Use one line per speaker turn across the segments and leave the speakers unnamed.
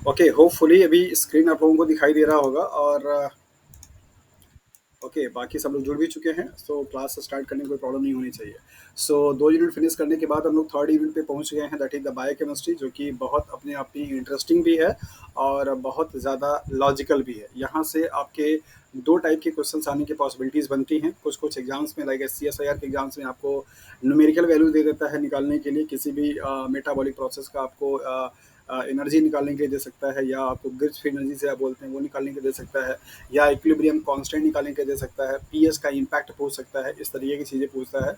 Okay, hopefully अभी screen आप लोगों को दिखाई दे रहा होगा और ओके, बाकी सब लोग जुड़ भी चुके हैं, सो क्लास स्टार्ट करने में कोई प्रॉब्लम नहीं होनी चाहिए। सो 2 यूनिट फिनिश करने के बाद हम लोग थर्ड यूनिट पे पहुंच गए हैं, दैट इज़ द बायोकेमिस्ट्री, जो कि बहुत अपने आप में इंटरेस्टिंग भी है और बहुत ज़्यादा लॉजिकल भी है। यहाँ से आपके 2 टाइप के क्वेश्चंस आने की पॉसिबिलिटीज़ बनती हैं। कुछ-कुछ एग्ज़ाम्स में लाइक सीएसआईआर के एग्ज़ाम्स में आपको न्यूमेरिकल वैल्यू दे देता है निकालने के लिए, किसी भी मेटाबॉलिक प्रोसेस का आपको एनर्जी निकालने के लिए दे सकता है, या आपको गिब्स फ्री एनर्जी से आप बोलते हैं वो निकालने के लिए दे सकता है, या इक्विलिब्रियम कांस्टेंट निकालने के लिए दे सकता है, पीएस का इम्पैक्ट पूछ सकता है, इस तरीके की चीज़ें पूछता है।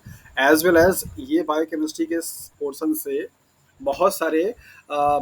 एज वेल एज ये बायोकेमिस्ट्री के पोर्सन से बहुत सारे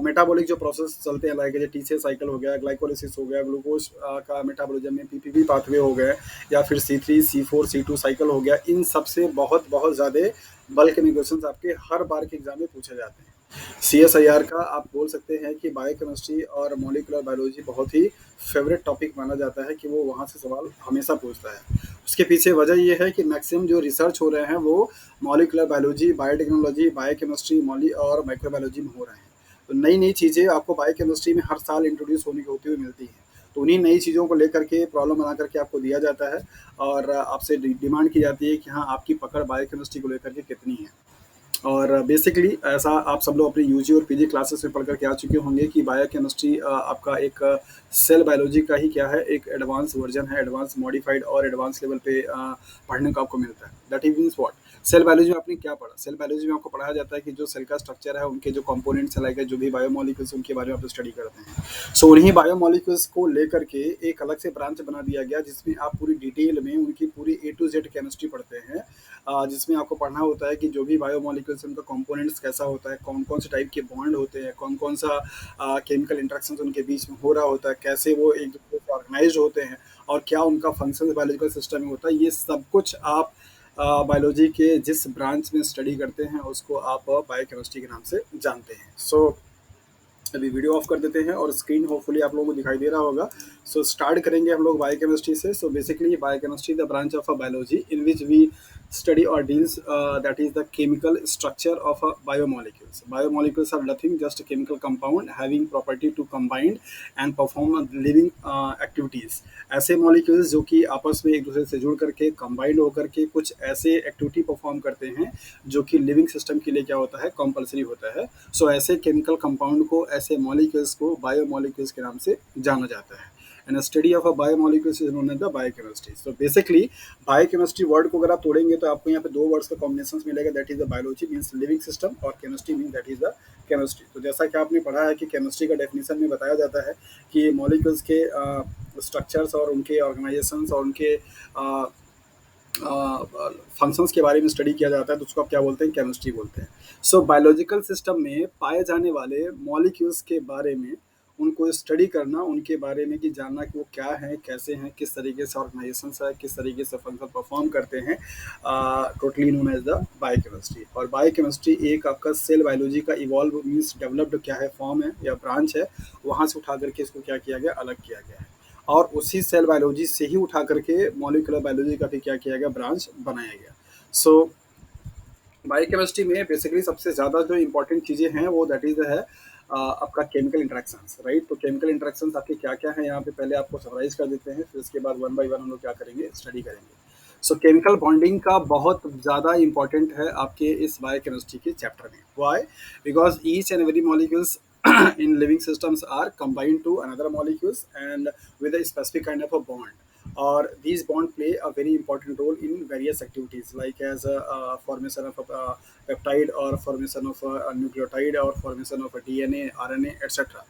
मेटाबॉलिक जो प्रोसेस चलते हैं, लाइक टीसीए साइकिल हो गया, ग्लाइकोलिसिस हो गया, ग्लूकोज का मेटाबॉलिज्म में पीपीपी पाथवे हो गए, या फिर C3 C4 C2 साइकिल हो गया, इन सब से बहुत बहुत ज़्यादा बल्क में क्वेश्चन आपके हर बार के एग्जाम में पूछे जाते हैं। सीएसआईआर का आप बोल सकते हैं कि बायोकेमिस्ट्री और मॉलिक्यूलर बायोलॉजी बहुत ही फेवरेट टॉपिक माना जाता है, कि वो वहाँ से सवाल हमेशा पूछता है। उसके पीछे वजह ये है कि मैक्सिमम जो रिसर्च हो रहे हैं वो molecular biology, biotechnology, biochemistry, Molly और माइक्रोबायोलॉजी में हो रहे हैं। तो नई नई चीज़ें आपको बायोकेमिस्ट्री में हर साल इंट्रोड्यूस होने की होती हुई मिलती हैं। तो उन्हीं नई चीज़ों को लेकर के प्रॉब्लम बना करके आपको दिया जाता है, और आपसे डिमांड की जाती है कि हाँ, आपकी पकड़ बायोकेमिस्ट्री को लेकर के कितनी है। और बेसिकली ऐसा आप सब लोग अपने यूजी और पीजी क्लासेस में पढ़ कर के आ चुके होंगे कि बायोकेमिस्ट्री आपका एक सेल बायोलॉजी का ही क्या है, एक एडवांस वर्जन है, एडवांस मॉडिफाइड और एडवांस लेवल पे पढ़ने को आपको मिलता है। That is means what, cell biology में आपने क्या पढ़ा, सेल बायोलॉजी में आपको पढ़ाया जाता है कि जो सेल का स्ट्रक्चर है, उनके जो कंपोनेंट्स है, लाइक जो भी बायोमोलिक्यूल्स उनके बारे में आप स्टडी करते हैं। सो उन्हीं बायोमोलिक्यूल्स को लेकर के एक अलग से ब्रांच बना दिया गया, जिसमें आप पूरी डिटेल में उनकी पूरी ए टू जेड केमिस्ट्री पढ़ते हैं, जिसमें आपको पढ़ना होता है कि जो भी बायोमोलिक्यूल्स उनका कंपोनेंट्स कैसा होता है, कौन कौन से टाइप के बॉन्ड होते हैं, कौन कौन सा केमिकल इंट्रैक्शन उनके बीच में हो रहा होता है, कैसे वो एक दूसरे से ऑर्गेनाइज होते हैं, और क्या उनका फंक्शन बायोलॉजिकल सिस्टम में होता है। ये सब कुछ आप बायोलॉजी के जिस ब्रांच में स्टडी करते हैं उसको आप बायोकेमिस्ट्री के नाम से जानते हैं। सो अभी वीडियो ऑफ कर देते हैं और स्क्रीन होपफुली आप लोगों को दिखाई दे रहा होगा। सो स्टार्ट करेंगे हम लोग बायोकेमिस्ट्री से। So basically biochemistry the branch of a biology in which we study or deals that is the chemical structure of a biomolecules. Biomolecules are nothing just a chemical compound having property to combine and perform living activities. ऐसे molecules जो कि आपस में एक दूसरे से जुड़ करके combined होकर के कुछ ऐसे activity perform करते हैं जो कि living system के लिए क्या होता है, compulsory होता है। So ऐसे chemical compound को, ऐसे molecules को biomolecules के नाम से जाना जाता है। And a study of a biomolecules is known as the biochemistry. So basically biochemistry word को अगर आप तोड़ेंगे तो आपको यहाँ पे 2 वर्ड्स का कॉम्बिनेशन मिलेगा, that is the biology means living system, और chemistry mean that is the chemistry. तो जैसा कि आपने पढ़ा है कि केमिस्ट्री का डेफिनेशन में बताया जाता है कि मॉलिक्यूल्स के स्ट्रक्चर्स और उनके ऑर्गेनाइजेशंस और उनके फंक्शंस के बारे में स्टडी किया जाता है, तो उसको आप क्या बोलते हैं, केमिस्ट्री बोलते हैं। सो बायोलॉजिकल सिस्टम में पाए जाने वाले मॉलिक्यूल्स के बारे में उनको स्टडी करना, उनके बारे में कि जानना कि वो क्या है, कैसे हैं, किस तरीके से ऑर्गेनाइजेशन है, किस तरीके से फंक्शन परफॉर्म करते हैं, totally known as the biochemistry. और बायोकेमिस्ट्री एक आपका सेल बायोलॉजी का इवॉल्व मीन्स डेवलप्ड क्या है, फॉर्म है या ब्रांच है, वहाँ से उठा करके इसको क्या किया गया, अलग किया गया है। और उसी सेल बायोलॉजी से ही उठा करके मॉलिक्यूलर बायोलॉजी का भी क्या किया गया, ब्रांच बनाया गया। सो बायोकेमिस्ट्री में बेसिकली सबसे ज़्यादा जो इंपॉर्टेंट चीज़ें हैं वो दैट इज़ है आपका केमिकल इंट्रैक्शंस, राइट। तो केमिकल इंट्रैक्शंस आपके क्या क्या हैं, यहाँ पे पहले आपको समराइज कर देते हैं, फिर उसके बाद वन बाय वन हम लोग क्या करेंगे, स्टडी करेंगे। सो केमिकल बॉन्डिंग का बहुत ज़्यादा इंपॉर्टेंट है आपके इस बायोकेमिस्ट्री के चैप्टर में। Why? Because each and every molecules in living systems are combined to another molecules and with a specific kind of a bond, or these bond play a very important role in various activities like as a formation of a peptide or formation of a nucleotide or formation of a DNA, RNA, etc.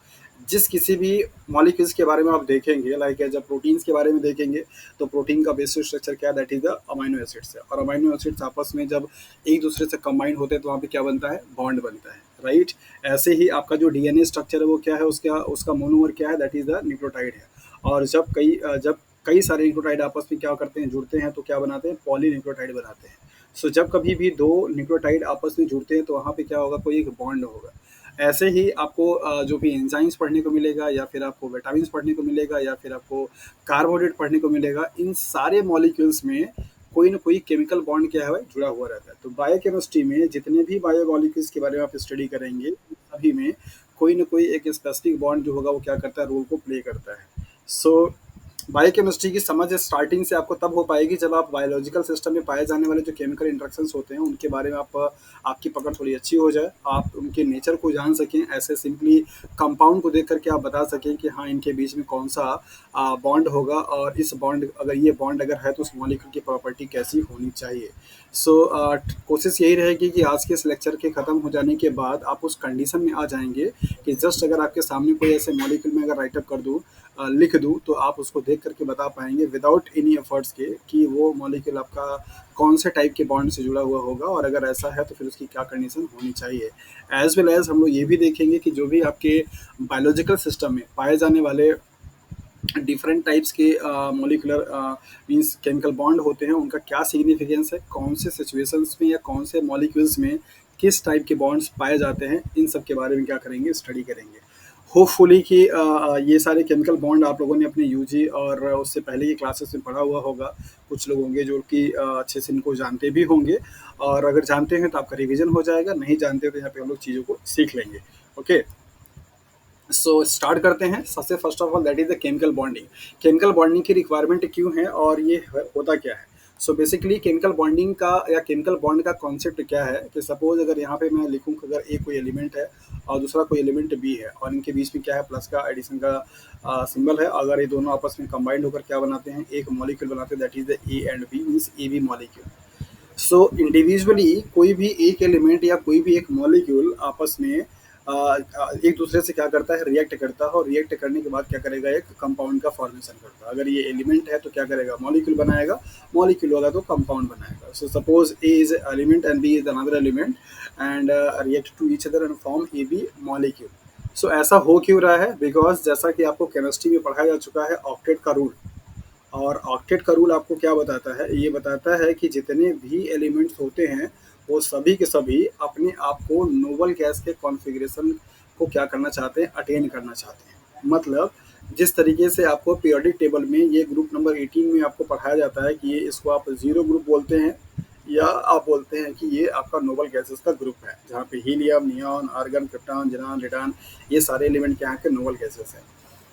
जिस किसी भी molecules के बारे में आप देखेंगे, like जब proteins के बारे में देखेंगे तो प्रोटीन का बेसिक स्ट्रक्चर क्या, that is the amino acids है, और अमाइनो एसिड्स आपस में जब एक दूसरे से कंबाइन होते हैं तो वहाँ पे क्या बनता है, बॉन्ड बनता है, राइट। ऐसे ही आपका जो डीएनए स्ट्रक्चर है वो क्या है, उसका मोनोमर क्या है, दैट इज द न्यूक्लियोटाइड है। और जब कई सारे न्यूक्लियोटाइड आपस में क्या करते हैं, जुड़ते हैं, तो क्या बनाते हैं, पॉलीन्यूक्लियोटाइड बनाते हैं। सो जब कभी भी 2 न्यूक्लियोटाइड आपस में जुड़ते हैं तो वहाँ पे क्या होगा, कोई एक बॉन्ड होगा। ऐसे ही आपको जो भी एंजाइम्स पढ़ने को मिलेगा, या फिर आपको विटामिन्स पढ़ने को मिलेगा, या फिर आपको कार्बोहाइड्रेट पढ़ने को मिलेगा, इन सारे मॉलिक्यूल्स में कोई ना कोई केमिकल बॉन्ड क्या है, जुड़ा हुआ रहता है। तो बायोकेमिस्ट्री में जितने भी बायो मॉलिक्यूल्स के बारे में आप स्टडी करेंगे, सभी में कोई ना कोई एक स्पेसिफिक बॉन्ड जो होगा वो क्या करता है, रोल को प्ले करता है। सो बायोकेमिस्ट्री की समझ स्टार्टिंग से आपको तब हो पाएगी जब आप बायोलॉजिकल सिस्टम में पाए जाने वाले जो केमिकल इंटरेक्शंस होते हैं उनके बारे में आपकी पकड़ थोड़ी अच्छी हो जाए, आप उनके नेचर को जान सकें, ऐसे सिंपली कंपाउंड को देख करके आप बता सकें कि हाँ इनके बीच में कौन सा बॉन्ड होगा, और इस बॉन्ड अगर ये बॉन्ड अगर है तो उस मॉलिक्यूल की प्रॉपर्टी कैसी होनी चाहिए। सो कोशिश यही रहेगी कि आज के इस लेक्चर के ख़त्म हो जाने के बाद आप उस कंडीशन में आ जाएंगे कि जस्ट अगर आपके सामने कोई ऐसे मॉलिक्यूल में अगर राइटअप कर दूँ, लिख दूँ, तो आप उसको देख करके बता पाएंगे विदाउट एनी एफर्ट्स के कि वो मॉलिक्यूल आपका कौन से टाइप के बॉन्ड से जुड़ा हुआ होगा, और अगर ऐसा है तो फिर उसकी क्या कंडीशन होनी चाहिए। एज वेल एज हम लोग ये भी देखेंगे कि जो भी आपके बायोलॉजिकल सिस्टम में पाए जाने वाले डिफरेंट टाइप्स के मॉलिकुलर मींस केमिकल बॉन्ड होते हैं, उनका क्या सिग्निफिकेंस है, कौन से सिचुएशंस में या कौन से मॉलिक्यूल्स में किस टाइप के बॉन्ड्स पाए जाते हैं, इन सब के बारे में क्या करेंगे, स्टडी करेंगे। होपफुली कि ये सारे केमिकल बॉन्ड आप लोगों ने अपने यूजी और उससे पहले की क्लासेस में पढ़ा हुआ होगा। कुछ लोग होंगे जो कि अच्छे से इनको जानते भी होंगे, और अगर जानते हैं तो आपका रिवीजन हो जाएगा, नहीं जानते तो यहाँ पे हम लोग चीज़ों को सीख लेंगे। ओके, सो स्टार्ट करते हैं। सबसे first of all that is the chemical bonding. Chemical bonding की रिक्वायरमेंट क्यों है और ये होता क्या है। सो बेसिकली केमिकल बॉन्डिंग का या केमिकल बॉन्ड का कॉन्सेप्ट क्या है कि सपोज अगर यहाँ पे मैं लिखूँ कि अगर एक कोई एलिमेंट है और दूसरा कोई एलिमेंट बी है, और इनके बीच में क्या है, प्लस का एडिशन का सिंबल है, अगर ये दोनों आपस में कंबाइंड होकर क्या बनाते हैं, एक मॉलिक्यूल बनाते हैं, that is the A and B, means A B molecule. So individually कोई भी एक एलिमेंट या कोई भी एक मॉलिक्यूल आपस में एक दूसरे से क्या करता है, रिएक्ट करता है, और रिएक्ट करने के बाद क्या करेगा, एक कंपाउंड का फॉर्मेशन करता है। अगर ये एलिमेंट है तो क्या करेगा, मॉलिक्यूल बनाएगा, मॉलिक्यूल होगा तो कंपाउंड बनाएगा। So suppose A is element and B is another element and react to each other and form A B molecule. So ऐसा हो क्यों रहा है, बिकॉज जैसा कि आपको केमिस्ट्री में पढ़ाया जा चुका है ऑक्टेट का रूल, और ऑक्टेट का रूल आपको क्या बताता है, ये बताता है कि जितने भी एलिमेंट्स होते हैं वो सभी के सभी अपने आप को नोबल गैस के कॉन्फ़िगरेशन को क्या करना चाहते हैं, अटेन करना चाहते हैं। मतलब जिस तरीके से आपको पीरियोडिक टेबल में ये ग्रुप नंबर 18 में आपको पढ़ाया जाता है कि ये इसको आप जीरो ग्रुप बोलते हैं, या आप बोलते हैं कि ये आपका नोबल गैसेस का ग्रुप है, जहाँ पे helium, neon, argon, krypton, xenon, radon, ये सारे एलिमेंट क्या हैं के नोबल गैसेस हैं।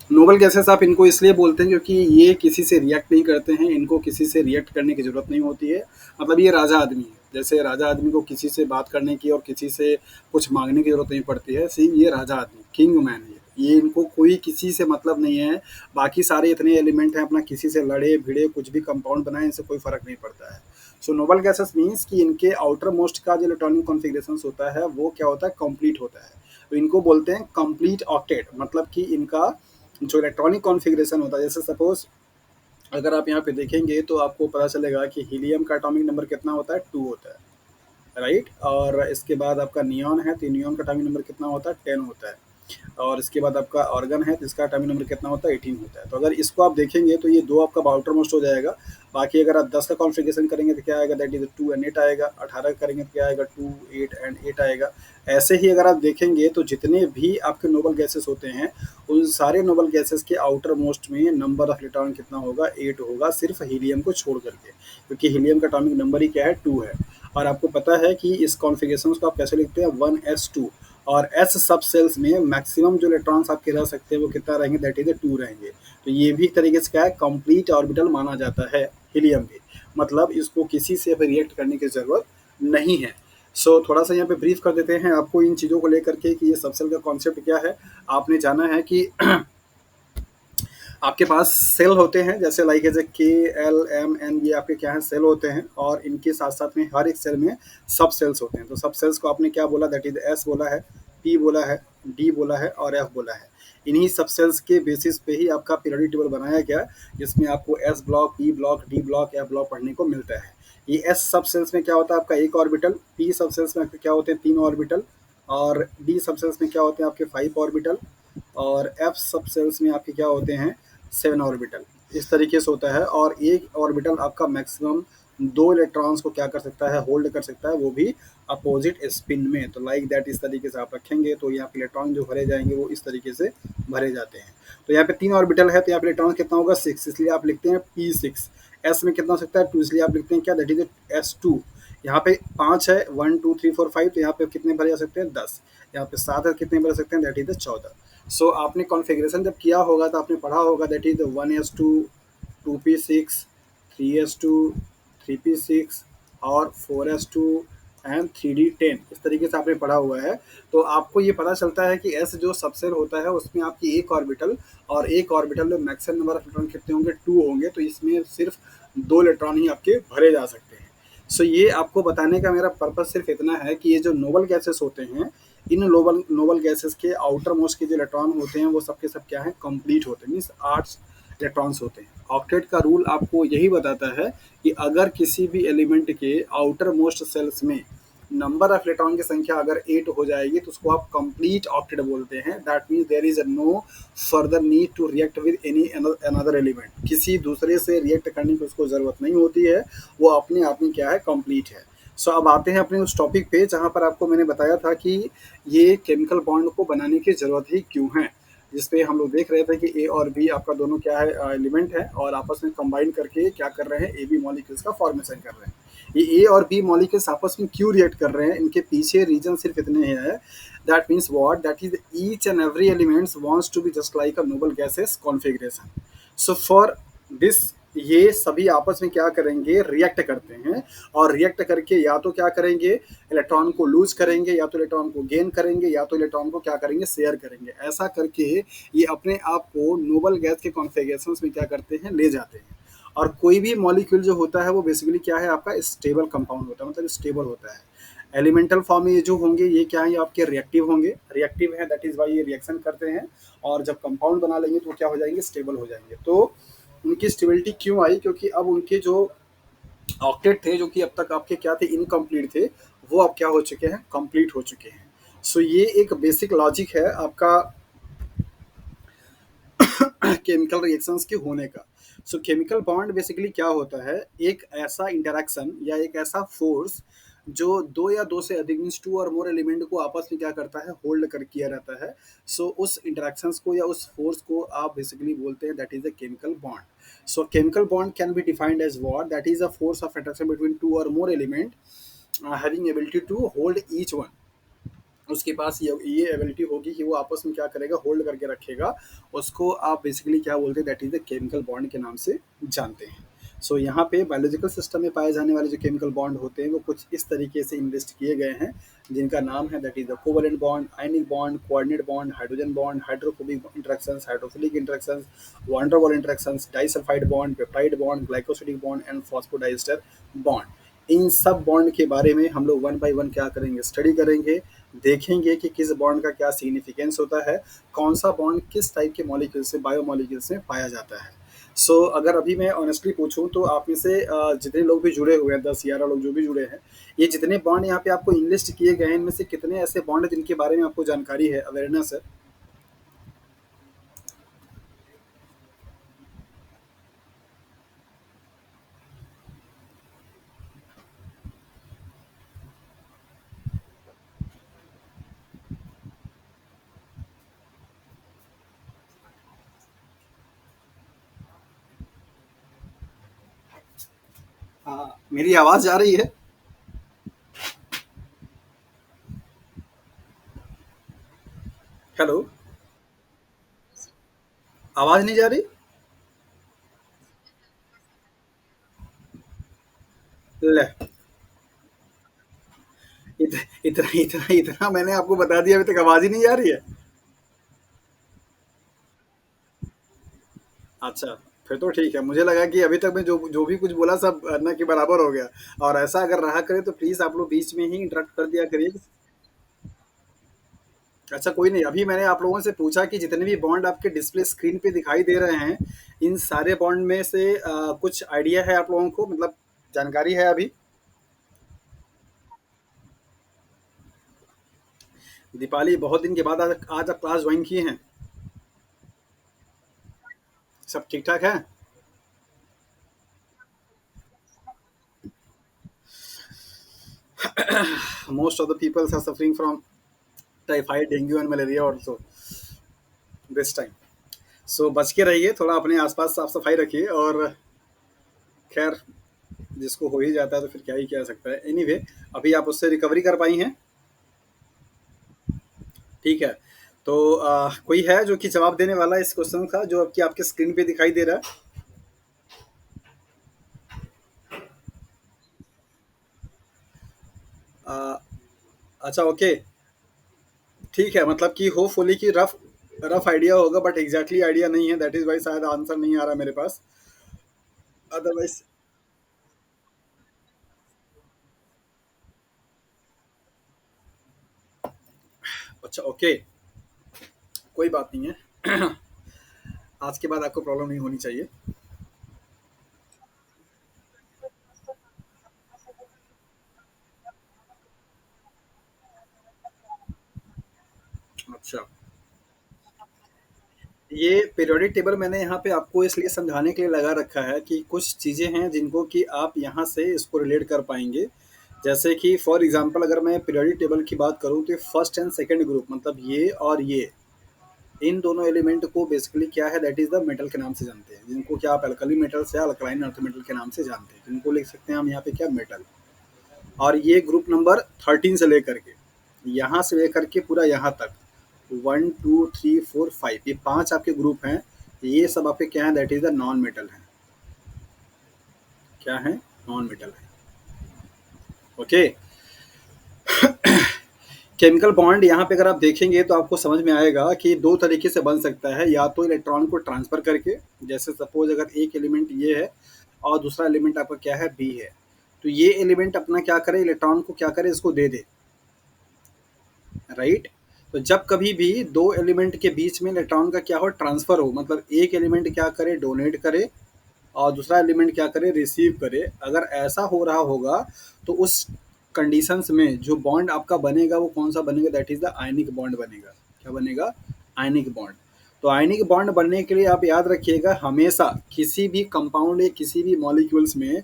नोबल गैसेस आप इनको इसलिए बोलते हैं क्योंकि ये किसी से रिएक्ट नहीं करते हैं, इनको किसी से रिएक्ट करने की ज़रूरत नहीं होती है। मतलब ये राजा आदमी है, जैसे राजा आदमी को किसी से बात करने की और किसी से कुछ मांगने की ज़रूरत नहीं पड़ती है, सेम ये राजा आदमी, किंग मैन है ये, इनको कोई किसी से मतलब नहीं है। बाकी सारे इतने एलिमेंट हैं, अपना किसी से लड़े भिड़े कुछ भी कंपाउंड बनाए, इनसे कोई फ़र्क नहीं पड़ता है। सो नोबल गैसेस मीन्स कि इनके आउटर मोस्ट का जो इलेक्ट्रॉनिक कॉन्फ़िगरेशन होता है वो क्या होता है, कंप्लीट होता है। तो इनको बोलते हैं कंप्लीट ऑक्टेट, मतलब कि इनका जो इलेक्ट्रॉनिक कॉन्फ़िगरेशन होता है, जैसे सपोज अगर आप यहाँ पे देखेंगे तो आपको पता चलेगा कि हीलियम का एटॉमिक नंबर कितना होता है, 2 होता है, राइट। और इसके बाद आपका नियॉन है तो नियॉन का एटॉमिक नंबर कितना होता है, 10 होता है। और इसके बाद आपका ऑर्गन है तो इसका एटॉमिक नंबर कितना होता है, 18 होता है। तो अगर इसको आप देखेंगे तो ये 2 आपका आउटर मोस्ट हो जाएगा। बाकी अगर आप 10 का कॉन्फ़िगरेशन करेंगे तो क्या आएगा, दैट इज 2 एंड 8 आएगा। 18 करेंगे तो क्या आएगा, 2 8 एंड 8 आएगा। ऐसे ही अगर आप देखेंगे तो जितने भी आपके नोबल गैसेस होते हैं उन सारे नोबल गैसेस के आउटर मोस्ट में नंबर ऑफ इलेक्ट्रॉन कितना होगा, 8 होगा, सिर्फ हीलियम को छोड़ करके, क्योंकि हीलियम का एटॉमिक नंबर ही क्या है, 2 है। और आपको पता है कि इस कॉन्फ़िगरेशन को आप कैसे लिखते हैं, 1s2। और एस सब सेल्स में मैक्सिमम जो इलेक्ट्रॉन्स आपके रह सकते हैं वो कितना रहेंगे, दैट इज 2 रहेंगे। तो ये भी एक तरीके से क्या है, कंप्लीट ऑर्बिटल माना जाता है हीलियम भी। मतलब इसको किसी से भी रिएक्ट करने की ज़रूरत नहीं है। सो थोड़ा सा यहाँ पे ब्रीफ कर देते हैं आपको इन चीज़ों को लेकर के कि ये सब सेल का कॉन्सेप्ट क्या है। आपने जाना है कि आपके पास सेल होते हैं, जैसे लाइक एज ए KLMN, ये आपके क्या है, सेल होते हैं, और इनके साथ साथ में हर एक सेल में सब सेल्स होते हैं। तो सब सेल्स को आपने क्या बोला, दैट इज S बोला है, P बोला है, D बोला है और F बोला है। इन्हीं सब सेल्स के बेसिस पे ही आपका पीरियोडिक टेबल बनाया गया, जिसमें आपको S block, P block, D block, F block पढ़ने को मिलता है। ये S सब सेल्स में क्या होता है आपका, एक ऑर्बिटल। P सब सेल्स में आपके क्या होते हैं, 3 ऑर्बिटल। और D सब सेल्स में क्या होते हैं आपके 5 ऑर्बिटल। और F सब सेल्स में आपके क्या होते हैं, 7 ऑर्बिटल। इस तरीके से होता है, और एक ऑर्बिटल आपका मैक्सिमम 2 इलेक्ट्रॉन्स को क्या कर सकता है, होल्ड कर सकता है, वो भी अपोजिट स्पिन में। तो लाइक दैट इस तरीके से आप रखेंगे तो यहाँ पे इलेक्ट्रॉन जो भरे जाएंगे वो इस तरीके से भरे जाते हैं। तो यहाँ पे 3 ऑर्बिटल है तो यहाँ पे इलेक्ट्रॉन कितना होगा, 6, इसलिए आप लिखते हैं P6। S में कितना हो सकता है, 2, इसलिए आप लिखते हैं क्या, दैट इज S2। यहाँ पे 5 है, 1, 2, 3, 4, 5, तो यहाँ पे कितने भरे जा सकते हैं? 10। यहाँ पे 7 है, कितने भर सकते हैं? That is the 14। सो आपने कॉन्फ़िगरेशन जब किया होगा तो आपने पढ़ा होगा that is 1s2, 2p6, 3s2, 3p6 और 4s2 एंड 3d10, इस तरीके से आपने पढ़ा हुआ है। तो आपको ये पता चलता है कि एस जो सबसेल होता है उसमें आपकी एक ऑर्बिटल, और एक ऑर्बिटल में मैक्सिमम नंबर ऑफ इलेक्ट्रॉन कितने होंगे? 2 होंगे, तो इसमें सिर्फ 2 इलेक्ट्रॉन ही आपके भरे जा सकते हैं। सो ये आपको बताने का मेरा पर्पस सिर्फ इतना है कि ये जो नोबल गैसेस होते हैं, इन नोबल नोबल गैसेस के आउटर मोस्ट के जो इलेक्ट्रॉन होते हैं वो सब के सब क्या है? कंप्लीट होते हैं, मीन्स 8 इलेक्ट्रॉन्स होते हैं। ऑक्टेट का रूल आपको यही बताता है कि अगर किसी भी एलिमेंट के आउटर मोस्ट सेल्स में नंबर ऑफ इलेक्ट्रॉन की संख्या अगर 8 हो जाएगी तो उसको आप कंप्लीट ऑक्टेट बोलते हैं। That means there is no further need to react with any another element, किसी दूसरे से रिएक्ट करने की उसको ज़रूरत नहीं होती है, वो अपने आप में क्या है? कंप्लीट है। सो अब आते हैं अपने उस टॉपिक पे जहाँ पर आपको मैंने बताया था कि ये केमिकल बॉन्ड को बनाने की ज़रूरत ही क्यों है, जिस पे हम लोग देख रहे थे कि ए और बी आपका दोनों क्या है? एलिमेंट है, और आपस में कंबाइन करके क्या कर रहे हैं? ए बी मॉलिक्यूल्स का फॉर्मेशन कर रहे हैं। ये ए और बी मॉलिक्यूल्स आपस में क्यों रिएक्ट कर रहे हैं? इनके पीछे रीजन सिर्फ इतने ही है। That means what? That is each and every elements wants to be just like a noble gases configuration. So for this, ये सभी आपस में क्या करेंगे? रिएक्ट करते हैं, और रिएक्ट करके या तो क्या करेंगे? इलेक्ट्रॉन को लूज करेंगे, या तो इलेक्ट्रॉन को गेन करेंगे, या तो इलेक्ट्रॉन को क्या करेंगे? शेयर करेंगे। ऐसा करके ये अपने आप को नोबल गैस के कॉन्फ़िगरेशंस में क्या करते हैं? ले जाते हैं। और कोई भी मॉलिक्यूल जो होता है वो बेसिकली क्या है? आपका स्टेबल कंपाउंड होता है, मतलब स्टेबल होता है। एलिमेंटल फॉर्म में ये जो होंगे ये क्या है? ये आपके रिएक्टिव होंगे, रिएक्टिव है, दैट इज वाई ये रिएक्शन करते हैं, और जब कंपाउंड बना लेंगे तो वो क्या हो जाएंगे? स्टेबल हो जाएंगे। तो उनकी स्टेबिलिटी क्यों आई? क्योंकि अब उनके जो ऑक्टेट थे जो कि अब तक आपके क्या थे? इनकम्प्लीट थे, वो अब क्या हो चुके हैं? कंप्लीट हो चुके हैं। सो ये एक बेसिक लॉजिक है आपका केमिकल रिएक्शंस के होने का। सो केमिकल बॉन्ड बेसिकली क्या होता है? एक ऐसा इंटरेक्शन या एक ऐसा फोर्स जो दो या दो से अधिक, मीन्स टू और मोर एलिमेंट को आपस में क्या करता है? होल्ड कर किया रहता है। सो उस इंटरेक्शंस को या उस फोर्स को आप बेसिकली बोलते हैं that is a chemical bond. So chemical bond can be defined as what? That is a force of attraction between two और more element having ability to hold each one. उसके पास ये ability होगी कि वो आपस में क्या करेगा? होल्ड करके रखेगा। उसको आप बेसिकली क्या बोलते हैं? That is the chemical bond के नाम से जानते हैं। सो यहाँ पे बायोलॉजिकल सिस्टम में पाए जाने वाले जो केमिकल बॉन्ड होते हैं वो कुछ इस तरीके से इनलिस्ट किए गए हैं, जिनका नाम है that is the covalent bond, ionic bond, coordinate bond, hydrogen bond, hydrophobic interactions, hydrophilic interactions, van der Waals interactions, disulphide bond, peptide bond, glycosidic bond and phosphodiester bond. इन सब बॉन्ड के बारे में हम लोग वन बाय वन क्या करेंगे? Study करेंगे, देखेंगे कि किस बॉन्ड का क्या सिग्निफिकेंस होता है, कौन सा बॉन्ड किस टाइप के मॉलिक्यूल से, बायोमॉलिक्यूल से पाया जाता है। सो अगर अभी मैं ऑनेस्टली पूछूं तो आप में से जितने लोग भी जुड़े हुए हैं, 10-11 लोग जो भी जुड़े हैं, ये जितने बॉन्ड यहाँ पे आपको इंलिस्ट किए गए हैं इनमें से कितने ऐसे बॉन्ड हैं जिनके बारे में आपको जानकारी है, अवेयरनेस है? हाँ, मेरी आवाज़ आ रही है? हेलो, आवाज़ नहीं जा रही? ले, इतना इतना इतना मैंने आपको बता दिया, अभी तक आवाज़ ही नहीं आ रही है? अच्छा, फिर तो ठीक है। मुझे लगा कि अभी तक मैं जो जो भी कुछ बोला सब ना के बराबर हो गया, और ऐसा अगर रहा करे तो प्लीज़ आप लोग बीच में ही इंटरप्ट कर दिया करिए। अच्छा कोई नहीं, अभी मैंने आप लोगों से पूछा कि जितने भी बॉन्ड आपके डिस्प्ले स्क्रीन पे दिखाई दे रहे हैं, इन सारे बॉन्ड में से कुछ आइडिया है आप लोगों को, मतलब जानकारी है अभी? दीपाली, बहुत दिन के बाद आज आप क्लास ज्वाइन किए हैं। सब ठीक-ठाक है? Most of the peoples are suffering from typhoid, dengue and malaria also this time. So बच के रहिए, थोड़ा अपने आस-पास साफ-सफाई रखिए, और खैर जिसको हो ही जाता है तो फिर क्या ही किया जा सकता है। एनीवे, अभी आप उससे रिकवरी कर पाई हैं, ठीक है। तो कोई है जो कि जवाब देने वाला है इस क्वेश्चन का, जो कि आपके स्क्रीन पे दिखाई दे रहा है? अ, अच्छा, ओके, ठीक है, मतलब कि होपफुली कि रफ रफ आइडिया होगा, बट एग्जैक्टली आइडिया नहीं है, दैट इज वाई शायद आंसर नहीं आ रहा मेरे पास। अदरवाइज, अच्छा, ओके, कोई बात नहीं है। आज के बाद आपको प्रॉब्लम नहीं होनी चाहिए। अच्छा, ये पीरियोडिक टेबल मैंने यहाँ पे आपको इसलिए समझाने के लिए लगा रखा है कि कुछ चीज़ें हैं जिनको कि आप यहाँ से इसको रिलेट कर पाएंगे। जैसे कि फॉर एग्जांपल अगर मैं पीरियोडिक टेबल की बात करूँ तो फर्स्ट एंड सेकंड ग्रुप, मतलब ये और ये, इन दोनों एलिमेंट को बेसिकली क्या है, दैट इज द मेटल के नाम से जानते हैं, जिनको क्या आप अल्कली मेटल्स या अल्कलाइन अर्थ मेटल के नाम से जानते हैं, जिनको लिख सकते हैं हम यहाँ पे क्या, मेटल। और ये ग्रुप नंबर 13 से लेकर के, यहाँ से लेकर के पूरा यहाँ तक, 1 2 3 4 5, ये पांच आपके ग्रुप हैं। ये सब आपके क्या है, that is the non metal है। क्या है, नॉन मेटल है। ओके। केमिकल बॉन्ड यहाँ पे अगर आप देखेंगे तो आपको समझ में आएगा कि दो तरीके से बन सकता है, या तो इलेक्ट्रॉन को ट्रांसफर करके, जैसे सपोज अगर एक एलिमेंट ये है और दूसरा एलिमेंट आपका क्या है, बी है, तो ये एलिमेंट अपना क्या करे, इलेक्ट्रॉन को क्या करे, इसको दे दे, राइट। तो जब कभी भी दो एलिमेंट के बीच में इलेक्ट्रॉन का क्या हो, ट्रांसफर हो, मतलब एक एलिमेंट क्या करे, डोनेट करे, और दूसरा एलिमेंट क्या करे, रिसीव करे, अगर ऐसा हो रहा होगा तो उस कंडीशंस में जो बॉन्ड आपका बनेगा वो कौन सा बनेगा, that is the ionic bond बनेगा। क्या बनेगा, आयनिक बॉन्ड। तो आयनिक बॉन्ड बनने के लिए आप याद रखिएगा, हमेशा किसी भी कंपाउंड या किसी भी मॉलिक्यूल्स में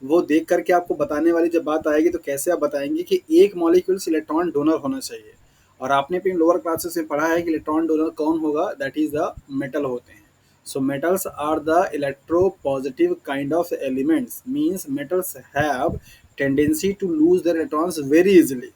वो देख करके आपको बताने वाली जब बात आएगी तो कैसे आप बताएंगे कि एक मॉलिक्यूल्स इलेक्ट्रॉन डोनर होना चाहिए। और आपने अपनी लोअर क्लासेस में पढ़ा है कि इलेक्ट्रॉन डोनर कौन होगा, दैट इज द मेटल होते हैं। So metals are the electropositive kind of elements, means metals have tendency to lose their electrons very easily,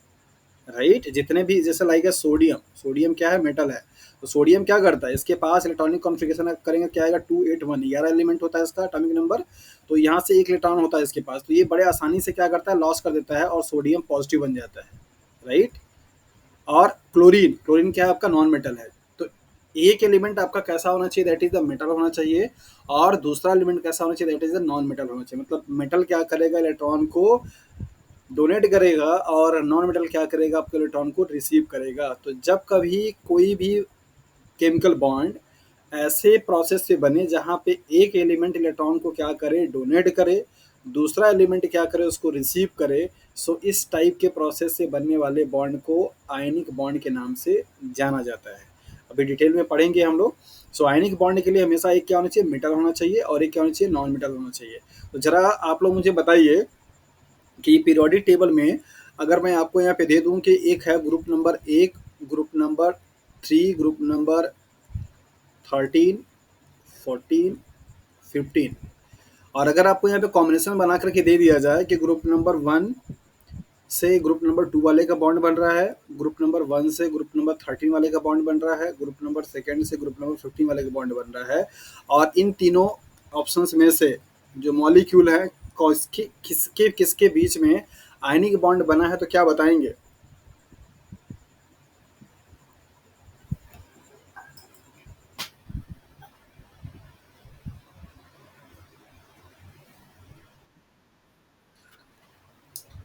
right. जितने भी जैसे लाइक है सोडियम, सोडियम क्या है, मेटल है। तो सोडियम क्या करता है, इसके पास इलेक्ट्रॉनिक कॉन्फ़िगरेशन करेंगे क्या आएगा, 281, 11 एलिमेंट होता है इसका एटॉमिक नंबर। तो यहाँ से एक इलेक्ट्रॉन होता है इसके पास, तो ये बड़े आसानी से क्या करता है, लॉस कर देता है और सोडियम पॉजिटिव बन जाता है, राइट। और क्लोरीन, क्लोरीन क्या है आपका, नॉन मेटल है। तो एक एलिमेंट आपका कैसा होना चाहिए, दैट इज द मेटल होना चाहिए, और दूसरा एलिमेंट कैसा होना चाहिए, that is the non metal होना चाहिए। मतलब मेटल क्या करेगा, इलेक्ट्रॉन को डोनेट करेगा, और नॉन मेटल क्या करेगा, आपके इलेक्ट्रॉन को रिसीव करेगा। तो जब कभी कोई भी केमिकल बॉन्ड ऐसे प्रोसेस से बने जहाँ पे एक एलिमेंट इलेक्ट्रॉन को क्या करे, डोनेट करे, दूसरा एलिमेंट क्या करे, उसको रिसीव करे, सो इस टाइप के प्रोसेस से बनने वाले बॉन्ड को आयनिक बॉन्ड के नाम से जाना जाता है। अभी डिटेल में पढ़ेंगे हम लोग। सो आयनिक बॉन्ड के लिए हमेशा एक क्या होना चाहिए, मेटल होना चाहिए, और एक क्या होना चाहिए, नॉन मेटल होना चाहिए। तो जरा आप लोग मुझे बताइए कि पीरियोडिक टेबल में अगर मैं आपको यहाँ पे दे दूँ कि एक है group number 1, group number 3, group number 13, 14, 15, और अगर आपको यहाँ पे कॉम्बिनेशन बना करके दे दिया जाए कि ग्रुप नंबर 1 से ग्रुप नंबर 2 वाले का बॉन्ड बन रहा है, ग्रुप नंबर 1 से ग्रुप नंबर 13 वाले का बॉन्ड बन रहा है, ग्रुप नंबर सेकंड से ग्रुप नंबर 15 वाले का बॉन्ड बन रहा है, और इन तीनों ऑप्शंस में से जो मॉलिक्यूल है किसके किसके बीच में आयनिक बॉन्ड बना है, तो क्या बताएंगे?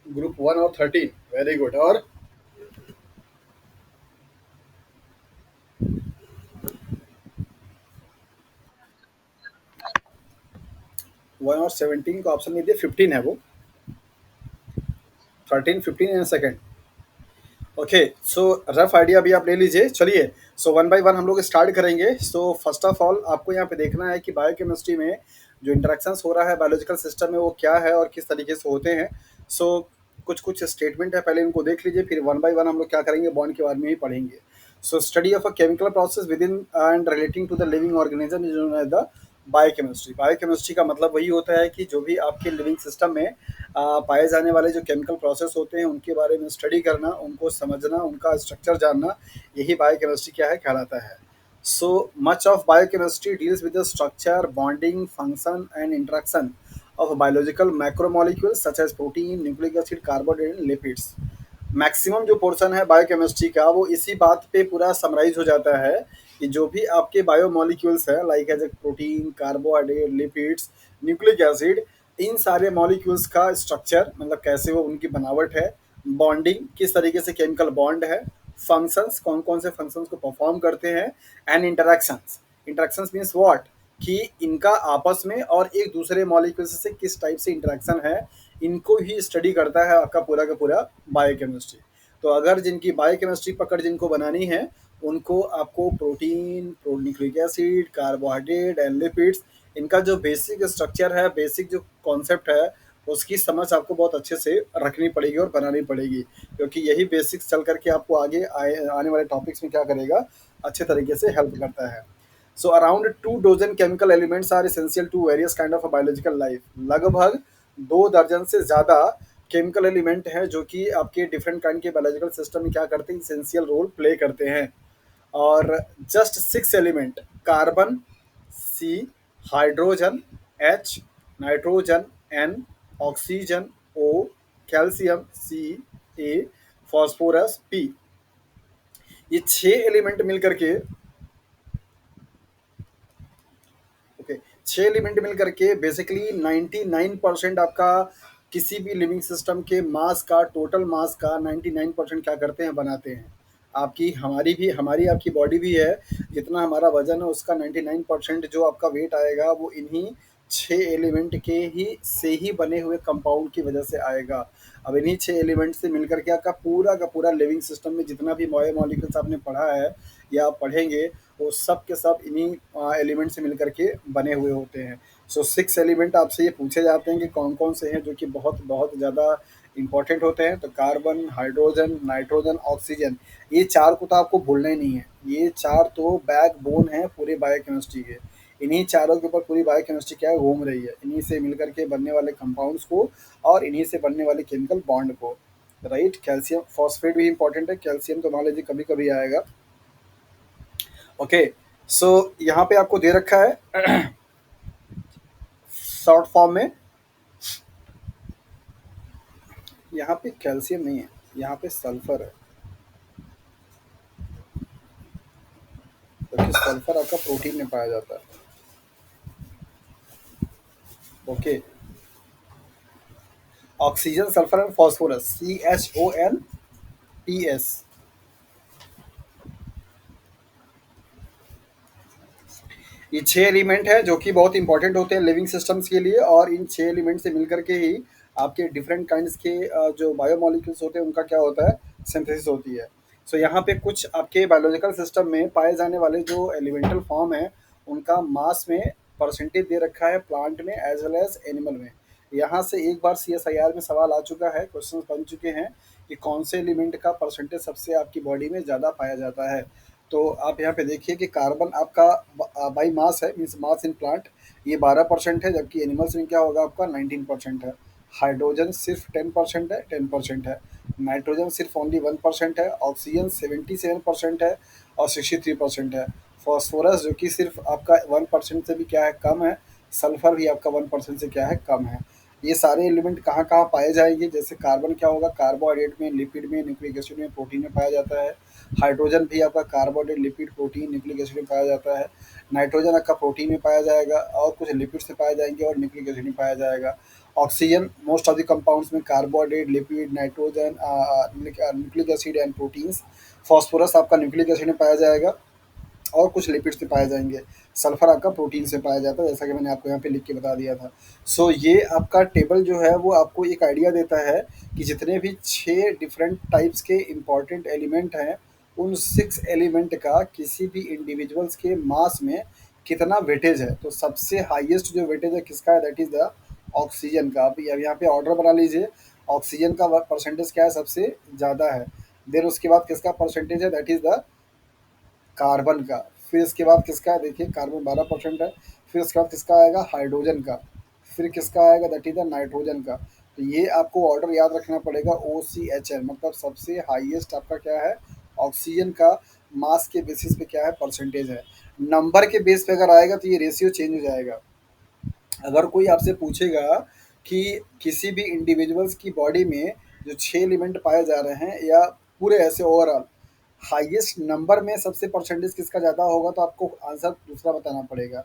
ग्रुप 1 और 13, वेरी गुड। और 1 और 17 का ऑप्शन नहीं दिया, 15 है वो, 13, 15 and second. Okay, so rough idea अभी आप ले लीजिए। चलिए, सो वन बाय वन हम लोग स्टार्ट करेंगे। सो फर्स्ट ऑफ ऑल आपको यहाँ पे देखना है कि बायोकेमिस्ट्री में जो इंटरेक्शंस हो रहा है बायोलॉजिकल सिस्टम में वो क्या है और किस तरीके से होते हैं। सो कुछ कुछ स्टेटमेंट है, पहले इनको देख लीजिए, फिर वन बाय वन हम लोग क्या करेंगे, बॉन्ड के बारे में ही पढ़ेंगे। So study of a chemical process within and relating to the living organism is known as the biochemistry biochemistry का मतलब वही होता है कि जो भी आपके लिविंग सिस्टम में पाए जाने वाले जो केमिकल प्रोसेस होते हैं उनके बारे में स्टडी करना, उनको समझना, उनका स्ट्रक्चर जानना, यही बायोकेमिस्ट्री क्या है कहलाता है। So much of biochemistry deals with the structure, bonding, function and interaction of biological macromolecules such as protein, nucleic acid, carbohydrate and lipids. Maximum जो पोर्शन है बायोकेमिस्ट्री का वो इसी बात पे पूरा समराइज हो जाता है कि जो भी आपके बायोमोलिक्यूल्स है like as a protein, carbohydrate, lipids, nucleic acid, इन सारे मॉलिक्यूल्स का स्ट्रक्चर मतलब कैसे वो उनकी बनावट है, बॉन्डिंग किस तरीके से केमिकल बॉन्ड है, फंक्शंस कौन कौन से फंक्शंस को परफॉर्म करते हैं, and interactions. Interactions means what कि इनका आपस में और एक दूसरे मॉलिक्यूल्स से किस टाइप से इंटरेक्शन है, इनको ही स्टडी करता है आपका पूरा का पूरा बायोकेमिस्ट्री। तो अगर जिनकी बायोकेमिस्ट्री पकड़ जिनको बनानी है, उनको आपको protein, nucleic acid, carbohydrate and lipids, इनका जो बेसिक स्ट्रक्चर है, बेसिक जो कॉन्सेप्ट है, उसकी समझ आपको बहुत अच्छे से रखनी पड़ेगी और बनानी पड़ेगी, क्योंकि यही बेसिक्स चल करके आपको आगे आने वाले टॉपिक्स में क्या करेगा, अच्छे तरीके से हेल्प करता है। So around 2 dozen chemical elements are essential to various kind of biological life. लगभग 2 दर्जन से ज़्यादा केमिकल एलिमेंट हैं जो कि आपके डिफरेंट काइंड के बायोलॉजिकल सिस्टम में क्या करते हैं, इसेंशियल रोल प्ले करते हैं। और just 6 element, carbon, C, hydrogen, H, nitrogen, N, oxygen, O, calcium, C, A, phosphorus, P, ये 6 एलिमेंट मिलकर के, ओके, 6 एलिमेंट मिल करके बेसिकली 99% आपका किसी भी लिविंग सिस्टम के मास का, टोटल मास का 99% क्या करते हैं, बनाते हैं। आपकी हमारी भी, हमारी आपकी बॉडी भी है, जितना हमारा वजन है उसका 99% जो आपका वेट आएगा वो इन्हीं 6 एलिमेंट के ही से ही बने हुए कंपाउंड की वजह से आएगा। अब इन्हीं 6 एलिमेंट से मिलकर के आपका पूरा का पूरा लिविंग सिस्टम में जितना भी बायोमोलिक्यूल्स आपने पढ़ा है या आप पढ़ेंगे, वो सब के सब इन्हीं एलिमेंट से मिलकर के बने हुए होते हैं। सो 6 एलिमेंट आपसे ये पूछे जाते हैं कि कौन कौन से हैं जो कि बहुत बहुत ज़्यादा इंपॉर्टेंट होते हैं। तो कार्बन, हाइड्रोजन, नाइट्रोजन, ऑक्सीजन, ये चार को तो आपको भूलना ही नहीं है। ये चार तो बैकबोन है पूरे बायोकेमिस्ट्री के। इन्हीं चारों के ऊपर पूरी बायोकेमिस्ट्री क्या है, घूम रही है, इन्हीं से मिलकर के बनने वाले कंपाउंड्स को और इन्हीं से बनने वाले केमिकल बॉन्ड को। राइट, कैल्शियम फॉस्फेट भी इंपॉर्टेंट है, कैल्शियम तो मान लीजिए कभी कभी आएगा। ओके, सो यहाँ पे आपको दे रखा है शॉर्ट फॉर्म में, यहाँ पे कैल्शियम नहीं है, यहाँ पे सल्फर है, क्योंकि सल्फर आपका प्रोटीन में पाया जाता है। Okay, oxygen, sulphur and phosphorus, CHON, PS। ये 6 एलिमेंट है जो कि बहुत इंपॉर्टेंट होते हैं लिविंग सिस्टम्स के लिए, और इन 6 एलिमेंट से मिलकर के ही आपके डिफरेंट काइंड्स के जो बायोमोलिक्यूल्स होते हैं उनका क्या होता है, सिंथेसिस होती है। सो यहाँ पे कुछ आपके बायोलॉजिकल सिस्टम में पाए जाने वाले जो एलिमेंटल फॉर्म है, उनका मास में परसेंटेज दे रखा है, प्लांट में एज वेल एज एनिमल में। यहाँ से एक बार CSIR में सवाल आ चुका है, क्वेश्चन बन चुके हैं कि कौन से एलिमेंट का परसेंटेज सबसे आपकी बॉडी में ज़्यादा पाया जाता है। तो आप यहाँ पे देखिए कि कार्बन आपका बाई मास है, मीन्स मास इन प्लांट, ये 12% है, जबकि एनिमल्स में क्या होगा आपका 19% है। हाइड्रोजन सिर्फ 10% है, 10% है। नाइट्रोजन सिर्फ ओनली 1% है। ऑक्सीजन 77% है और 63% है। फॉस्फोरस जो कि सिर्फ आपका 1% से भी क्या है, कम है। सल्फर भी आपका 1% से क्या है, कम है। ये सारे एलिमेंट कहाँ कहाँ पाए जाएंगे, जैसे कार्बन क्या होगा, कार्बोहाइड्रेट में, लिपिड में, न्यूक्लिक एसिड में, प्रोटीन में पाया जाता है। हाइड्रोजन भी आपका carbohydrate, lipid, protein, nucleic acid में पाया जाता है। नाइट्रोजन आपका प्रोटीन में पाया जाएगा और कुछ लिपिड्स में पाया जाएंगे और न्यूक्लिक एसिड में पाया जाएगा। Oxygen most of the compounds में carbohydrate, lipid, nitrogen, nucleic acid and proteins. Phosphorus आपका न्यूक्लिक एसिड में पाया जाएगा और कुछ लिपिड्स से पाए जाएंगे। सल्फर आपका प्रोटीन से पाया जाता है, जैसा कि मैंने आपको यहाँ पे लिख के बता दिया था। सो ये आपका टेबल जो है वो आपको एक आइडिया देता है कि जितने भी 6 डिफरेंट टाइप्स के इम्पॉर्टेंट एलिमेंट हैं, उन 6 एलिमेंट का किसी भी इंडिविजुअल्स के मास में कितना वेटेज है। तो सबसे हाईएस्ट जो वेटेज है किसका है, दैट इज़ द ऑक्सीजन का। आप यहाँ पे ऑर्डर बना लीजिए, ऑक्सीजन का परसेंटेज क्या है, सबसे ज़्यादा है। देन उसके बाद किसका परसेंटेज है, दैट इज़ द कार्बन का। फिर इसके बाद किसका है देखिए, कार्बन 12% है, फिर उसके बाद किसका आएगा, हाइड्रोजन का, फिर किसका आएगा, दैट इज द नाइट्रोजन का। तो ये आपको ऑर्डर याद रखना पड़ेगा, OCHN मतलब सबसे हाईएस्ट आपका क्या है, ऑक्सीजन का मास के बेसिस पे क्या है, परसेंटेज है। नंबर के बेस पे अगर आएगा तो ये रेशियो चेंज हो जाएगा। अगर कोई आपसे पूछेगा कि किसी भी इंडिविजुअल्स की बॉडी में जो 6 एलिमेंट पाए जा रहे हैं या पूरे ऐसे ओवरऑल, हाईएस्ट नंबर में सबसे परसेंटेज किसका ज़्यादा होगा, तो आपको आंसर दूसरा बताना पड़ेगा।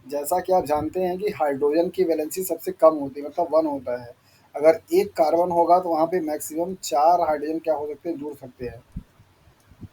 जैसा कि आप जानते हैं कि हाइड्रोजन की वैलेंसी सबसे कम होती है, मतलब 1 होता है। अगर एक कार्बन होगा तो वहाँ पे मैक्सिमम 4 हाइड्रोजन क्या हो सकते हैं, जुड़ सकते हैं,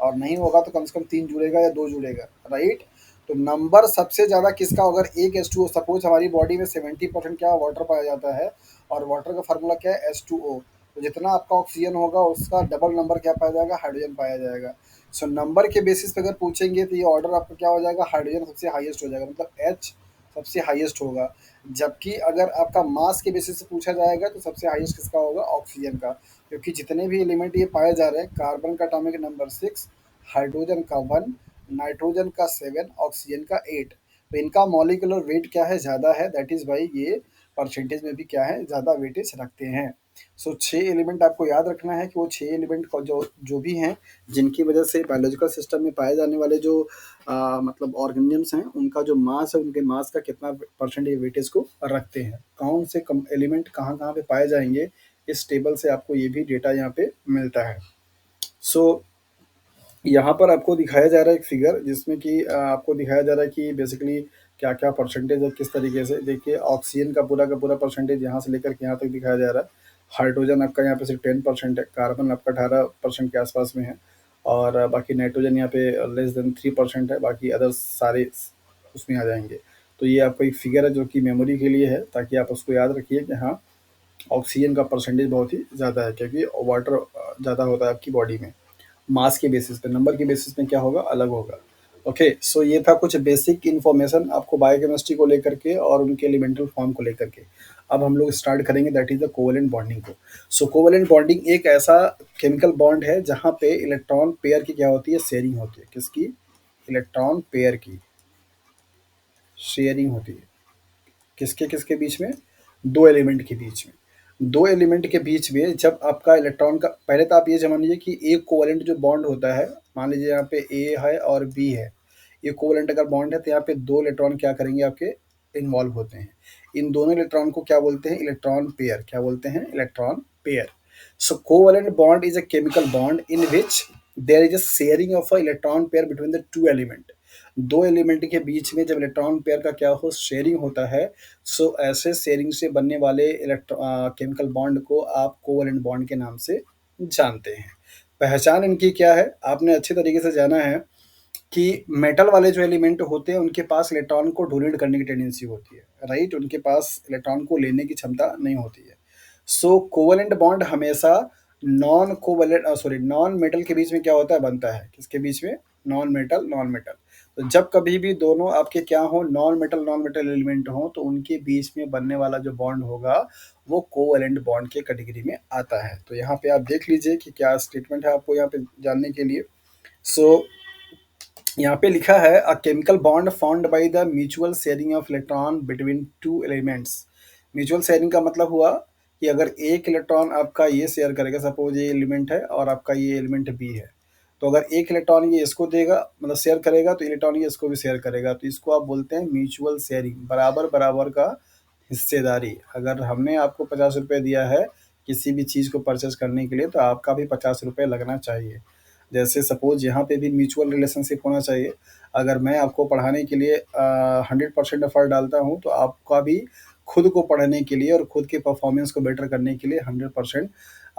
और नहीं होगा तो कम से कम 3 जुड़ेगा या 2 जुड़ेगा, राइट। तो नंबर सबसे ज़्यादा किसका, अगर एक H2O, सपोज हमारी बॉडी में 70% क्या वाटर पाया जाता है, और वाटर का फार्मूला क्या है, H2O। तो जितना आपका ऑक्सीजन होगा उसका डबल नंबर क्या पाया जाएगा, हाइड्रोजन पाया जाएगा। सो नंबर के बेसिस पे अगर पूछेंगे तो ये ऑर्डर आपका क्या हो जाएगा, हाइड्रोजन सबसे हाईएस्ट हो जाएगा, मतलब H सबसे हाईएस्ट होगा। जबकि अगर आपका मास के बेसिस से पूछा जाएगा तो सबसे हाईएस्ट किसका होगा, ऑक्सीजन का। क्योंकि जितने भी एलिमेंट ये पाए जा रहे हैं, कार्बन का एटॉमिक नंबर 6, हाइड्रोजन का 1, नाइट्रोजन का 7, ऑक्सीजन का 8। तो इनका मॉलिक्यूलर वेट क्या है, ज़्यादा है, दैट इज़ वाई ये परसेंटेज में भी क्या है, ज़्यादा वेटेज रखते हैं। सो 6 एलिमेंट आपको याद रखना है कि वो 6 एलिमेंट को जो जो भी हैं, जिनकी वजह से बायोलॉजिकल सिस्टम में पाए जाने वाले जो मतलब ऑर्गेनिजम्स हैं, उनका जो मास है, उनके मास का कितना परसेंटेज वेटेज को रखते हैं, कौन से कम एलिमेंट कहाँ कहाँ पे पाए जाएंगे, इस टेबल से आपको ये भी डेटा यहाँ पे मिलता है। सो यहाँ पर आपको दिखाया जा रहा है एक फिगर, जिसमें कि आपको दिखाया जा रहा है कि बेसिकली क्या क्या परसेंटेज है, किस तरीके से। देखिए ऑक्सीजन का पूरा परसेंटेज यहाँ से लेकर के यहाँ तक दिखाया जा रहा है। हाइड्रोजन आपका यहाँ पे सिर्फ 10% है, कार्बन आपका 18% के आसपास में है, और बाकी नाइट्रोजन यहाँ पे लेस देन 3% है, बाकी अदर सारे उसमें आ जाएंगे। तो ये आपको एक फिगर है जो कि मेमोरी के लिए है, ताकि आप उसको याद रखिए कि हाँ, ऑक्सीजन का परसेंटेज बहुत ही ज़्यादा है, क्योंकि वाटर ज़्यादा होता है आपकी बॉडी में। मास के बेसिस पे, नंबर के बेसिस पे क्या होगा, अलग होगा। ओके, सो ये था कुछ बेसिक इन्फॉर्मेशन आपको बायोकेमिस्ट्री को लेकर के और उनके एलिमेंटल फॉर्म को लेकर के। अब हम लोग स्टार्ट करेंगे that is the covalent bonding को। सो कोवेलेंट बॉन्डिंग एक ऐसा केमिकल बॉन्ड है जहाँ पे इलेक्ट्रॉन पेयर की क्या होती है, शेयरिंग होती है। किसकी, इलेक्ट्रॉन पेयर की शेयरिंग होती है। किसके किसके बीच में, दो एलिमेंट के बीच में। दो एलिमेंट के बीच में जब आपका इलेक्ट्रॉन का, पहले तो आप ये समझ लीजिए कि एक कोवेलेंट जो बॉन्ड होता है, मान लीजिए यहाँ पे ए है और बी है, ये कोवेलेंट अगर बॉन्ड है तो यहाँ पे दो इलेक्ट्रॉन क्या करेंगे, आपके इन्वॉल्व होते हैं। इन दोनों इलेक्ट्रॉन को क्या बोलते हैं, इलेक्ट्रॉन पेयर। क्या बोलते हैं, electron pair. So covalent bond is a chemical bond in which there is a sharing of a electron pair between the two element. दो एलिमेंट के बीच में जब इलेक्ट्रॉन पेयर का क्या हो, शेयरिंग होता है। सो ऐसे शेयरिंग से बनने वाले केमिकल बॉन्ड को आप कोवलेंट बॉन्ड के नाम से जानते हैं। पहचान इनकी क्या है, आपने अच्छे तरीके से जाना है कि मेटल वाले जो एलिमेंट होते हैं उनके पास इलेक्ट्रॉन को डोनेट करने की टेंडेंसी होती है, राइट। उनके पास इलेक्ट्रॉन को लेने की क्षमता नहीं होती है। सो कोवलेंट बॉन्ड हमेशा नॉन मेटल के बीच में क्या होता है, बनता है। किसके बीच में, नॉन मेटल। तो जब कभी भी दोनों आपके क्या हो, नॉन मेटल एलिमेंट हो, तो उनके बीच में बनने वाला जो बॉन्ड होगा वो कोवलेंट बॉन्ड के कैटेगरी में आता है। तो यहाँ पे आप देख लीजिए कि क्या स्टेटमेंट है आपको यहाँ पे जानने के लिए। सो यहाँ पे लिखा है अ chemical bond found by the mutual sharing of electron between two elements. Mutual sharing का मतलब हुआ कि अगर एक इलेक्ट्रॉन आपका ये शेयर करेगा, सपोज ये एलिमेंट है और आपका ये एलिमेंट बी है, तो अगर एक इलेक्ट्रॉन ये इसको देगा, मतलब शेयर करेगा, तो इलेक्ट्रॉन ये इसको भी शेयर करेगा। तो इसको आप बोलते हैं म्यूचुअल शेयरिंग, बराबर बराबर का हिस्सेदारी। अगर हमने आपको 50 रुपये दिया है किसी भी चीज़ को परचेज करने के लिए, तो आपका भी 50 रुपये लगना चाहिए। जैसे सपोज यहाँ पे भी म्यूचुअल रिलेशनशिप होना चाहिए। अगर मैं आपको पढ़ाने के लिए 100% एफर्ट डालता हूँ, तो आपका भी खुद को पढ़ने के लिए और खुद के परफॉर्मेंस को बेटर करने के लिए 100%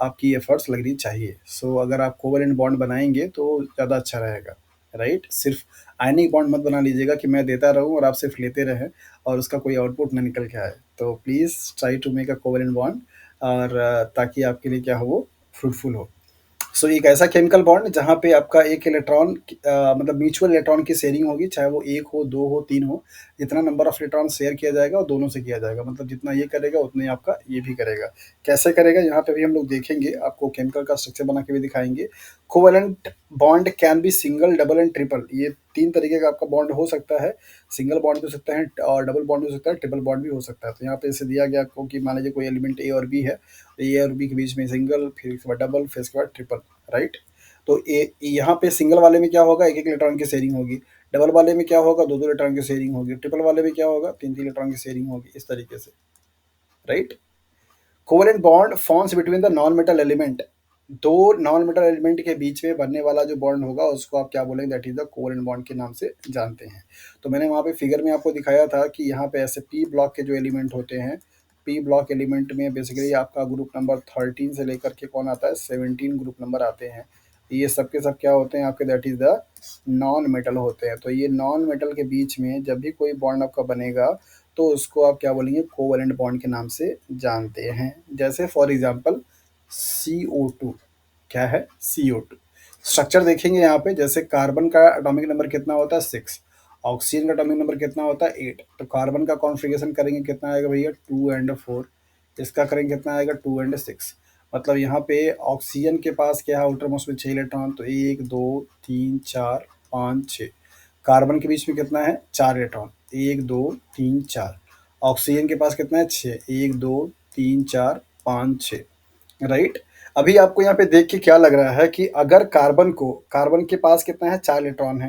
आपकी एफर्ट्स लगनी चाहिए। सो अगर आप कोवेलेंट बॉन्ड बनाएंगे तो ज़्यादा अच्छा रहेगा, राइट। सिर्फ आयनिक बॉन्ड मत बना लीजिएगा कि मैं देता रहूँ और आप सिर्फ लेते रहें और उसका कोई आउटपुट ना निकल के आए। तो please try to make a covalent bond, और ताकि आपके लिए क्या हो, वो फ्रूटफुल हो। सो एक ऐसा केमिकल बॉन्ड जहाँ पे आपका एक इलेक्ट्रॉन मतलब म्यूचुअल इलेक्ट्रॉन की शेयरिंग होगी, चाहे वो एक हो, दो हो, तीन हो। जितना नंबर ऑफ इलेक्ट्रॉन शेयर किया जाएगा वो दोनों से किया जाएगा, मतलब जितना ये करेगा उतना ही आपका ये भी करेगा। कैसे करेगा, यहाँ पे भी हम लोग देखेंगे, आपको केमिकल का स्ट्रक्चर बना के भी दिखाएंगे। Covalent bond can B single, double and triple. ये 3 तरीके का आपका बॉन्ड हो सकता है, सिंगल बॉन्ड भी हो सकता है और डबल बॉन्ड भी हो सकता है, ट्रिपल बॉन्ड भी हो सकता है। तो यहाँ पे इसे दिया गया आपको कि मान लीजिए कोई एलिमेंट ए और बी है, तो ए और बी के बीच में सिंगल, फिर उसके बाद डबल, फिर उसके बाद ट्रिपल, राइट? तो ए यहाँ पे सिंगल वाले में क्या होगा, एक-एक इलेक्ट्रॉन की शेयरिंग होगी, डबल वाले में क्या होगा, दो-दो इलेक्ट्रॉन की शेयरिंग होगी, ट्रिपल वाले में क्या होगा, तीन-तीन इलेक्ट्रॉन की शेयरिंग होगी, इस तरीके से, right? Covalent bond forms between the non metal element, दो नॉन मेटल एलिमेंट के बीच में बनने वाला जो बॉन्ड होगा उसको आप क्या बोलेंगे, that is the covalent bond के नाम से जानते हैं। तो मैंने वहाँ पे फिगर में आपको दिखाया था कि यहाँ पे ऐसे पी ब्लॉक के जो एलिमेंट होते हैं, पी ब्लॉक एलिमेंट में बेसिकली आपका ग्रुप नंबर 13 से लेकर के कौन आता है, 17 ग्रुप नंबर आते हैं। ये सब के सब क्या होते हैं आपके, that is the non metal होते हैं। तो ये नॉन मेटल के बीच में जब भी कोई बॉन्ड आपका बनेगा तो उसको आप क्या बोलेंगे, कोवेलेंट बॉन्ड के नाम से जानते हैं। जैसे फॉर एग्जांपल CO2, क्या है, CO2। स्ट्रक्चर देखेंगे यहाँ पे, जैसे कार्बन का एटॉमिक नंबर कितना होता है, 6, ऑक्सीजन का एटॉमिक नंबर कितना होता है, 8। तो कार्बन का कॉन्फ़िगरेशन करेंगे कितना आएगा भैया, 2 एंड 4। इसका करेंगे कितना आएगा, 2 एंड 6। मतलब यहाँ पे ऑक्सीजन के पास क्या है, आउटर मोस्ट में 6 इलेक्ट्रॉन, तो 1 2 3 4 5 6। कार्बन के बीच में कितना है, 4 इलेक्ट्रॉन, 1 2 3 4। ऑक्सीजन के पास कितना है, 6, 1 2 3 4 5 6, राइट? अभी आपको यहाँ पे देख के क्या लग रहा है कि अगर कार्बन के पास कितना है, 4 इलेक्ट्रॉन है,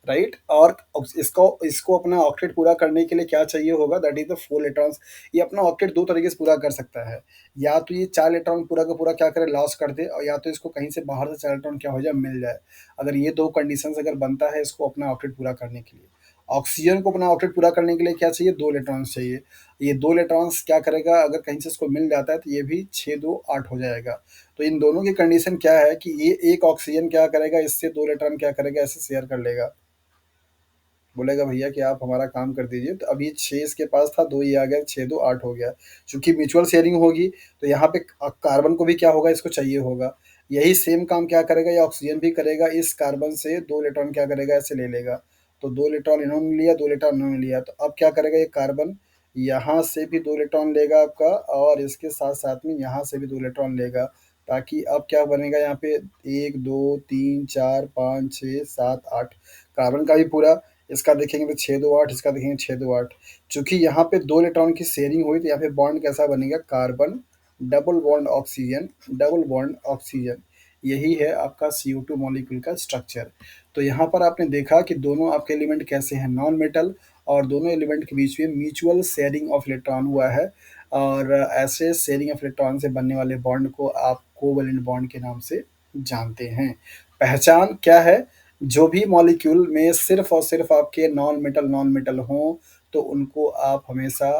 राइट? और इसको इसको अपना ऑक्टेट पूरा करने के लिए क्या चाहिए होगा, दैट इज द 4 इलेक्ट्रॉन्स। ये अपना ऑक्टेट दो तरीके से पूरा कर सकता है, या तो ये 4 इलेक्ट्रॉन पूरा का पूरा क्या करे, लॉस कर दे, और या तो इसको कहीं से बाहर से 4 इलेक्ट्रॉन क्या हो जाए, मिल जाए। अगर ये दो कंडीशंस अगर बनता है इसको अपना ऑक्टेट पूरा करने के लिए, ऑक्सीजन को अपना ऑक्टेट पूरा करने के लिए क्या चाहिए, 2 इलेक्ट्रॉन्स चाहिए। ये 2 इलेक्ट्रॉन्स क्या करेगा, अगर कहीं से इसको मिल जाता है तो ये भी 6 2 8 हो जाएगा। तो इन दोनों की कंडीशन क्या है कि ये एक ऑक्सीजन क्या करेगा, इससे 2 इलेक्ट्रॉन क्या करेगा, ऐसे शेयर कर लेगा। बोलेगा भैया कि आप हमारा काम कर दीजिए, तो अभी 6 इसके पास था, 2 ये आ गया, 6 2 8 हो गया। चूँकि म्यूचुअल शेयरिंग होगी तो यहाँ पे कार्बन को भी क्या होगा, इसको चाहिए होगा। यही सेम काम क्या करेगा, ये ऑक्सीजन भी करेगा, इस कार्बन से 2 इलेक्ट्रॉन क्या करेगा, ऐसे ले लेगा। तो 2 इलेक्ट्रॉन इन्होंने लिया, 2 इलेक्ट्रॉन इन्होंने लिया, तो अब क्या करेगा ये कार्बन, यहाँ से भी 2 इलेक्ट्रॉन लेगा आपका, और इसके साथ-साथ में यहाँ से भी 2 इलेक्ट्रॉन लेगा। ताकि अब क्या बनेगा यहाँ पे, 1 2 3 4 5 6 7 8, कार्बन का भी पूरा, इसका देखेंगे तो 6 2 8, इसका देखेंगे 6 2 8। चूँकि यहाँ पे 2 इलेक्ट्रॉन की शेयरिंग हुई तो यहाँ पे बॉन्ड कैसा बनेगा, carbon double bond oxygen, double bond oxygen. यही है आपका CO2 मॉलिक्यूल का स्ट्रक्चर। तो यहाँ पर आपने देखा कि दोनों आपके एलिमेंट कैसे हैं, नॉन मेटल, और दोनों एलिमेंट के बीच में म्यूचुअल शेयरिंग ऑफ इलेक्ट्रॉन हुआ है। और ऐसे शेयरिंग ऑफ इलेक्ट्रॉन से बनने वाले बॉन्ड को आप कोवैलेंट बॉन्ड के नाम से जानते हैं। पहचान क्या है, जो भी मॉलिक्यूल में सिर्फ और सिर्फ आपके नॉन मेटल हों तो उनको आप हमेशा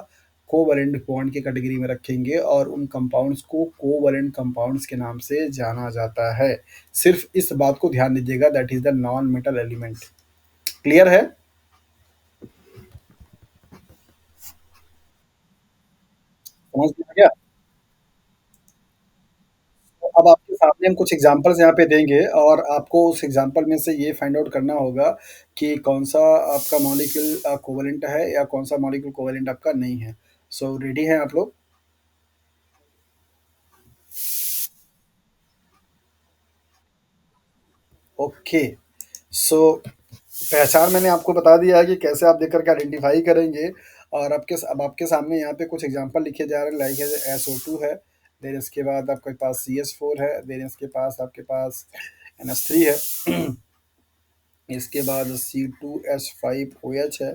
कोवैलेंट बॉन्ड की कैटेगरी में रखेंगे, और उन कंपाउंड्स को कोवैलेंट कंपाउंड्स के नाम से जाना जाता है। सिर्फ इस बात को ध्यान दीजिएगा, that is the non metal element. Clear है? समझ में आ गया? तो अब आपके सामने हम कुछ एग्जांपल्स यहाँ पे देंगे, और आपको उस एग्जांपल में से ये फाइंड आउट करना होगा कि कौन सा आपका मॉलिक्यूल कोवैलेंट है या कौन सा मॉलिक्यूल कोवैलेंट आपका नहीं है। सो रेडी हैं आप लोग? ओके। सो पहचान मैंने आपको बता दिया है कि कैसे आप देख करके आइडेंटिफाई करेंगे। और अब आपके सामने यहाँ पे कुछ एग्जांपल लिखे जा रहे हैं, लाइक है SO2 है, देन इसके बाद आपके पास CS4 है, देन इसके पास आपके पास NH3 है, इसके बाद C2H5OH है,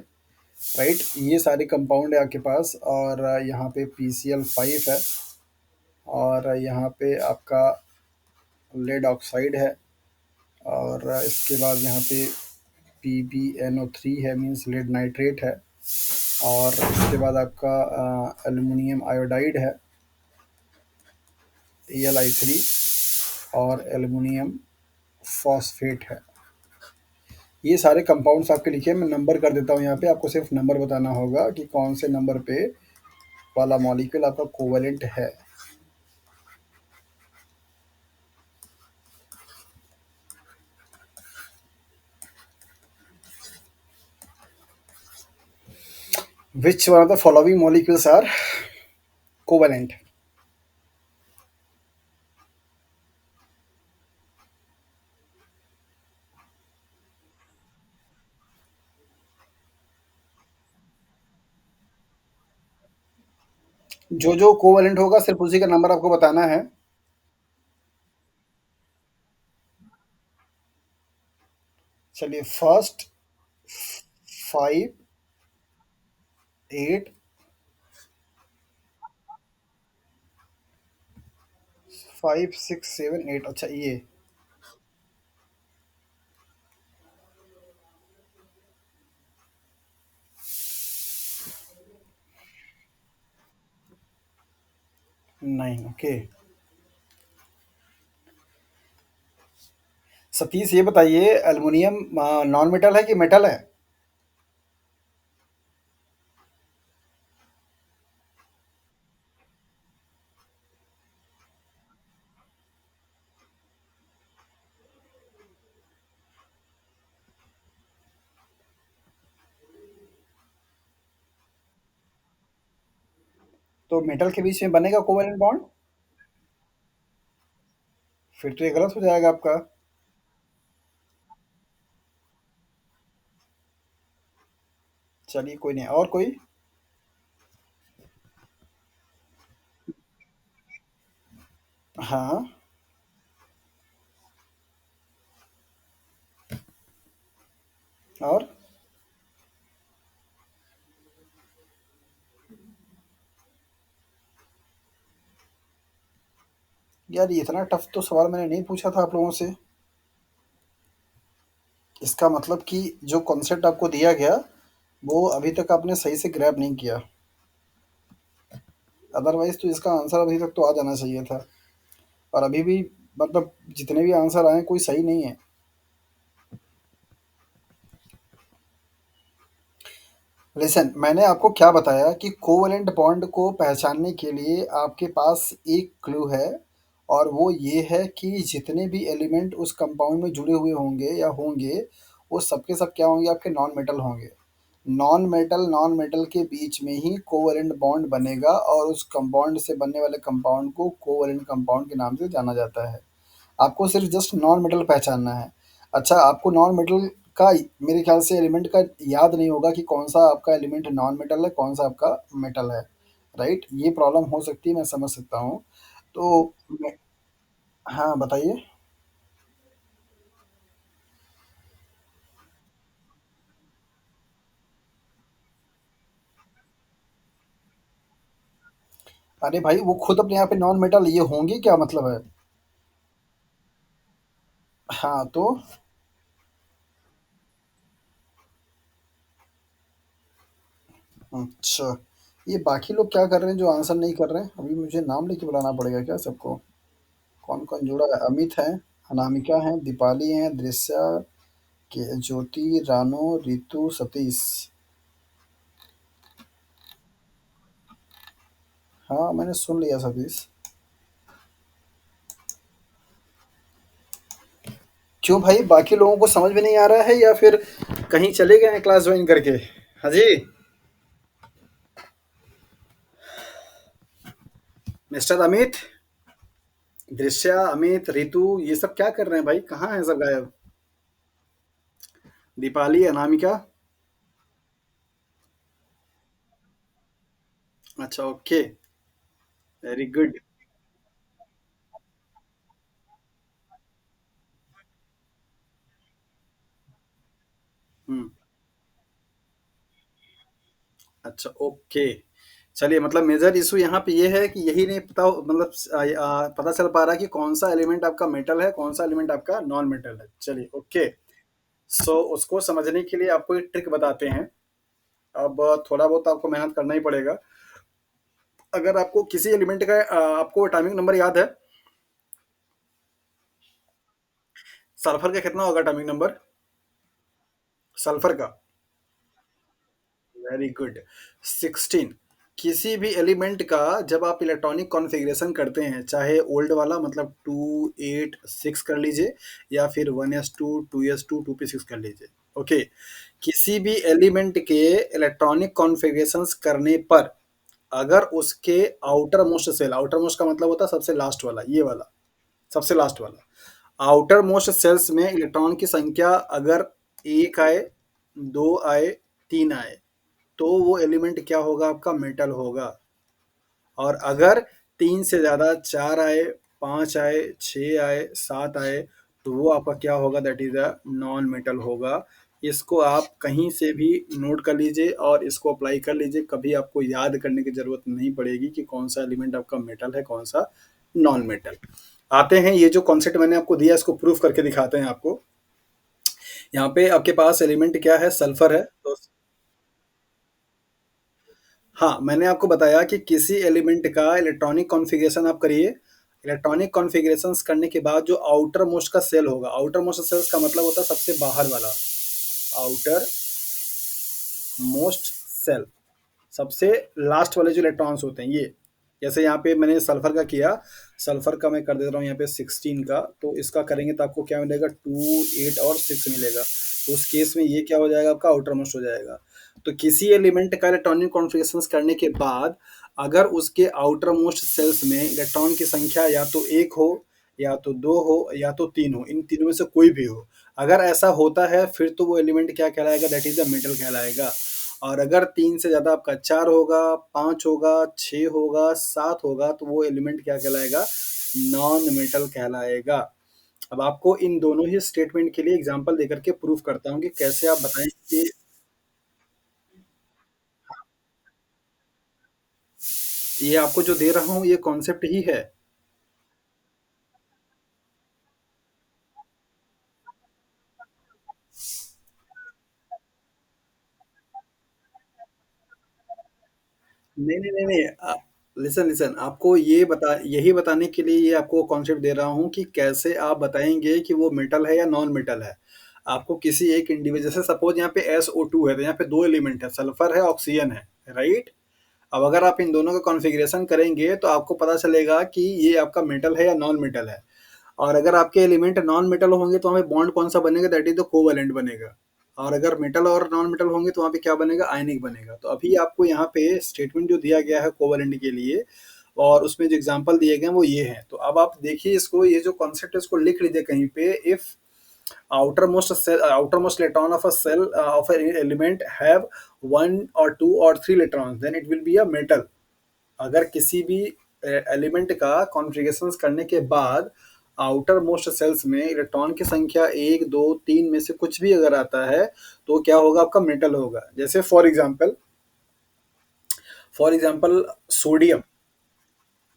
राइट? ये सारे कंपाउंड है आपके पास, और यहाँ पे PCl5 है, और यहाँ पे आपका लेड ऑक्साइड है, और इसके बाद यहाँ पे PbNO3 है, मीन्स लेड नाइट्रेट है, और इसके बाद आपका एल्युमिनियम आयोडाइड है, Al(I3), और एल्युमिनियम फॉस्फेट है। ये सारे कंपाउंड्स आपके लिखे हैं, मैं नंबर कर देता हूँ यहाँ पे, आपको सिर्फ नंबर बताना होगा कि कौन से नंबर पे वाला मॉलिक्यूल आपका कोवैलेंट है। Which one of the following molecules are covalent? जो कोवेलेंट होगा सिर्फ़ उसी का नंबर आपको बताना है। चलिए फर्स्ट 5, 8, 5, 6, 7, 8 अच्छा ये। Nine okay. सतीश ये बताइए एल्युमिनियम नॉन मेटल है कि मेटल है? तो मेटल के बीच में बनेगा कोवेलेंट बॉन्ड? फिर तो ये गलत हो जाएगा आपका। चलिए कोई नहीं, और कोई? हाँ, और? यार ये इतना टफ तो सवाल मैंने नहीं पूछा था आप लोगों से। इसका मतलब कि जो कॉन्सेप्ट आपको दिया गया, वो अभी तक आपने सही से ग्रैब नहीं किया। अदरवाइज़ तो इसका आंसर अभी तक तो आ जाना चाहिए था। और अभी भी मतलब जितने भी आंसर आए कोई सही नहीं है। लिसन, मैंने आपको क्या बताया कि कोवेलेंट बॉन्ड को पहचानने के लिए आपके पास एक क्लू है, और वो ये है कि जितने भी एलिमेंट उस कंपाउंड में जुड़े हुए होंगे या होंगे, वो सब के सब क्या होंगे, आपके नॉन मेटल होंगे। नॉन मेटल के बीच में ही कोवेलेंट बॉन्ड बनेगा, और उस कंपाउंड से बनने वाले कंपाउंड को कोवेलेंट कंपाउंड के नाम से जाना जाता है। आपको सिर्फ जस्ट नॉन मेटल पहचानना है। अच्छा, आपको नॉन मेटल का मेरे ख्याल से एलिमेंट का याद नहीं होगा कि कौन सा आपका एलिमेंट नॉन मेटल है, कौन सा आपका मेटल है। राइट, ये प्रॉब्लम हो सकती है, मैं समझ सकता हूँ। तो हाँ बताइए। अरे भाई वो खुद अपने आप पे नॉन मेटल ये होंगे, क्या मतलब है? हाँ तो अच्छा, ये बाकी लोग क्या कर रहे हैं जो आंसर नहीं कर रहे हैं? अभी मुझे नाम लेके बुलाना पड़ेगा क्या सबको? कौन कौन जुड़ा है? अमित है, अनामिका है, दीपाली है, दृश्या, ज्योति, रानू, रितु, सतीश। हाँ मैंने सुन लिया सतीश। क्यों भाई, बाकी लोगों को समझ में नहीं आ रहा है या फिर कहीं चले गए हैं क्लास ज्वाइन करके? हाँ जी। मिस्टर अमित, दृश्या, अमित, रितु, ये सब क्या कर रहे हैं भाई? कहाँ हैं सब गायब? दीपाली, अनामिका। अच्छा ओके। Very good. हम्म। अच्छा ओके। चलिए, मतलब मेजर इशू यहाँ पे ये है कि यही नहीं पता मतलब पता चल पा रहा है कि कौन सा एलिमेंट आपका मेटल है, कौन सा एलिमेंट आपका नॉन मेटल है। चलिए ओके। सो उसको समझने के लिए आपको एक ट्रिक बताते हैं। अब थोड़ा बहुत आपको मेहनत करना ही पड़ेगा। अगर आपको किसी एलिमेंट का आपको एटॉमिक नंबर याद है? सल्फर का कितना होगा एटॉमिक नंबर? सल्फर का? Very good. 16। किसी भी एलिमेंट का जब आप इलेक्ट्रॉनिक कॉन्फ़िगरेशन करते हैं, चाहे ओल्ड वाला मतलब 2, 8, 6 कर लीजिए, या फिर 1s2, 2s2, 2p6 कर लीजिए। ओके। किसी भी एलिमेंट के इलेक्ट्रॉनिक कॉन्फ़िगरेशंस करने पर अगर उसके outermost shell, outermost का मतलब होता है सबसे लास्ट वाला, ये वाला, सबसे लास्ट वाला आउटर मोस्ट सेल्स में इलेक्ट्रॉन की संख्या अगर एक आए, दो आए, तीन आए, तो वो एलिमेंट क्या होगा? आपका मेटल होगा। और अगर 3 से ज़्यादा 4 आए, 5 आए, 6 आए, 7 आए, तो वो आपका क्या होगा, that is a non metal होगा। इसको आप कहीं से भी नोट कर लीजिए और इसको अप्लाई कर लीजिए, कभी आपको याद करने की ज़रूरत नहीं पड़ेगी कि कौन-सा एलिमेंट आपका मेटल है, कौन-सा नॉन मेटल। आते हैं, ये जो कॉन्सेप्ट मैंने आपको दिया इसको प्रूफ करके दिखाते हैं आपको। यहाँ पे आपके पास एलिमेंट क्या है, सल्फर है। तो हाँ, मैंने आपको बताया कि किसी एलिमेंट का इलेक्ट्रॉनिक कॉन्फ़िगरेशन आप करिए। इलेक्ट्रॉनिक कॉन्फ़िगरेशंस करने के बाद जो आउटर मोस्ट का सेल होगा, आउटर मोस्ट सेल्स का मतलब होता है सबसे बाहर वाला, आउटर मोस्ट सेल, सबसे लास्ट वाले जो इलेक्ट्रॉन्स होते हैं ये। जैसे यहाँ पे मैंने सल्फर का किया, सल्फर का मैं कर दे रहा हूँ यहाँ पे 16 का, तो इसका करेंगे तो आपको क्या मिलेगा, 2, 8 और 6 मिलेगा। तो उस केस में ये क्या हो जाएगा, आपका आउटर मोस्ट हो जाएगा। तो किसी एलिमेंट का इलेक्ट्रॉनिक कॉन्फ़िगरेशंस करने के बाद अगर उसके आउटर मोस्ट सेल्स में इलेक्ट्रॉन की संख्या या तो 1 हो, या तो 2 हो, या तो 3 हो, इन तीनों में से कोई भी हो। अगर ऐसा होता है फिर तो वो एलिमेंट क्या कहलाएगा, दैट इज़ द मेटल कहलाएगा। और अगर 3 से ज़्यादा आपका 4 होगा, 5 होगा, 6 होगा, 7 होगा, तो वो एलिमेंट क्या कहलाएगा, नॉन मेटल कहलाएगा। अब आपको इन दोनों ही स्टेटमेंट के लिए एग्ज़ाम्पल देकर के प्रूफ करता हूँ कि कैसे आप बताएँ कि ये आपको जो दे रहा हूँ ये कॉन्सेप्ट ही है। नहीं, नहीं, नहीं, नहीं, लिसन, लिसन, आपको ये बता यही बताने के लिए ये आपको कॉन्सेप्ट दे रहा हूँ कि कैसे आप बताएँगे कि वो मेटल है या नॉन मेटल है। आपको किसी एक इंडिविजुअल, जैसे सपोज़ यहाँ पे SO2 है, तो यहाँ पे 2 एलिमेंट है, सल्फर है, ऑक्सीजन है, राइट? अब अगर आप इन दोनों का कॉन्फ़िगरेशन करेंगे तो आपको पता चलेगा कि ये आपका मेटल है या नॉन मेटल है। और अगर आपके एलिमेंट नॉन मेटल होंगे तो हमें बॉन्ड कौन सा बनेगा, दैट इज द कोवैलेंट बनेगा। और अगर मेटल और नॉन मेटल होंगे तो वहाँ पे क्या बनेगा, आयनिक बनेगा। तो अभी आपको यहाँ पे स्टेटमेंट जो दिया गया है कोवैलेंट के लिए और उसमें जो एग्जांपल दिए गए हैं वो ये हैं। तो अब आप देखिए इसको, ये जो कॉन्सेप्ट है इसको लिख लीजिए कहीं पे। If outermost electron of a cell of an element have 1 or 2 or 3 electrons, then it will be a metal। अगर किसी भी एलिमेंट का कॉन्फ़िगरेशंस करने के बाद आउटर मोस्ट सेल्स में इलेक्ट्रॉन की संख्या 1, 2, 3 में से कुछ भी अगर आता है तो क्या होगा, आपका मेटल होगा। जैसे फॉर एग्जांपल सोडियम।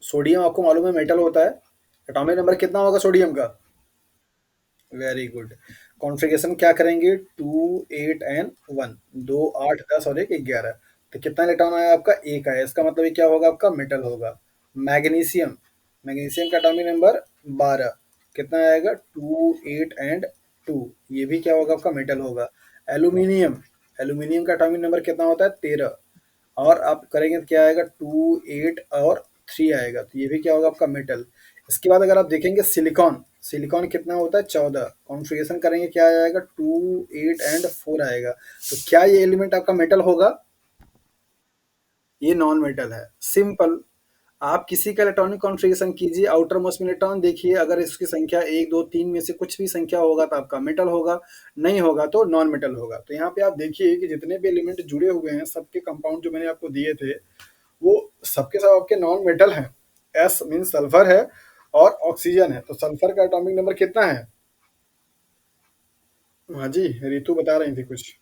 सोडियम आपको मालूम है मेटल होता है। एटॉमिक नंबर कितना होगा सोडियम का? Very good. कॉन्फ़िगरेशन क्या करेंगे, 2, 8 एंड 1, 2, 8, 10 और 1, 11। तो कितना इलेक्ट्रॉन आया आपका, एक आया। इसका मतलब ये क्या होगा, आपका मेटल होगा। मैग्नीशियम, मैग्नीशियम का एटॉमिक नंबर 12, कितना आएगा, 2, 8 एंड 2, ये भी क्या होगा, आपका मेटल होगा। एल्यूमिनियम, एल्यूमिनियम का एटॉमिक नंबर कितना होता है, 13। और आप करेंगे तो क्या आएगा, 2, 8 और 3 आएगा, तो ये भी क्या होगा, आपका मेटल। इसके बाद अगर आप देखेंगे सिलिकॉन, सिलिकॉन कितना होता है, 14। कॉन्फ़िगरेशन करेंगे क्या आएगा, 2, 8 एंड 4 आएगा। तो क्या ये एलिमेंट आपका मेटल होगा? ये नॉन मेटल है, सिंपल। आप किसी का इलेक्ट्रॉनिक कॉन्फ़िगरेशन कीजिए, आउटर मोस्ट में इलेक्ट्रॉन देखिए, अगर इसकी संख्या 1, 2, 3 में से कुछ भी संख्या होगा तो आपका मेटल होगा, नहीं होगा तो नॉन मेटल होगा। तो यहाँ पे आप देखिए कि जितने भी एलिमेंट जुड़े हुए हैं सबके कंपाउंड जो मैंने आपको दिए थे वो सबके सब आपके नॉन मेटल हैं। एस मीन सल्फर है और ऑक्सीजन है। तो सल्फर का एटॉमिक नंबर कितना है? हाँ जी, रितु बता रही थी कुछ।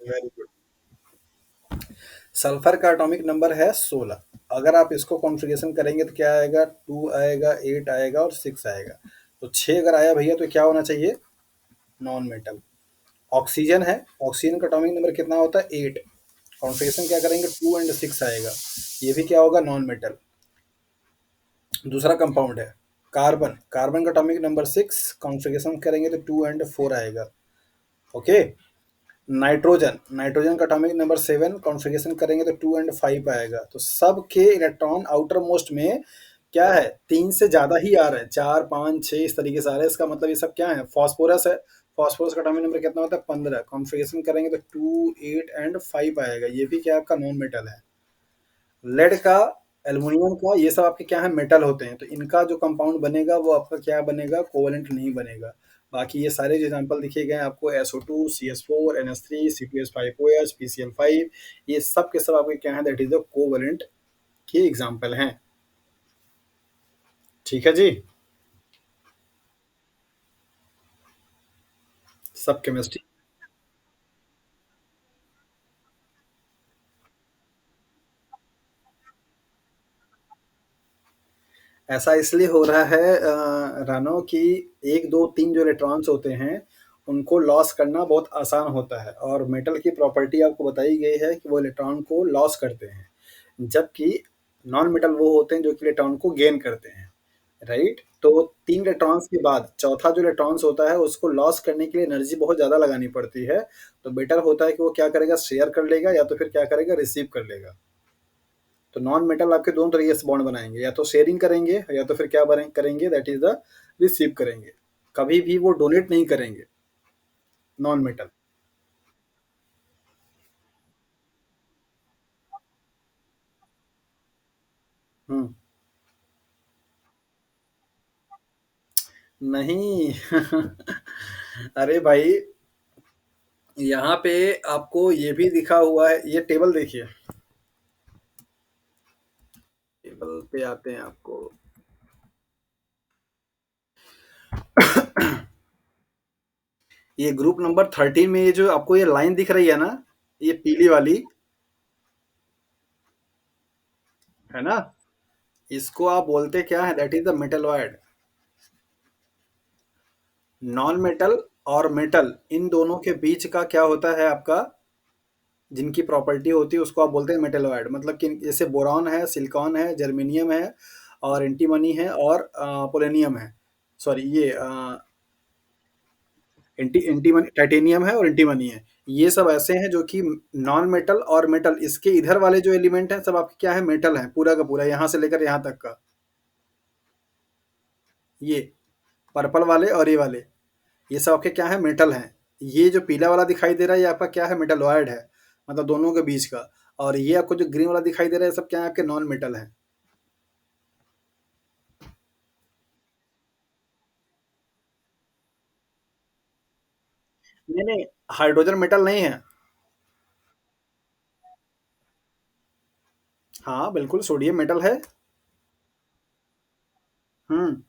Very good. सल्फर का एटॉमिक नंबर है 16। अगर आप इसको कॉन्फ़िगरेशन करेंगे तो क्या आएगा, 2 आएगा, 8 आएगा और 6 आएगा। तो 6 अगर आया भैया तो क्या होना चाहिए, नॉन मेटल। ऑक्सीजन है, ऑक्सीजन का एटॉमिक नंबर कितना होता है, 8। कॉन्फ़िगरेशन क्या करेंगे, 2 एंड 6 आएगा, ये भी क्या होगा, नॉन मेटल। दूसरा कंपाउंड है कार्बन, कार्बन का एटॉमिक नंबर 6, कॉन्फ़िगरेशन करेंगे तो 2 एंड 4 आएगा। ओके। नाइट्रोजन, नाइट्रोजन का एटॉमिक नंबर 7, कॉन्फ़िगरेशन करेंगे तो 2 एंड 5 आएगा। तो सबके इलेक्ट्रॉन आउटर मोस्ट में क्या है, 3 से ज़्यादा ही आ रहे हैं, 4, 5, 6 इस तरीके से आ रहे हैं। इसका मतलब ये सब क्या है, फास्फोरस है। फास्फोरस का एटॉमिक नंबर कितना होता है, 15। कॉन्फ़िगरेशन करेंगे तो 2, 8 एंड 5 आएगा, ये भी क्या आपका नॉन मेटल है। लेड का, एल्युमिनियम का, ये सब आपके क्या है, मेटल होते हैं। तो इनका जो कंपाउंड बनेगा वो आपका क्या बनेगा, कोवैलेंट नहीं बनेगा। बाकी ये सारे जो एग्जांपल दिखे गए हैं आपको SO2, CS4, NH3, C2H5OH, PCl5, ये सब के सब आपके क्या हैं, दैट इज़ द कोवैलेंट के एग्जांपल हैं। ठीक है जी? सब केमिस्ट्री ऐसा इसलिए हो रहा है रानो कि 1, 2, 3 जो इलेक्ट्रॉन्स होते हैं, उनको लॉस करना बहुत आसान होता है और मेटल की प्रॉपर्टी आपको बताई गई है कि वो इलेक्ट्रॉन को लॉस करते हैं, जबकि नॉन मेटल वो होते हैं जो कि इलेक्ट्रॉन को गेन करते हैं, राइट? तो 3 इलेक्ट्रॉन्स के बाद चौथा जो इलेक्ट्रॉन्स होता है, उसको लॉस करने के लिए एनर्जी बहुत ज़्यादा लगानी पड़ती है, तो बेटर होता है कि वो क्या करेगा, शेयर कर लेगा या तो फिर क्या करेगा, रिसीव कर लेगा। तो नॉन मेटल आपके दोनों तरीके से बॉन्ड बनाएंगे, या तो शेयरिंग करेंगे या तो फिर क्या करेंगे, दैट इज द रिसीव करेंगे। कभी भी वो डोनेट नहीं करेंगे, नॉन मेटल। हम्म। नहीं अरे भाई, यहाँ पे आपको ये भी दिखा हुआ है, ये टेबल देखिए। टेबल पे आते हैं आपको। ये ग्रुप नंबर 13 में ये जो आपको ये लाइन दिख रही है ना, ये पीली वाली, है ना, इसको आप बोलते क्या है, that is the metalloid. Non metal और मेटल, इन दोनों के बीच का क्या होता है आपका, जिनकी प्रॉपर्टी होती है उसको आप बोलते हैं मेटलॉयड। मतलब कि जैसे बोरॉन है, सिलिकॉन है, जर्मेनियम है, और एंटीमनी है, और पोलेनियम है। सॉरी, ये एंटीमनी, टाइटेनियम है और एंटीमनी है। ये सब ऐसे हैं जो कि नॉन मेटल और मेटल, इसके इधर वाले जो एलिमेंट हैं सब आपके क्या है, मेटल है, पूरा का पूरा यहाँ से लेकर यहाँ तक का। ये पर्पल वाले और ये वाले, ये सब आपके क्या है, मेटल हैं। ये जो पीला वाला दिखाई दे रहा है ये आपका क्या है, मेटलॉयड है, मतलब दोनों के बीच का। और ये आपको जो ग्रीन वाला दिखाई दे रहा है, ये सब क्या है, आपके नॉन मेटल है। नहीं नहीं, हाइड्रोजन मेटल नहीं है। हाँ बिल्कुल, सोडियम मेटल है। हम्म।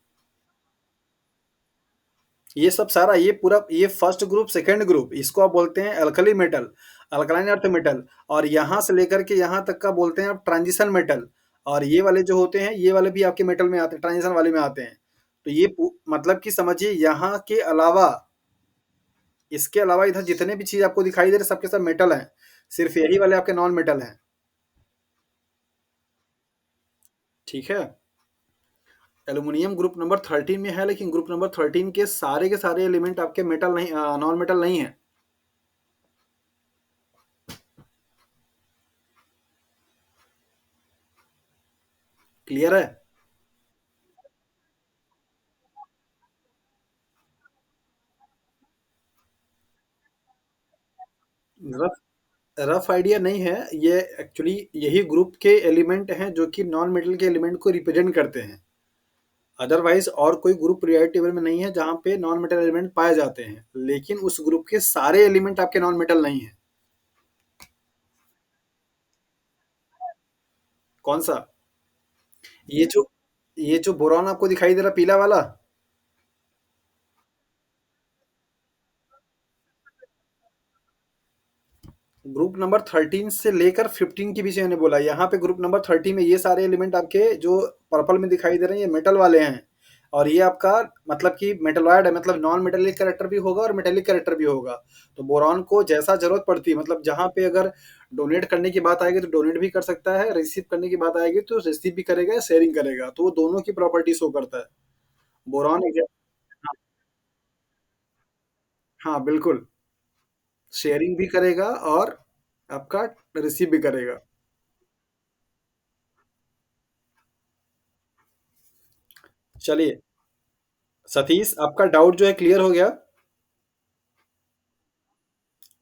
ये सब सारा, ये पूरा, ये फर्स्ट ग्रुप, सेकंड ग्रुप, इसको आप बोलते हैं alkali metal, alkaline earth metal. और यहाँ से लेकर के यहाँ तक का बोलते हैं आप ट्रांजिशन मेटल। और ये वाले जो होते हैं, ये वाले भी आपके मेटल में आते हैं, ट्रांजिशन वाले में आते हैं। तो ये मतलब कि समझिए, यहाँ के अलावा, इसके अलावा इधर जितने भी चीज आपको दिखाई दे रहे सबके सब मेटल हैं। सिर्फ यही वाले आपके नॉन मेटल हैं। ठीक है। एल्यूमिनियम ग्रुप नंबर 13 में है, लेकिन ग्रुप नंबर 13 के सारे एलिमेंट आपके मेटल नहीं, नॉन मेटल नहीं है। क्लियर है? रफ रफ आइडिया नहीं है। ये एक्चुअली यही ग्रुप के एलिमेंट हैं जो कि नॉन मेटल के एलिमेंट को रिप्रेजेंट करते हैं। अदरवाइज और कोई ग्रुप पीरियोडिक टेबल में नहीं है जहां पे नॉन मेटल एलिमेंट पाए जाते हैं, लेकिन उस ग्रुप के सारे एलिमेंट आपके नॉन मेटल नहीं है। कौन सा? ये जो ये जो बोरॉन आपको दिखाई दे रहा पीला वाला, ग्रुप नंबर 13 से लेकर 15 के बीच मैंने बोला। यहाँ पे ग्रुप नंबर 30 में ये सारे एलिमेंट आपके जो पर्पल में दिखाई दे रहे हैं, ये मेटल वाले हैं। और ये आपका मतलब कि मेटलॉयड है, मतलब नॉन मेटेलिक कैरेक्टर भी होगा और मेटेलिक कैरेक्टर भी होगा। तो बोरॉन को जैसा जरूरत पड़ती है, मतलब जहाँ पे अगर डोनेट करने की बात आएगी तो डोनेट भी कर सकता है, रिसीव करने की बात आएगी तो रिसीव भी करेगा, शेयरिंग करेगा, तो वो दोनों की प्रॉपर्टी शो करता है। बोरॉन हाँ, हाँ बिल्कुल, शेयरिंग भी करेगा और आपका रिसीव भी करेगा। चलिए सतीश, आपका डाउट जो है क्लियर हो गया।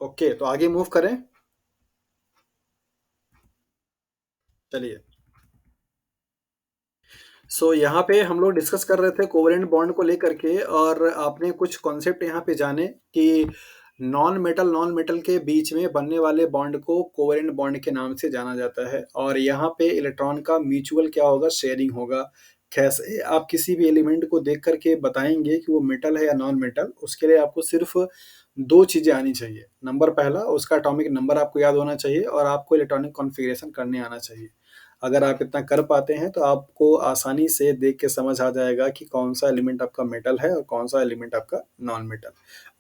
ओके, तो आगे मूव करें। चलिए, यहाँ पे हम लोग डिस्कस कर रहे थे कोवेलेंट बॉन्ड को लेकर के, और आपने कुछ कॉन्सेप्ट यहाँ पे जाने कि नॉन मेटल के बीच में बनने वाले बॉन्ड को कोवेलेंट बॉन्ड के नाम से जाना जाता है, और यहाँ पे इलेक्ट्रॉन का म्यूचुअल क्या होगा, शेयरिंग होगा। कैसे आप किसी भी एलिमेंट को देख करके बताएंगे कि वो मेटल है या नॉन मेटल, उसके लिए आपको सिर्फ दो चीजें आनी चाहिए। नंबर पहला, उसका एटॉमिक नंबर आपको याद होना चाहिए, और आपको इलेक्ट्रॉनिक कॉन्फ़िगरेशन करने आना चाहिए। अगर आप इतना कर पाते हैं तो आपको आसानी से देख के समझ आ जाएगा कि कौन सा एलिमेंट आपका मेटल है और कौन सा एलिमेंट आपका नॉन मेटल।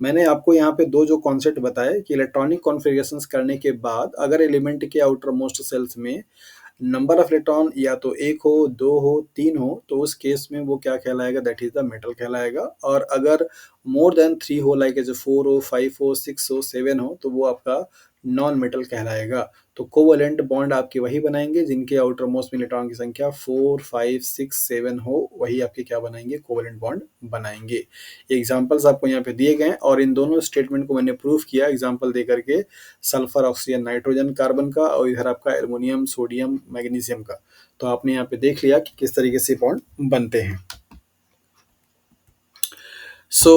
मैंने आपको यहाँ पे दो जो कॉन्सेप्ट बताए कि इलेक्ट्रॉनिक कॉन्फ़िगरेशंस करने के बाद अगर एलिमेंट के आउटर मोस्ट सेल्स में नंबर ऑफ इलेक्ट्रॉन या तो 1 हो, 2 हो, 3 हो, तो उस केस में वो क्या कहलाएगा, दैट इज़ द मेटल कहलाएगा। और अगर मोर देन 3 हो, लाइक एज़ 4 हो, 5 हो, 6 हो, 7 हो, तो वो आपका नॉन मेटल कहलाएगा। तो कोवेलेंट बॉन्ड आपके वही बनाएंगे जिनके आउटर मोस्ट में इलेक्ट्रॉन की संख्या 4, 5, 6, 7 हो, वही आपके क्या बनाएंगे, कोवेलेंट बॉन्ड बनाएंगे। एग्जाम्पल्स आपको यहाँ पे दिए गए हैं, और इन दोनों स्टेटमेंट को मैंने प्रूफ किया एग्जाम्पल दे करके, सल्फर, ऑक्सीजन, नाइट्रोजन, कार्बन का, और इधर आपका एल्युमिनियम, सोडियम, मैग्नीशियम का। तो आपने यहाँ पे देख लिया कि किस तरीके से बॉन्ड बनते हैं।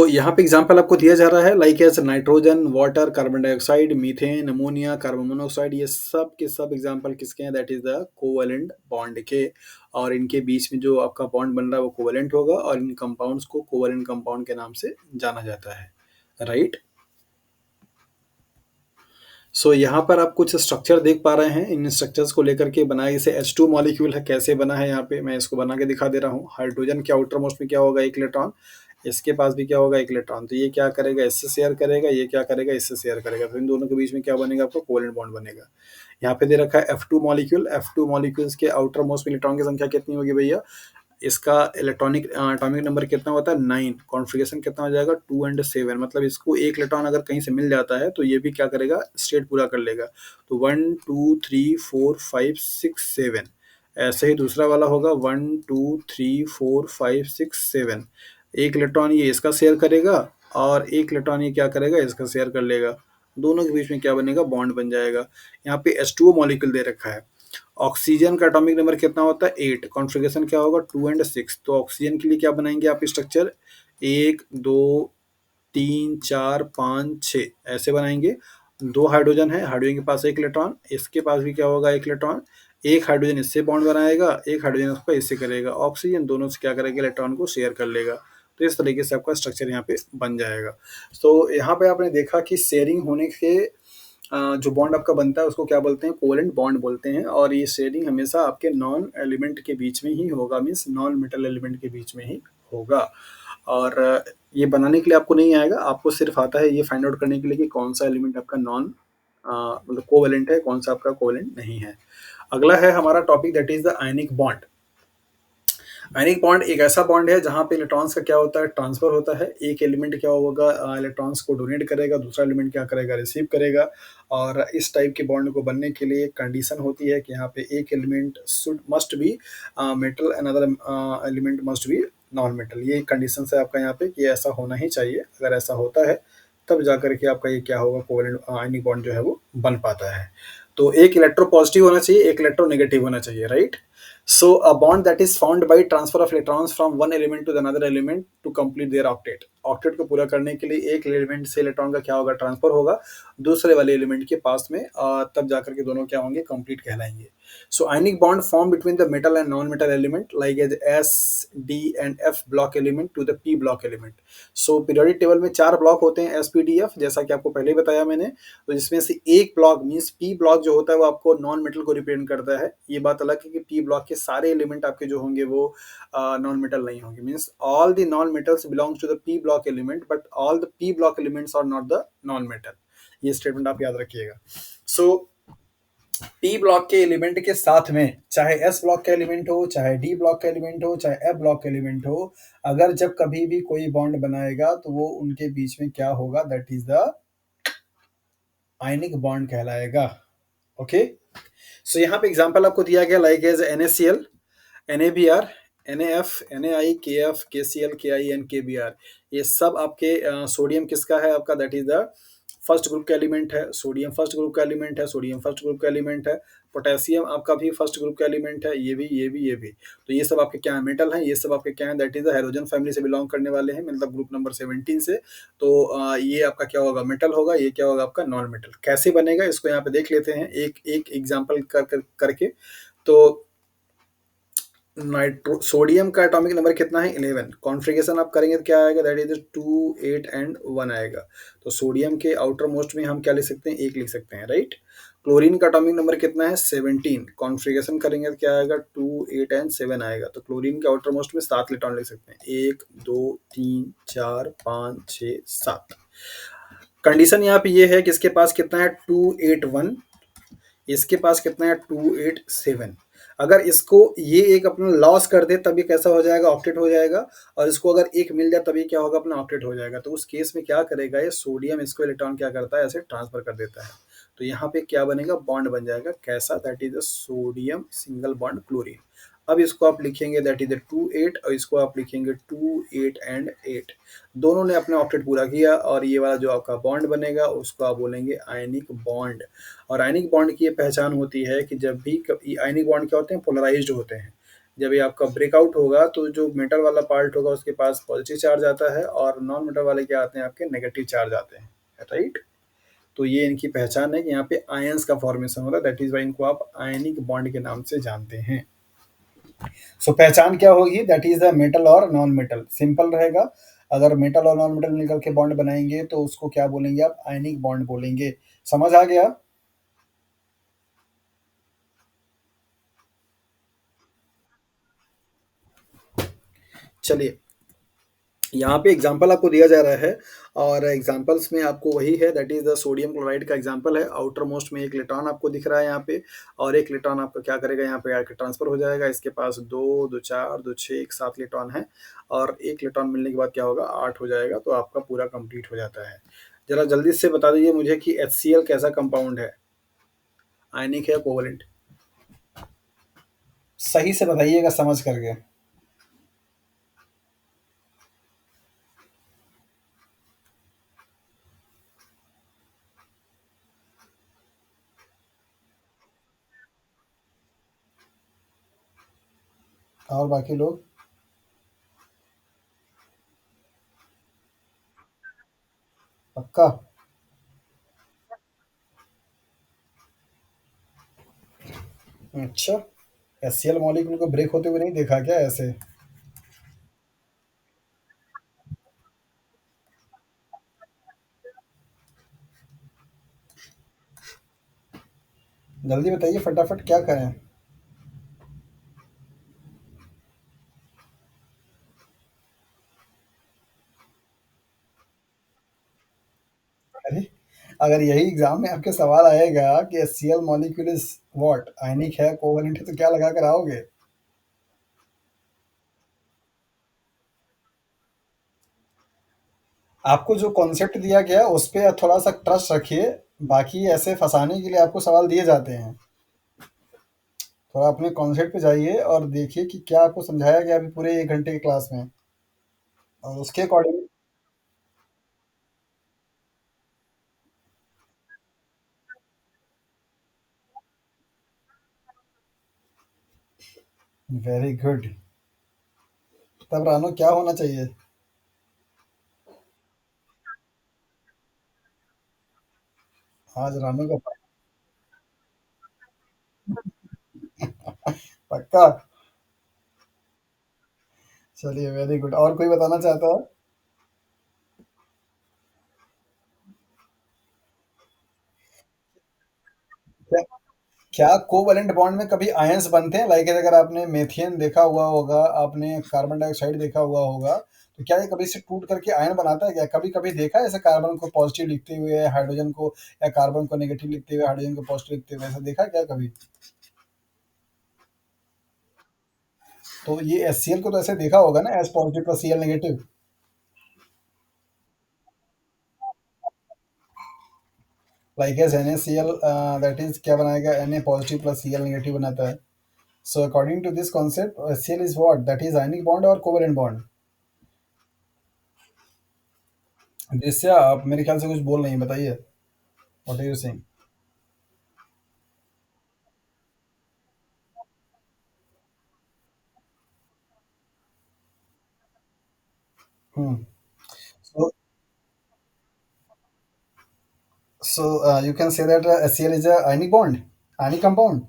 यहाँ पे एग्जांपल आपको दिया जा रहा है, like as nitrogen, water, carbon dioxide, methane, ammonia, carbon monoxide, ये सब के सब एग्जांपल किसके हैं, that is the covalent bond के। और इनके बीच में जो आपका बॉन्ड बन रहा है वो कोवेलेंट होगा, और इन कंपाउंड्स को कोवेलेंट कंपाउंड के नाम से जाना जाता है, राइट। यहाँ पर आप कुछ स्ट्रक्चर देख पा रहे हैं, इन स्ट्रक्चर्स को लेकर के बनाया, जैसे H2 मॉलिक्यूल है, कैसे बना है, यहाँ पे मैं इसको बना के दिखा दे रहा हूँ। हाइड्रोजन के आउटर मोस्ट में क्या होगा, एक इलेक्ट्रॉन, इसके पास भी क्या होगा, एक इलेक्ट्रॉन, तो ये क्या करेगा, इससे शेयर करेगा, ये क्या करेगा, इससे शेयर करेगा, तो इन दोनों के बीच में क्या बनेगा, आपको कोवेलेंट बॉन्ड बनेगा। यहाँ पे दे रखा है F2 मॉलिक्यूल, F2 मॉलिक्यूल्स के आउटर मोस्ट में इलेक्ट्रॉन की संख्या कितनी होगी भैया, इसका इलेक्ट्रॉनिक एटॉमिक नंबर कितना होता है, 9, कॉन्फ़िगरेशन कितना हो जाएगा, 2 एंड 7, मतलब इसको एक इलेक्ट्रॉन अगर कहीं से मिल जाता है तो ये भी क्या करेगा, स्टेट पूरा कर लेगा। तो 1, 2, 3, 4, 5, 6, 7, ऐसे ही दूसरा वाला होगा 1, 2, 3, 4, 5, 6, 7, एक इलेक्ट्रॉन ये इसका शेयर करेगा, और एक इलेक्ट्रॉन ये क्या करेगा, इसका शेयर कर लेगा, दोनों के बीच में क्या बनेगा, बॉन्ड बन जाएगा। यहाँ पे H2O मॉलिक्यूल दे रखा है। ऑक्सीजन का एटॉमिक नंबर कितना होता है, 8, कॉन्फ़िगरेशन क्या होगा, 2 एंड 6, तो ऑक्सीजन के लिए क्या बनाएंगे आप स्ट्रक्चर, 1, 2, 3, 4, 5, 6 ऐसे बनाएंगे। दो हाइड्रोजन है, हाइड्रोजन के पास एक इलेक्ट्रॉन, इसके पास भी क्या होगा, एक इलेक्ट्रॉन, एक हाइड्रोजन इससे बॉन्ड बनाएगा, एक हाइड्रोजन उसका इससे करेगा, ऑक्सीजन दोनों से क्या करेगा, इलेक्ट्रॉन को शेयर कर लेगा। तो इस तरीके से आपका स्ट्रक्चर यहाँ पे बन जाएगा। यहाँ पे आपने देखा कि शेयरिंग होने के जो बॉन्ड आपका बनता है उसको क्या बोलते हैं, कोवेलेंट बॉन्ड बोलते हैं, और ये शेयरिंग हमेशा आपके नॉन एलिमेंट के बीच में ही होगा, मीन्स नॉन मेटल एलिमेंट के बीच में ही होगा। और ये बनाने के लिए आपको नहीं आएगा, आपको सिर्फ आता है ये फाइंड आउट करने के लिए कि कौन सा एलिमेंट आपका नॉन मतलब कोवेलेंट है, कौन सा आपका कोवेलेंट नहीं है। अगला है हमारा topic, that is the ionic bond. Ionic bond एक ऐसा बॉन्ड है जहाँ पे इलेक्ट्रॉन्स का क्या होता है, ट्रांसफर होता है। एक एलिमेंट क्या होगा, इलेक्ट्रॉन्स को डोनेट करेगा, दूसरा एलिमेंट क्या करेगा, रिसीव करेगा। और इस टाइप के बॉन्ड को बनने के लिए कंडीशन होती है कि यहाँ पे एक element should must be metal, another element must be non metal. ये कंडीशन है आपका यहाँ पे कि ऐसा होना ही चाहिए। अगर ऐसा होता है तब जाकर के आपका ये क्या होगा, कोवेलेंट आयनिक बॉन्ड जो है वो बन पाता है। तो एक इलेक्ट्रो पॉजिटिव होना चाहिए, एक इलेक्ट्रो नेगेटिव होना चाहिए, right. So a bond that is formed by transfer of electrons from one element to another element to complete their octet. Octet को पूरा करने के लिए एक एलिमेंट से इलेक्ट्रॉन का क्या होगा, ट्रांसफर होगा दूसरे वाले एलिमेंट के पास में, तब जाकर के दोनों क्या होंगे, कंप्लीट कहलाएंगे। So ionic bond form between the metal and non metal element like as S, D and F block element to the P block element. So periodic table में 4 ब्लॉक होते हैं, एस, पी, डी, एफ, जैसा कि आपको पहले ही बताया मैंने। तो जिसमें से एक ब्लॉक मीन्स पी ब्लॉक जो होता है वो आपको नॉन मेटल को रिप्रेजेंट करता है। ये बात अलग है कि पी ब्लॉक के सारे एलिमेंट आपके जो होंगे वो नॉन मेटल नहीं होंगे, means all the non metals belongs to the P block element but all the P block elements are not the non metal. ये स्टेटमेंट आप याद रखिएगा। सो पी ब्लॉक के एलिमेंट के साथ में चाहे एस ब्लॉक का एलिमेंट हो, चाहे डी ब्लॉक का एलिमेंट हो, चाहे एफ ब्लॉक का एलिमेंट हो, अगर जब कभी भी कोई बॉन्ड बनाएगा तो वो उनके बीच में क्या होगा, that is the ionic bond कहलाएगा। ओके। सो यहाँ पे एग्जांपल आपको दिया गया like as NaCl, NaBr, NaF, NaI, KF, KCl, KI and KBr। ये सब आपके सोडियम किसका है आपका, that is the first group का एलिमेंट है, सोडियम फर्स्ट ग्रुप का एलिमेंट है, सोडियम फर्स्ट ग्रुप का एलिमेंट है, पोटेशियम आपका भी फर्स्ट ग्रुप का एलिमेंट है, ये भी, ये भी, ये भी। तो ये सब आपके क्या है, मेटल हैं, ये सब आपके क्या हैं, that is the halogen family से बिलॉन्ग करने वाले हैं, मतलब ग्रुप नंबर 17 से। तो ये आपका क्या होगा, मेटल होगा, ये क्या होगा आपका नॉन मेटल। कैसे बनेगा इसको यहाँ पे देख लेते हैं एक एक एग्जाम्पल करके। तो नाइट्रो सोडियम का एटॉमिक नंबर कितना है, 11। कॉन्फ़िगरेशन आप करेंगे तो क्या आएगा, दैट इज 2 8 एंड 1 आएगा। तो सोडियम के आउटर मोस्ट में हम क्या लिख सकते हैं, एक लिख सकते हैं, राइट। क्लोरीन का एटॉमिक नंबर कितना है, 17। कॉन्फ़िगरेशन करेंगे तो क्या आएगा, 2 8 एंड 7 आएगा। तो क्लोरीन के आउटर मोस्ट में 7 इलेक्ट्रॉन लिख सकते हैं, 1 2 3 4 5 6 7। कंडीशन यहाँ पे ये है कि इसके पास कितना है, 281, इसके पास कितना है, 287। अगर इसको ये एक अपना लॉस कर दे तब ये कैसा हो जाएगा, ऑक्टेट हो जाएगा। और इसको अगर एक मिल जाए तभी क्या होगा, अपना ऑक्टेट हो जाएगा। तो उस केस में क्या करेगा, ये सोडियम इसको इलेक्ट्रॉन क्या करता है, ऐसे ट्रांसफर कर देता है। तो यहाँ पे क्या बनेगा, बॉन्ड बन जाएगा, कैसा, that is a sodium single bond chlorine. अब इसको आप लिखेंगे दैट इज 2 8, और इसको आप लिखेंगे 2 8 एंड 8। दोनों ने अपना ऑक्टेट पूरा किया, और ये वाला जो आपका बॉन्ड बनेगा उसको आप बोलेंगे आयनिक बॉन्ड। और आयनिक बॉन्ड की ये पहचान होती है कि जब भी आयनिक बॉन्ड क्या होते हैं, पोलराइज्ड होते हैं। जब ये आपका ब्रेकआउट होगा तो जो मेटल वाला पार्ट होगा उसके पास पॉजिटिव चार्ज आता है, और नॉन मेटल वाले क्या आते हैं, आपके नेगेटिव चार्ज आते हैं, राइट। तो ये इनकी पहचान है कि यहाँ पे आयंस का फॉर्मेशन हो रहा है, दैट इज वाई इनको आप आयनिक बॉन्ड के नाम से जानते हैं। सो पहचान क्या होगी, दैट इज द मेटल और नॉन मेटल, सिंपल रहेगा। अगर मेटल और नॉन मेटल मिलकर के बॉन्ड बनाएंगे तो उसको क्या बोलेंगे, आप आयनिक बॉन्ड बोलेंगे। समझ आ गया। चलिए, यहाँ पे एग्जाम्पल आपको दिया जा रहा है, और एग्जाम्पल्स में आपको वही है, that is the sodium chloride का एग्जाम्पल है। आउटर मोस्ट में एक इलेक्ट्रॉन आपको दिख रहा है यहाँ पे, और एक इलेक्ट्रॉन आपका क्या करेगा, यहाँ पे आके ट्रांसफर हो जाएगा। इसके पास दो दो चार दो छः एक 7 इलेक्ट्रॉन है, और एक इलेक्ट्रॉन मिलने के बाद क्या होगा, 8 हो जाएगा। तो आपका पूरा कंप्लीट हो जाता है। जरा जल्दी से बता दीजिए मुझे कि HCl कैसा कंपाउंड है, आयनिक है या कोवलेंट। सही से बताइएगा समझ करके। और बाकी लोग। पक्का। अच्छा, HCl मॉलिक्यूल को ब्रेक होते हुए नहीं देखा क्या ऐसे। जल्दी बताइए फटाफट, क्या करें। अरे, अगर यही एग्जाम में आपके सवाल आएगा कि HCl मॉलिक्यूल इज व्हाट, आयनिक है, कोवलेंट है, तो क्या लगा कर आओगे। आपको जो कॉन्सेप्ट दिया गया है उस पे थोड़ा सा ट्रस्ट रखिए। बाकी ऐसे फंसाने के लिए आपको सवाल दिए जाते हैं। थोड़ा अपने कॉन्सेप्ट पे जाइए और देखिए कि क्या आपको समझाया गया अभी पूरे 1 घंटे की क्लास में, और उसके अकॉर्डिंग। Very good. तब रानो क्या होना चाहिए। आज रानो का पक्का। चलिए, वेरी गुड। और कोई बताना चाहता है। क्या, क्या कोवैलेंट बॉन्ड में कभी आयंस बनते हैं, लाइक अगर आपने मेथियन देखा हुआ होगा, आपने कार्बन डाइऑक्साइड देखा हुआ होगा, तो क्या ये कभी से टूट करके आयन बनाता है क्या, कभी कभी देखा है ऐसे कार्बन को पॉजिटिव लिखते हुए हाइड्रोजन को, या कार्बन को नेगेटिव लिखते हुए हाइड्रोजन को पॉजिटिव लिखते हुए, ऐसा देखा है क्या कभी। तो ये HCl को तो ऐसे देखा होगा ना, as positive plus Cl negative. Like as NaCl, that is क्या बनाएगा, Na positive plus Cl negative बनाता है। So according to this concept HCl is what, that is ionic bond और कोवैलेंट बॉन्ड। जिससे आप मेरे ख्याल से कुछ बोल नहीं, बताइए। What are you saying? Hmm. So, you can say that HCl is a ionic bond, ionic compound.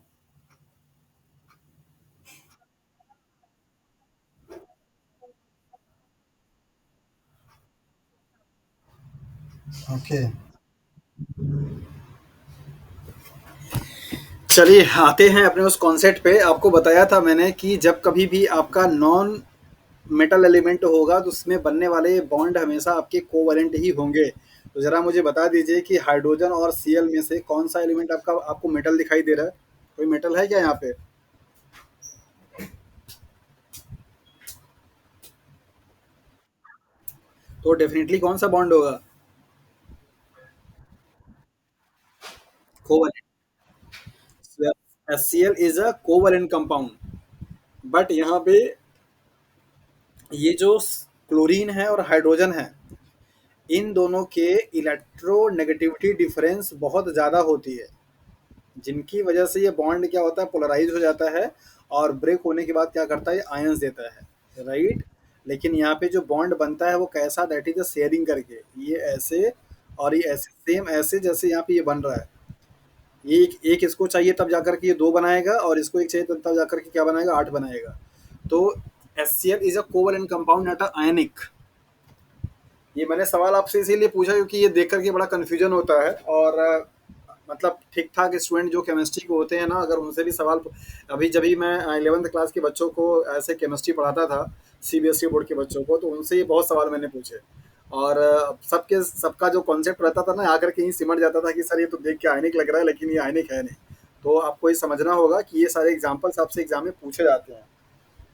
Okay. चलिए आते हैं अपने उस कॉन्सेप्ट पे। आपको बताया था मैंने कि जब कभी भी आपका नॉन मेटल एलिमेंट होगा तो उसमें बनने वाले बॉन्ड हमेशा आपके कोवैलेंट ही होंगे। तो ज़रा मुझे बता दीजिए कि हाइड्रोजन और Cl में से कौन-सा एलिमेंट आपका आपको मेटल दिखाई दे रहा है? कोई मेटल है क्या यहाँ पे? तो डेफ़िनिटली कौन-सा बॉन्ड होगा? Covalent. HCl is a covalent compound. But यहाँ पे ये जो क्लोरीन है और हाइड्रोजन है, इन दोनों के इलेक्ट्रोनेगेटिविटी डिफरेंस बहुत ज़्यादा होती है, जिनकी वजह से ये बॉन्ड क्या होता है, पोलराइज हो जाता है और ब्रेक होने के बाद क्या करता है, ये आयंस देता है, राइट। लेकिन यहाँ पे जो बॉन्ड बनता है वो कैसा, दैट इज शेयरिंग करके, ये ऐसे और ये ऐसे, सेम ऐसे जैसे यहाँ पे ये बन रहा है। ये एक इसको चाहिए तब जाकर के ये दो बनाएगा, और इसको एक चाहिए तब जाकर के क्या बनाएगा, आठ बनाएगा। तो HCl is a covalent compound not a ionic. ये मैंने सवाल आपसे इसीलिए पूछा क्योंकि ये देख करके बड़ा कन्फ्यूजन होता है, और मतलब ठीक ठाक स्टूडेंट जो केमिस्ट्री को होते हैं ना, अगर उनसे भी सवाल, अभी जब भी मैं 11th क्लास के बच्चों को ऐसे केमिस्ट्री पढ़ाता था, CBSE बोर्ड के बच्चों को, तो उनसे ये बहुत सवाल मैंने पूछे। और सबके सबका जो कॉन्सेप्ट रहता था ना, आकर के ही सिमट जाता था कि सर ये तो देख के आयनिक लग रहा है, लेकिन ये आयनिक है नहीं। तो आपको ये समझना होगा कि ये सारे एग्जाम्पल्स आपसे एग्जाम में पूछे जाते हैं।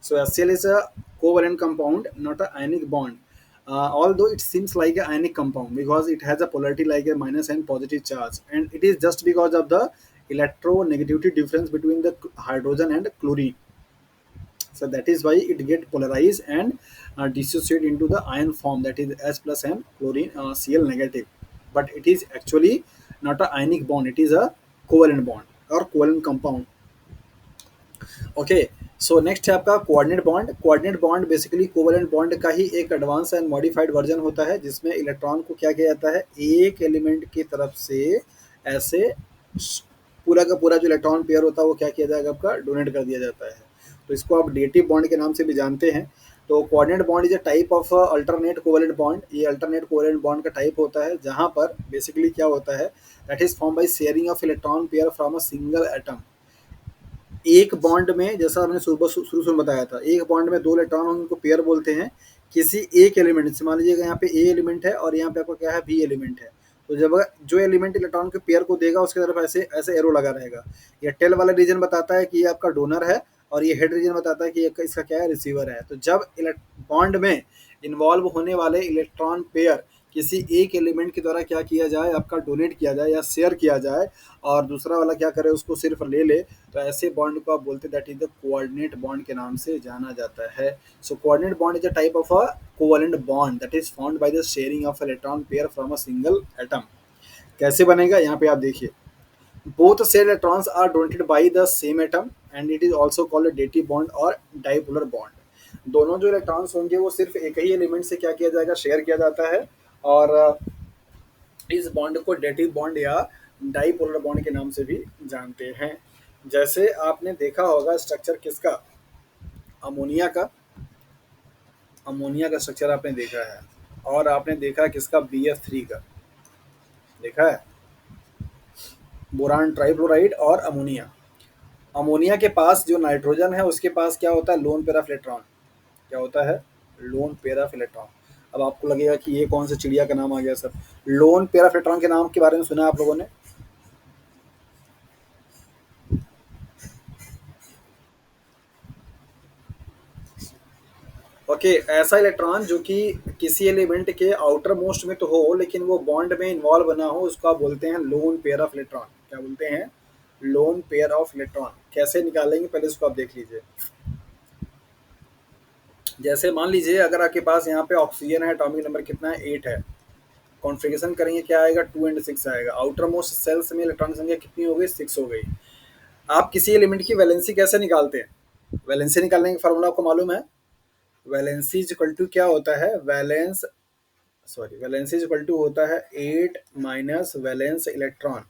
So HCl is a covalent compound, not a ionic bond. Although it seems like a ionic compound because it has a polarity like a minus and positive charge, and it is just because of the electronegativity difference between the hydrogen and chlorine. So that is why it get polarized and dissociate into the ion form, that is H plus and chlorine Cl negative. But it is actually not a ionic bond; it is a covalent bond or covalent compound. Okay. So next है आपका coordinate bond. Coordinate bond basically covalent bond का ही एक advance and modified version होता है, जिसमें electron को क्या किया जाता है, एक एलिमेंट की तरफ से ऐसे पूरा का पूरा जो इलेक्ट्रॉन पेयर होता है वो क्या किया जाएगा, आपका डोनेट कर दिया जाता है। तो इसको आप डेटिव बॉन्ड के नाम से भी जानते हैं। तो coordinate bond is a type of alternate covalent bond. ये अल्टरनेट कोवलेंट बॉन्ड का टाइप होता है, जहाँ पर बेसिकली क्या होता है, that is form by sharing of electron pair from a single atom. एक बॉन्ड में, जैसा हमने शुरू शुरू शुरू में बताया था, एक बॉन्ड में दो इलेक्ट्रॉन होंगे, उनको पेयर बोलते हैं। किसी एक एलिमेंट से, मान लीजिएगा यहाँ पे ए एलिमेंट है और यहाँ पे आपका क्या है, बी एलिमेंट है। तो जब जो एलिमेंट इलेक्ट्रॉन के पेयर को देगा उसकी तरफ ऐसे ऐसे एरो लगा रहेगा। ये टेल वाला रीजन बताता है कि ये आपका डोनर है, और ये हेड रीजन बताता है कि ये इसका क्या है, रिसीवर है। तो जब बॉन्ड में इन्वॉल्व होने वाले इलेक्ट्रॉन पेयर किसी एक एलिमेंट के द्वारा क्या किया जाए, आपका डोनेट किया जाए या शेयर किया जाए, और दूसरा वाला क्या करे, उसको सिर्फ ले ले, तो ऐसे बॉन्ड को आप बोलते हैं that is the coordinate bond के नाम से जाना जाता है। So coordinate bond is a type of a covalent bond that is found by the sharing of electron pair from a single atom. कैसे बनेगा, यहाँ पे आप देखिए, both said electrons are donated by the same atom and it is also called a dative bond or dipolar bond। दोनों जो electrons होंगे वो सिर्फ एक ही एलिमेंट से क्या किया जाएगा, शेयर किया जाता है, और इस बॉन्ड को डेटिव बॉन्ड या डाइपोलर बॉन्ड के नाम से भी जानते हैं। जैसे आपने देखा होगा स्ट्रक्चर किसका, अमोनिया का। अमोनिया का स्ट्रक्चर आपने देखा है, और आपने देखा किसका, BF3 का देखा है, बोरान ट्राइक्लोराइड और अमोनिया। अमोनिया के पास जो नाइट्रोजन है उसके पास क्या होता है, लोन पेयर ऑफ इलेक्ट्रॉन। क्या होता है, लोन पेयर ऑफ इलेक्ट्रॉन। अब आपको लगेगा कि ये कौन सा चिड़िया का नाम आ गया sir, loan pair of electron के नाम के बारे में सुना आप लोगों ने? ओके, ऐसा इलेक्ट्रॉन जो कि किसी एलिमेंट के आउटर मोस्ट में तो हो लेकिन वो बॉन्ड में इन्वॉल्व ना हो, उसको आप बोलते हैं लोन पेयर ऑफ इलेक्ट्रॉन। क्या बोलते हैं, लोन पेयर ऑफ इलेक्ट्रॉन। कैसे निकालेंगे पहले इसको आप देख लीजिए। जैसे मान लीजिए अगर आपके पास यहाँ पे ऑक्सीजन है, एटॉमिक नंबर कितना है, 8 है। कॉन्फ़िगरेशन करेंगे क्या आएगा, 2 एंड 6 आएगा। आउटर मोस्ट सेल्स में इलेक्ट्रॉन की संख्या कितनी हो गई, 6 हो गई। आप किसी एलिमेंट की वैलेंसी कैसे निकालते हैं, वैलेंसी निकालने का फार्मूला आपको मालूम है। वैलेंसी इज इक्वल टू क्या होता है, वैलेंसी इज इक्वल टू होता है 8 माइनस वैलेंस इलेक्ट्रॉन।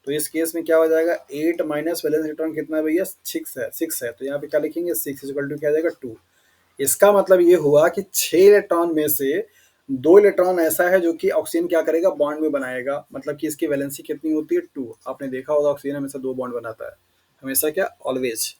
तो इस केस में क्या हो जाएगा, 8 माइनस वैलेंस इलेक्ट्रॉन कितना है भैया, 6 है। तो यहाँ पे क्या लिखेंगे, 6 इज इक्वल टू क्या आ जाएगा, 2। इसका मतलब ये हुआ कि 6 इलेक्ट्रॉन में से 2 इलेक्ट्रॉन ऐसा है जो कि ऑक्सीजन क्या करेगा, बॉन्ड में बनाएगा। मतलब कि इसकी वैलेंसी कितनी होती है, 2। आपने देखा होगा ऑक्सीजन हमेशा 2 बॉन्ड बनाता है, हमेशा क्या, ऑलवेज,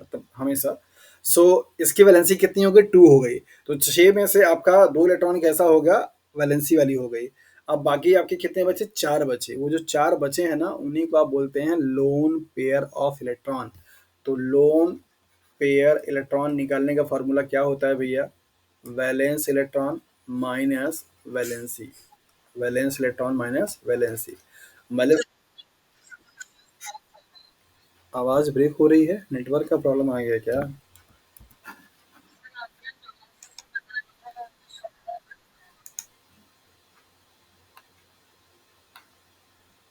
मतलब हमेशा। सो इसकी वैलेंसी कितनी हो गई, 2 हो गई। तो 6 में से आपका 2 इलेक्ट्रॉन कैसा हो गया, वैलेंसी वाली हो गई। अब बाकी आपके कितने बचे, 4 बचे। वो जो 4 बचे हैं ना, उन्हीं को आप बोलते हैं लोन पेयर ऑफ इलेक्ट्रॉन। तो लोन पेयर इलेक्ट्रॉन निकालने का फॉर्मूला क्या होता है भैया, valence electron minus valency, valence electron minus valency. मतलब आवाज ब्रेक हो रही है, नेटवर्क का प्रॉब्लम आ गया क्या।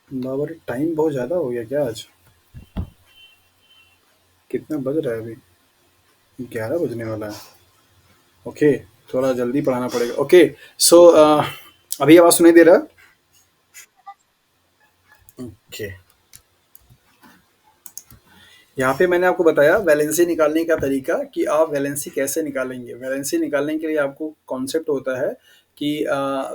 बाबर टाइम बहुत ज़्यादा हो गया क्या आज, कितना बज रहा है अभी, 11 बजने वाला है। ओके, थोड़ा जल्दी पढ़ाना पड़ेगा। ओके, सो अभी आवाज़ सुनाई दे रहा है। ओके, यहाँ पे मैंने आपको बताया वैलेंसी निकालने का तरीका, कि आप वैलेंसी कैसे निकालेंगे। वैलेंसी निकालने के लिए आपको कॉन्सेप्ट होता है कि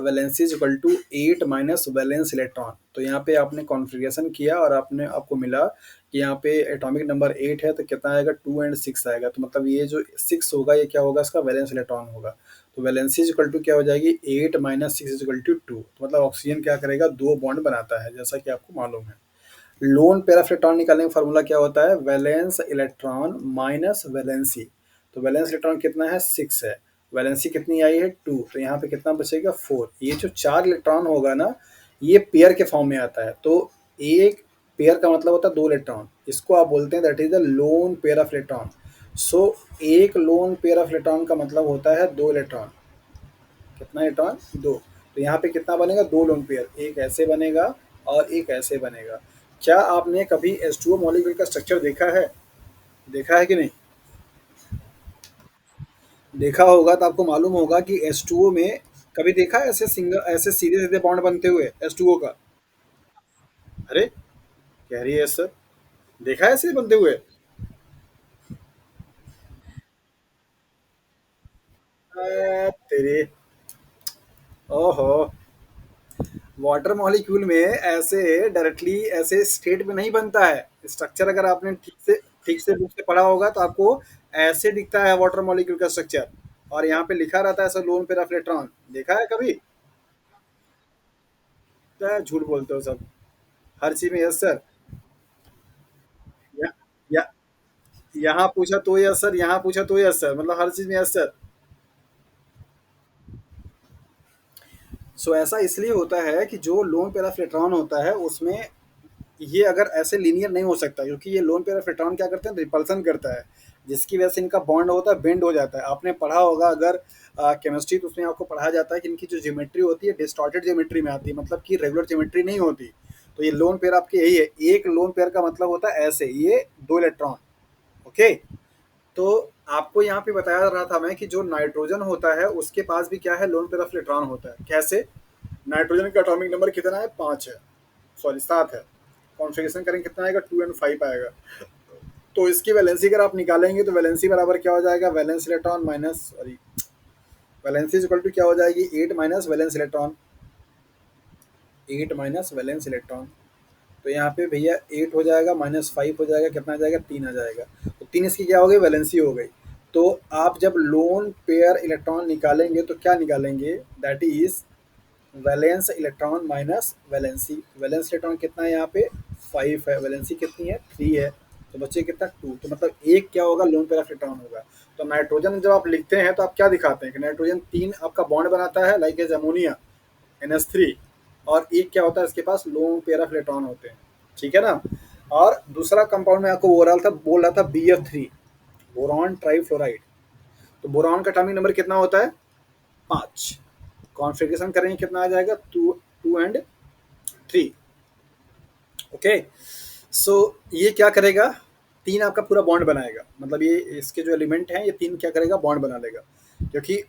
valency is equal to 8 minus valence electron. तो यहाँ पे आपने कॉन्फ़िगरेशन किया और आपने आपको मिला कि यहाँ पे एटॉमिक नंबर 8 है, तो कितना आएगा, 2 एंड 6 आएगा। तो मतलब ये जो 6 होगा ये क्या होगा, इसका वैलेंस इलेक्ट्रॉन होगा। तो वैलेंसी इज इक्वल टू क्या हो जाएगी, 8 माइनस 6 इज इक्वल टू 2। तो मतलब ऑक्सीजन क्या करेगा, 2 बॉन्ड बनाता है, जैसा कि आपको मालूम है। लोन पेयर ऑफ इलेक्ट्रॉन निकालने का फार्मूला क्या होता है, वैलेंस इलेक्ट्रॉन माइनस वैलेंसी। तो वैलेंस इलेक्ट्रॉन कितना है, 6 है। वैलेंसी कितनी आई है, 2। तो यहाँ पे कितना बचेगा, 4। ये जो 4 इलेक्ट्रॉन होगा ना, ये पेयर के फॉर्म में आता है। तो एक पेयर का मतलब होता है 2 इलेक्ट्रॉन, इसको आप बोलते हैं that is the lone pair of electron. So एक लोन पेयर ऑफ इलेक्ट्रॉन का मतलब होता है 2 इलेक्ट्रॉन। कितना इलेक्ट्रॉन, 2। तो यहाँ पे कितना बनेगा, 2 लोन पेयर, एक ऐसे बनेगा और एक ऐसे बनेगा। क्या आपने कभी H2O मॉलिक्यूल का स्ट्रक्चर देखा है कि नहीं, देखा होगा तो आपको मालूम होगा कि H2O में कभी देखा है ऐसे सिंगल, ऐसे सीधे सीधे बॉन्ड बनते हुए H2O का। अरे, कह रही है सर, देखा है ऐसे बनते हुए। तेरे, ओहो, वाटर मॉलिक्यूल में ऐसे डायरेक्टली ऐसे स्टेट में नहीं बनता है स्ट्रक्चर। अगर आपने ठीक से बुक से पढ़ा होगा तो आपको ऐसे दिखता है वाटर मॉलिक्यूल का स्ट्रक्चर, और यहाँ पे लिखा रहता है sir loan pair of electron. देखा है कभी, क्या झूठ बोलते हो सब, हर चीज में यस सर। या, या, यहाँ पूछा तो यस सर, यहाँ पूछा तो यस सर, मतलब हर चीज में यस सर। सो ऐसा इसलिए होता है कि जो लोन पेयर ऑफ इलेक्ट्रॉन होता है उसमें ये अगर ऐसे लीनियर नहीं हो सकता, क्योंकि ये लोन पेयर ऑफ इलेक्ट्रॉन क्या करते हैं, रिपल्सन करता है, जिसकी वजह से इनका बॉन्ड होता है, बेंड हो जाता है। आपने पढ़ा होगा अगर केमिस्ट्री, तो उसमें आपको पढ़ा जाता है कि इनकी जो ज्योमेट्री होती है डिस्टॉर्टेड ज्योमेट्री में आती है, मतलब कि रेगुलर ज्योमेट्री नहीं होती। तो ये लोन पेयर आपके यही है, एक लोन पेयर का मतलब होता है ऐसे, ये 2 इलेक्ट्रॉन। ओके, तो आपको यहाँ पे बताया रहा था मैं कि जो नाइट्रोजन होता है उसके पास भी क्या है, लोन पेयर ऑफ इलेक्ट्रॉन होता है। कैसे, नाइट्रोजन का एटॉमिक नंबर कितना है, 5 है, सॉरी 7 है। कॉन्फ़िगरेशन करेंगे कितना आएगा, 2 एंड 5 आएगा। तो इसकी वैलेंसी अगर आप निकालेंगे तो वैलेंसी बराबर क्या हो जाएगा, valence electron minus, sorry, valency equal to क्या हो जाएगी, 8 minus valence electron, 8 minus valence electron. तो यहाँ पे भैया 8 हो जाएगा माइनस 5 हो जाएगा, कितना आ जाएगा, 3 आ जाएगा। तो 3 इसकी क्या हो गई, वैलेंसी हो गई। तो आप जब लोन पेयर इलेक्ट्रॉन निकालेंगे तो क्या निकालेंगे, that is valence electron minus valency. Valence electron कितना है यहाँ पे, 5 है, वैलेंसी कितनी है, 3 है। तो बच्चे कितना, 2। तो मतलब एक क्या होगा, लोन पेयर ऑफ इलेक्ट्रॉन होगा। तो नाइट्रोजन जब आप लिखते हैं तो आप क्या दिखाते हैं कि नाइट्रोजन 3 आपका बॉन्ड बनाता है लाइक एज अमोनिया, NH3। और एक क्या होता है, इसके पास लोन पेयर ऑफ इलेक्ट्रॉन होते हैं। ठीक है ना। और दूसरा कंपाउंड में आपको बोल रहा था BF3, बोरॉन ट्राइफ्लोराइड। तो बोरॉन का एटॉमिक नंबर कितना होता है, 5। कॉन्फ़िगरेशन करेंगे कितना आ जाएगा 2 2 एंड 3। ओके। सो ये क्या करेगा, 3 आपका पूरा बॉन्ड बनाएगा, मतलब ये इसके जो एलिमेंट हैं ये 3 क्या करेगा, बॉन्ड बना लेगा। क्योंकि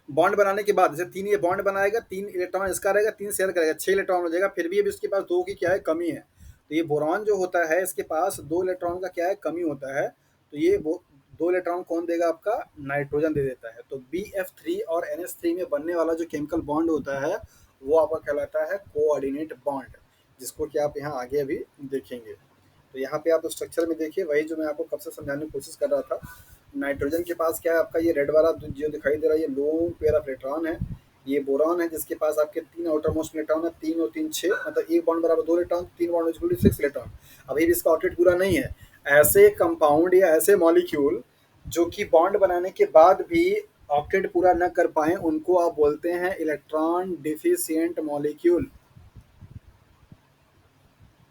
बॉन्ड बनाने के बाद जैसे 3 ये बॉन्ड बनाएगा, 3 इलेक्ट्रॉन इसका रहेगा, 3 शेयर करेगा, 6 इलेक्ट्रॉन हो जाएगा, फिर भी अभी उसके पास 2 की क्या है, कमी है। तो ये बोरॉन जो होता है इसके पास 2 इलेक्ट्रॉन का क्या है, कमी होता है। तो ये वो 2 इलेक्ट्रॉन कौन देगा, आपका नाइट्रोजन दे देता है। तो BF3 और NH3 में बनने वाला जो केमिकल बॉन्ड होता है वो आपका कहलाता है कोऑर्डिनेट बॉन्ड, जिसको कि आप यहाँ आगे अभी देखेंगे। तो यहाँ पे आप स्ट्रक्चर में देखिए, वही जो मैं आपको कब से समझाने की कोशिश कर रहा था। नाइट्रोजन के पास क्या है, आपका ये रेड वाला जो दिखाई दे रहा है ये लोन पेयर ऑफ इलेक्ट्रॉन है। ये बोरॉन है जिसके पास आपके 3 आउटर मोस्ट इलेक्ट्रॉन है, 3 और 3 6, मतलब एक बॉन्ड बराबर 2 electron, 3 bond equal to 6 electron. अभी भी इसका ऑर्बिट पूरा नहीं है। ऐसे कंपाउंड या ऐसे मॉलिक्यूल जो कि बॉन्ड बनाने के बाद भी ऑक्टेट पूरा न कर पाए, उनको आप बोलते हैं इलेक्ट्रॉन डिफिशियंट मॉलिक्यूल।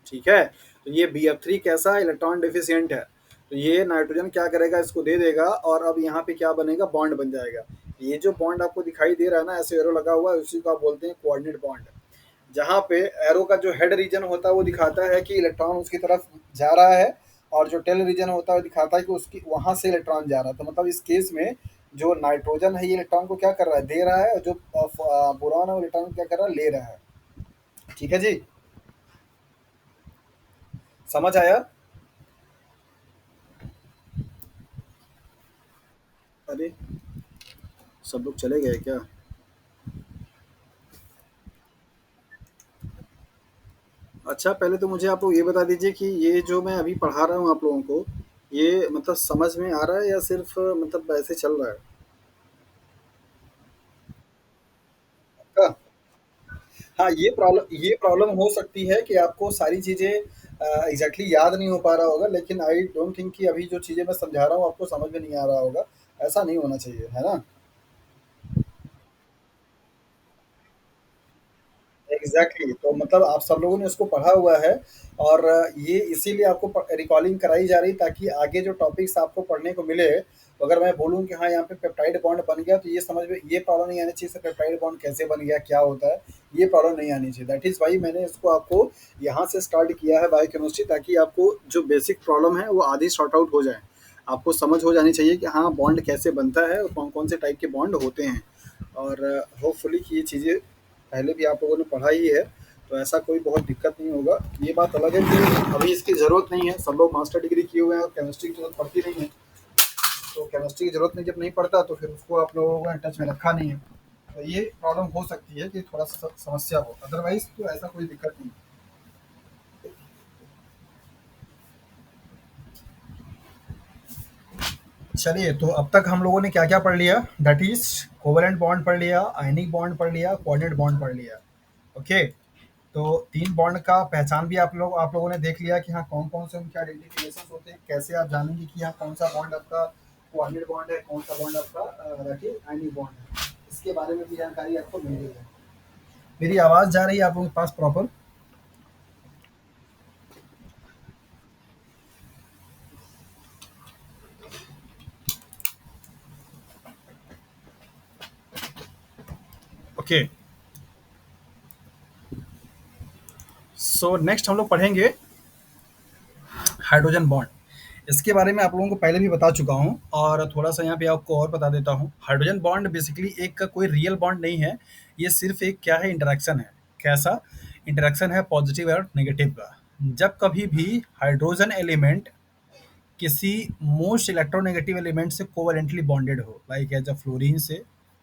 ठीक है। तो ये BF3 कैसा है, इलेक्ट्रॉन डिफिशियंट है। तो ये नाइट्रोजन क्या करेगा, इसको दे देगा और अब यहाँ पे क्या बनेगा, बॉन्ड बन जाएगा। ये जो बॉन्ड आपको दिखाई दे रहा है ना, ऐसे एरो लगा हुआ है, उसी को आप बोलते हैं कोऑर्डिनेट बॉन्ड। जहाँ पे एरो का जो हेड रीजन होता है वो दिखाता है कि इलेक्ट्रॉन उसकी तरफ जा रहा है, और जो टेल रीजन होता है वो दिखाता है कि उसकी वहां से इलेक्ट्रॉन जा रहा है। तो मतलब इस केस में जो नाइट्रोजन है ये इलेक्ट्रॉन को क्या कर रहा है, दे रहा है, और जो बोरॉन है वो इलेक्ट्रॉन को क्या कर रहा है, ले रहा है। ठीक है जी, समझ आया। अरे सब लोग चले गए क्या? अच्छा, पहले तो मुझे आप लोग ये बता दीजिए कि ये जो मैं अभी पढ़ा रहा हूँ आप लोगों को, ये मतलब समझ में आ रहा है या सिर्फ मतलब ऐसे चल रहा है? हाँ, हाँ, ये प्रॉब्लम हो सकती है कि आपको सारी चीज़ें एग्ज़ैक्टली याद नहीं हो पा रहा होगा, लेकिन आई डोंट थिंक कि अभी जो चीज़ें मैं समझा रहा हूँ आपको समझ में नहीं आ रहा होगा। ऐसा नहीं होना चाहिए, है ना? एग्जैक्टली, तो मतलब आप सब लोगों ने इसको पढ़ा हुआ है, और ये इसीलिए आपको रिकॉर्डिंग कराई जा रही ताकि आगे जो टॉपिक्स आपको पढ़ने को मिले, तो अगर मैं बोलूँ कि हाँ यहाँ पे पेप्टाइड बॉन्ड बन गया, तो ये समझ में ये प्रॉब्लम नहीं आनी चाहिए पेप्टाइड बॉन्ड कैसे बन गया, क्या होता है, ये प्रॉब्लम नहीं आनी चाहिए। दैट इज़ वाई मैंने इसको आपको यहाँ से स्टार्ट किया है बायोकेमिस्ट्री, ताकि आपको जो बेसिक प्रॉब्लम है वो आधी सॉर्ट आउट हो जाए। आपको समझ हो जानी चाहिए कि हाँ बॉन्ड कैसे बनता है और कौन कौन से टाइप के बॉन्ड होते हैं। और होपफुली कि ये चीज़ें पहले भी आप लोगों ने पढ़ा ही है, तो ऐसा कोई बहुत दिक्कत नहीं होगा। ये बात अलग है कि अभी इसकी ज़रूरत नहीं है, सब लोग मास्टर डिग्री किए हुए हैं और केमिस्ट्री की ज़रूरत पड़ती नहीं है। तो केमिस्ट्री की ज़रूरत नहीं, जब नहीं पड़ता तो फिर उसको आप लोगों को टच में रखा नहीं है। तो ये प्रॉब्लम हो सकती है कि थोड़ा सा समस्या हो, अदरवाइज तो ऐसा कोई दिक्कत नहीं। चलिए, तो अब तक हम लोगों ने क्या क्या पढ़ लिया, दैट इज कोवलेंट बॉन्ड पढ़ लिया, आयनिक बॉन्ड पढ़ लिया, कोऑर्डिनेट बॉन्ड पढ़ लिया। ओके। तो 3 बॉन्ड का पहचान भी आप लोगों ने देख लिया कि हाँ कौन-कौन से उनके आइडेंटिफिकेशंस होते हैं, कैसे आप जानेंगे कि हाँ कौन-सा बॉन्ड आपका कोऑर्डिनेट बॉन्ड है, कौन-सा बॉन्ड आपका दैट इज़ आयनिक बॉन्ड है। इसके बारे में भी जानकारी आपको मिल गई है। मेरी आवाज़ जा रही है आप लोगों के पास प्रॉपर? ओके। सो नेक्स्ट हम लोग पढ़ेंगे हाइड्रोजन बॉन्ड। इसके बारे में आप लोगों को पहले भी बता चुका हूँ, और थोड़ा-सा यहाँ पे आपको और बता देता हूँ। हाइड्रोजन बॉन्ड बेसिकली एक कोई रियल बॉन्ड नहीं है, ये सिर्फ़ एक क्या है, इंटरैक्शन है। कैसा? इंटरैक्शन है पॉज़िटिव और नेगेटिव का। जब कभी भी हाइड्रोजन एलिमेंट किसी मोस्ट इलेक्ट्रोनेगेटिव एलिमेंट से कोवैलेंटली बॉन्डेड हो, लाइक एज़ फ्लोरीन से,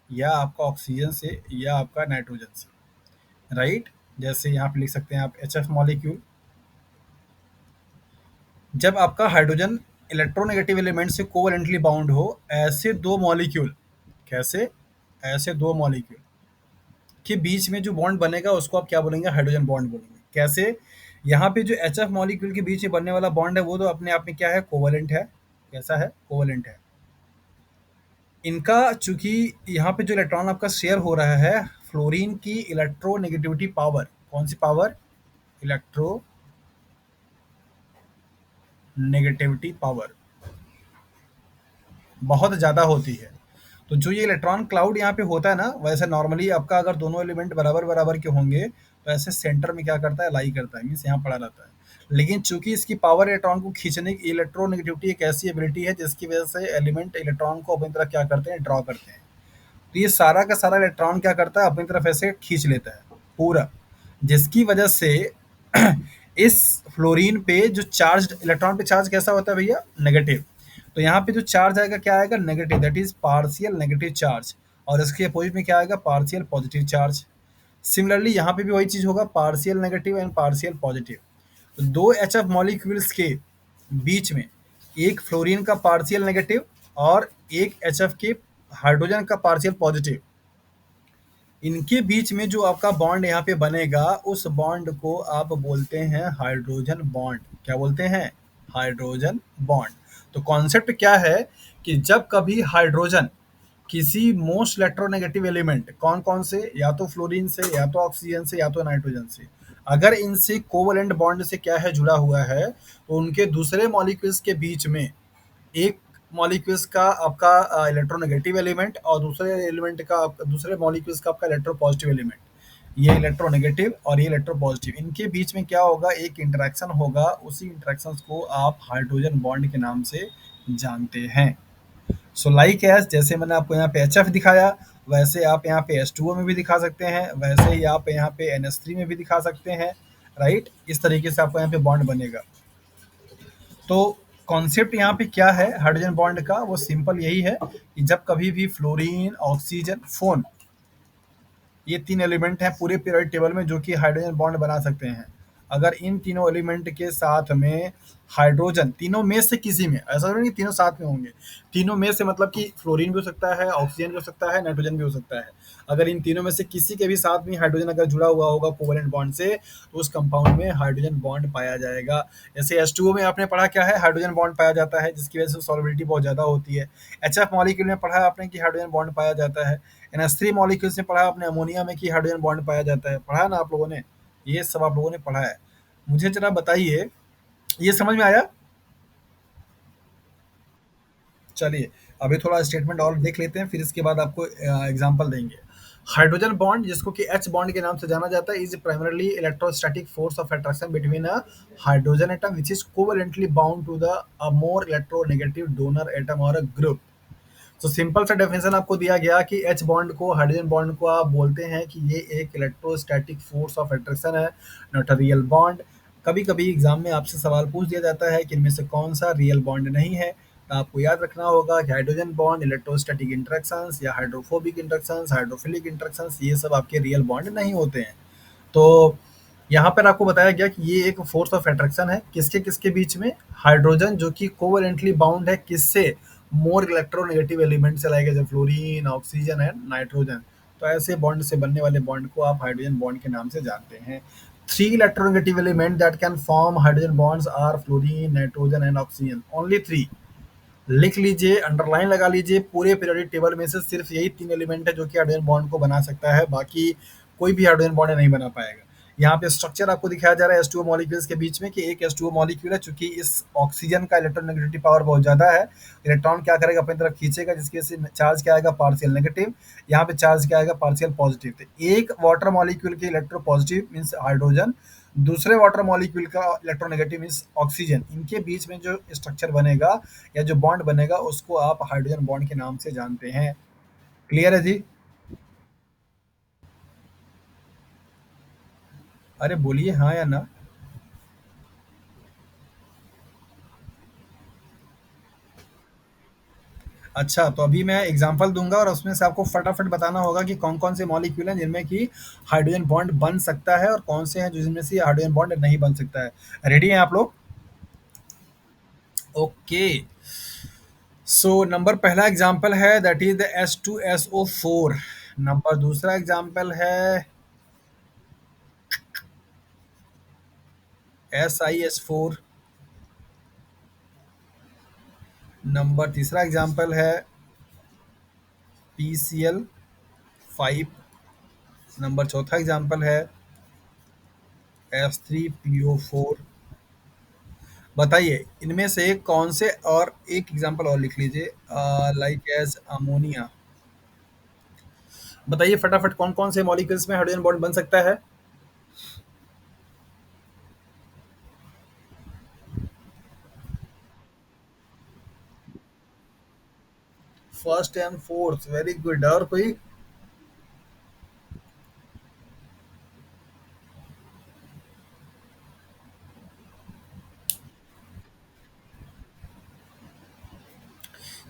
या आपका ऑक्सीजन से, या आपका नाइट्रोजन से, राइट? जैसे यहाँ पे लिख सकते हैं आप HF मॉलिक्यूल। जब आपका हाइड्रोजन इलेक्ट्रोनेगेटिव एलिमेंट से कोवैलेंटली बाउंड हो, ऐसे 2 मॉलिक्यूल, कैसे? ऐसे 2 मॉलिक्यूल के बीच में जो बॉन्ड बनेगा उसको आप क्या बोलेंगे? हाइड्रोजन बॉन्ड बोलेंगे। कैसे? यहाँ पे जो HF मॉलिक्यूल के बीच में बनने वाला बॉन्ड है वो तो अपने आप में क्या है? कोवैलेंट है। कैसा है? कोवैलेंट है। इनका चूँकि यहाँ पे जो इलेक्ट्रॉन आपका शेयर हो रहा है, फ्लोरीन की इलेक्ट्रोनेगेटिविटी पावर, कौन-सी पावर? इलेक्ट्रोनेगेटिविटी पावर, बहुत ज़्यादा होती है। तो जो ये इलेक्ट्रॉन क्लाउड यहाँ पे होता है ना, वैसे नॉर्मली आपका अगर दोनों एलिमेंट बराबर-बराबर के होंगे, तो ऐसे सेंटर में क्या करता है, लाई करता है, मीन्स यहाँ पड़ा रहता है। लेकिन चूँकि इसकी पावर इलेक्ट्रॉन को खींचने की, इलेक्ट्रोनेगेटिविटी एक ऐसी एबिलिटी है जिसकी वजह से एलिमेंट इलेक्ट्रॉन को अपनी तरफ क्या करते हैं, ड्रॉ करते हैं। तो ये सारा का सारा इलेक्ट्रॉन क्या करता है, अपनी तरफ ऐसे खींच लेता है पूरा, जिसकी वजह से इस फ्लोरीन पे जो चार्ज, इलेक्ट्रॉन पे चार्ज कैसा होता है भैया, नेगेटिव। तो यहाँ पे जो चार्ज आएगा क्या आएगा, negative, that is partial negative charge. और इसके अपोजिट में क्या आएगा, पार्शियल पॉजिटिव चार्ज। सिमिलरली यहाँ पे भी वही चीज होगा, partial negative and partial positive. तो दो एच एफ मॉलिक्यूल्स के बीच में एक फ्लोरीन का पार्शियल नेगेटिव और एक एच एफ के हाइड्रोजन का पार्शियल पॉजिटिव, इनके बीच में जो आपका बॉन्ड यहाँ पे बनेगा, उस बॉन्ड को आप बोलते हैं हाइड्रोजन बॉन्ड। क्या बोलते हैं, हाइड्रोजन बॉन्ड। तो कॉन्सेप्ट क्या है कि जब कभी हाइड्रोजन किसी मोस्ट इलेक्ट्रोनेगेटिव एलिमेंट, कौन कौन से, या तो फ्लोरीन से, या तो ऑक्सीजन से, या तो नाइट्रोजन से, अगर इनसे कोवलेंट बॉन्ड से क्या है, जुड़ा हुआ है, तो उनके दूसरे मॉलिक्यूल्स के बीच में एक मॉलिक्यूल्स का आपका इलेक्ट्रोनेगेटिव एलिमेंट और दूसरे एलिमेंट का दूसरे मॉलिक्यूल्स का आपका इलेक्ट्रोपॉजिटिव एलिमेंट, ये इलेक्ट्रोनेगेटिव और ये इलेक्ट्रोपॉजिटिव, इनके बीच में क्या होगा, एक इंटरेक्शन होगा। उसी इंटरेक्शंस को आप हाइड्रोजन बॉन्ड के नाम से जानते हैं। सो लाइक एस, जैसे मैंने आपको यहाँ पे एच एफ दिखाया, वैसे आप यहाँ पे H2O में भी दिखा सकते हैं, वैसे ही आप यहाँ पे NH3 में भी दिखा सकते हैं। राइट, इस तरीके से आपको यहाँ पे बॉन्ड बनेगा। तो कॉन्सेप्ट यहाँ पे क्या है हाइड्रोजन बॉन्ड का, वो सिंपल यही है कि जब कभी भी फ्लोरीन, ऑक्सीजन, फोन, ये तीन एलिमेंट हैं पूरे पीरियोडिक टेबल में जो कि हाइड्रोजन बॉन्ड बना सकते हैं। अगर इन तीनों एलिमेंट के साथ में हाइड्रोजन, तीनों में से किसी में, ऐसा नहीं कि तीनों साथ में होंगे, तीनों में से मतलब कि फ्लोरीन भी हो सकता है, ऑक्सीजन भी हो सकता है, नाइट्रोजन भी हो सकता है। अगर इन तीनों में से किसी के भी साथ में हाइड्रोजन अगर जुड़ा हुआ होगा कोवलेंट बॉन्ड से, तो उस कंपाउंड में हाइड्रोजन बॉन्ड पाया जाएगा। जैसे H2O में आपने पढ़ा क्या है, हाइड्रोजन बॉन्ड पाया जाता है, जिसकी वजह से सॉल्युबिलिटी बहुत ज़्यादा होती है। HF मॉलिक्यूल में पढ़ा आपने कि हाइड्रोजन बॉन्ड पाया जाता है। NH3 मॉलिक्यूल्स में पढ़ा आपने अमोनिया में कि हाइड्रोजन बॉन्ड पाया जाता है। पढ़ा ना आप लोगों ने, ये सब आप लोगों ने पढ़ा है। मुझे जरा बताइए, ये समझ में आया? चलिए, अभी थोड़ा स्टेटमेंट और देख लेते हैं, फिर इसके बाद आपको एग्जांपल देंगे। हाइड्रोजन बॉन्ड, जिसको कि एच बॉन्ड के नाम से जाना जाता है, is primarily electrostatic force of attraction between a hydrogen atom which is covalently bound to the a more electronegative donor atom और अ ग्रुप। तो सिंपल सा डेफिनेशन आपको दिया गया कि एच बॉन्ड को, हाइड्रोजन बॉन्ड को आप बोलते हैं कि ये एक इलेक्ट्रोस्टैटिक फोर्स ऑफ अट्रैक्शन है, नॉट अ रियल बॉन्ड। कभी कभी एग्जाम में आपसे सवाल पूछ दिया जाता है कि इनमें से कौन सा रियल बॉन्ड नहीं है, तो आपको याद रखना होगा कि हाइड्रोजन बॉन्ड, इलेक्ट्रोस्टैटिक इंटरेक्शंस या हाइड्रोफोबिक इंटरेक्शंस, हाइड्रोफिलिक इंटरेक्शंस, ये सब आपके रियल बॉन्ड नहीं होते हैं। तो यहाँ पर आपको बताया गया कि ये एक फोर्स ऑफ अट्रैक्शन है, किसके किसके बीच में, हाइड्रोजन जो कि कोवेलेंटली बाउंड है किससे, मोर इलेक्ट्रोनेगेटिव एलिमेंट से, लाइक जैसे फ्लोरीन, ऑक्सीजन एंड नाइट्रोजन। तो ऐसे बॉन्ड से बनने वाले बॉन्ड को आप हाइड्रोजन बॉन्ड के नाम से जानते हैं। Three electronegative element that can form hydrogen bonds are fluorine, nitrogen and oxygen, only three. लिख लीजिए, अंडरलाइन लगा लीजिए, पूरे पीरियोडिक टेबल में से सिर्फ यही तीन एलिमेंट है जो कि हाइड्रोजन बॉन्ड को बना सकता है, बाकी कोई भी हाइड्रोजन बॉन्ड नहीं बना पाएगा। यहाँ पे स्ट्रक्चर आपको दिखाया जा रहा है H2O मॉलिक्यूल्स के बीच में, कि एक H2O मॉलिक्यूल है, चूंकि इस ऑक्सीजन का इलेक्ट्रोनेगेटिविटी पावर बहुत ज्यादा है, इलेक्ट्रॉन क्या करेगा, अपनी तरफ खींचेगा, जिसकी वजह से चार्ज क्या आएगा, पार्शियल नेगेटिव। यहाँ पे चार्ज क्या आएगा, पार्शियल पॉजिटिव। तो एक वाटर मॉलिक्यूल के इलेक्ट्रो पॉजिटिव मीन्स हाइड्रोजन, दूसरे वाटर मॉलिक्यूल का इलेक्ट्रोनेगेटिव मीन्स ऑक्सीजन, इनके बीच में जो स्ट्रक्चर बनेगा या जो बॉन्ड बनेगा, उसको आप हाइड्रोजन बॉन्ड के नाम से जानते हैं। क्लियर है जी? अरे बोलिए हाँ या ना। अच्छा, तो अभी मैं एग्जांपल दूंगा और उसमें से आपको फटाफट बताना होगा कि कौन कौन से मॉलिक्यूल हैं जिनमें कि हाइड्रोजन बॉन्ड बन सकता है और कौन से हैं जिनमें से हाइड्रोजन बॉन्ड नहीं बन सकता है। रेडी हैं आप लोग? ओके। सो नंबर पहला एग्जांपल है, that is the H2SO4। Number दूसरा एग्जांपल है SiS4। नंबर तीसरा एग्जांपल है PCl5। नंबर चौथा एग्जांपल है H3PO4।
बताइए इनमें से कौन से, और एक एग्जांपल और लिख लीजिए, लाइक एज अमोनिया। बताइए फटाफट कौन कौन से मॉलिक्यूल्स में हाइड्रोजन बॉन्ड बन सकता है। First and fourth, very good. और कोई?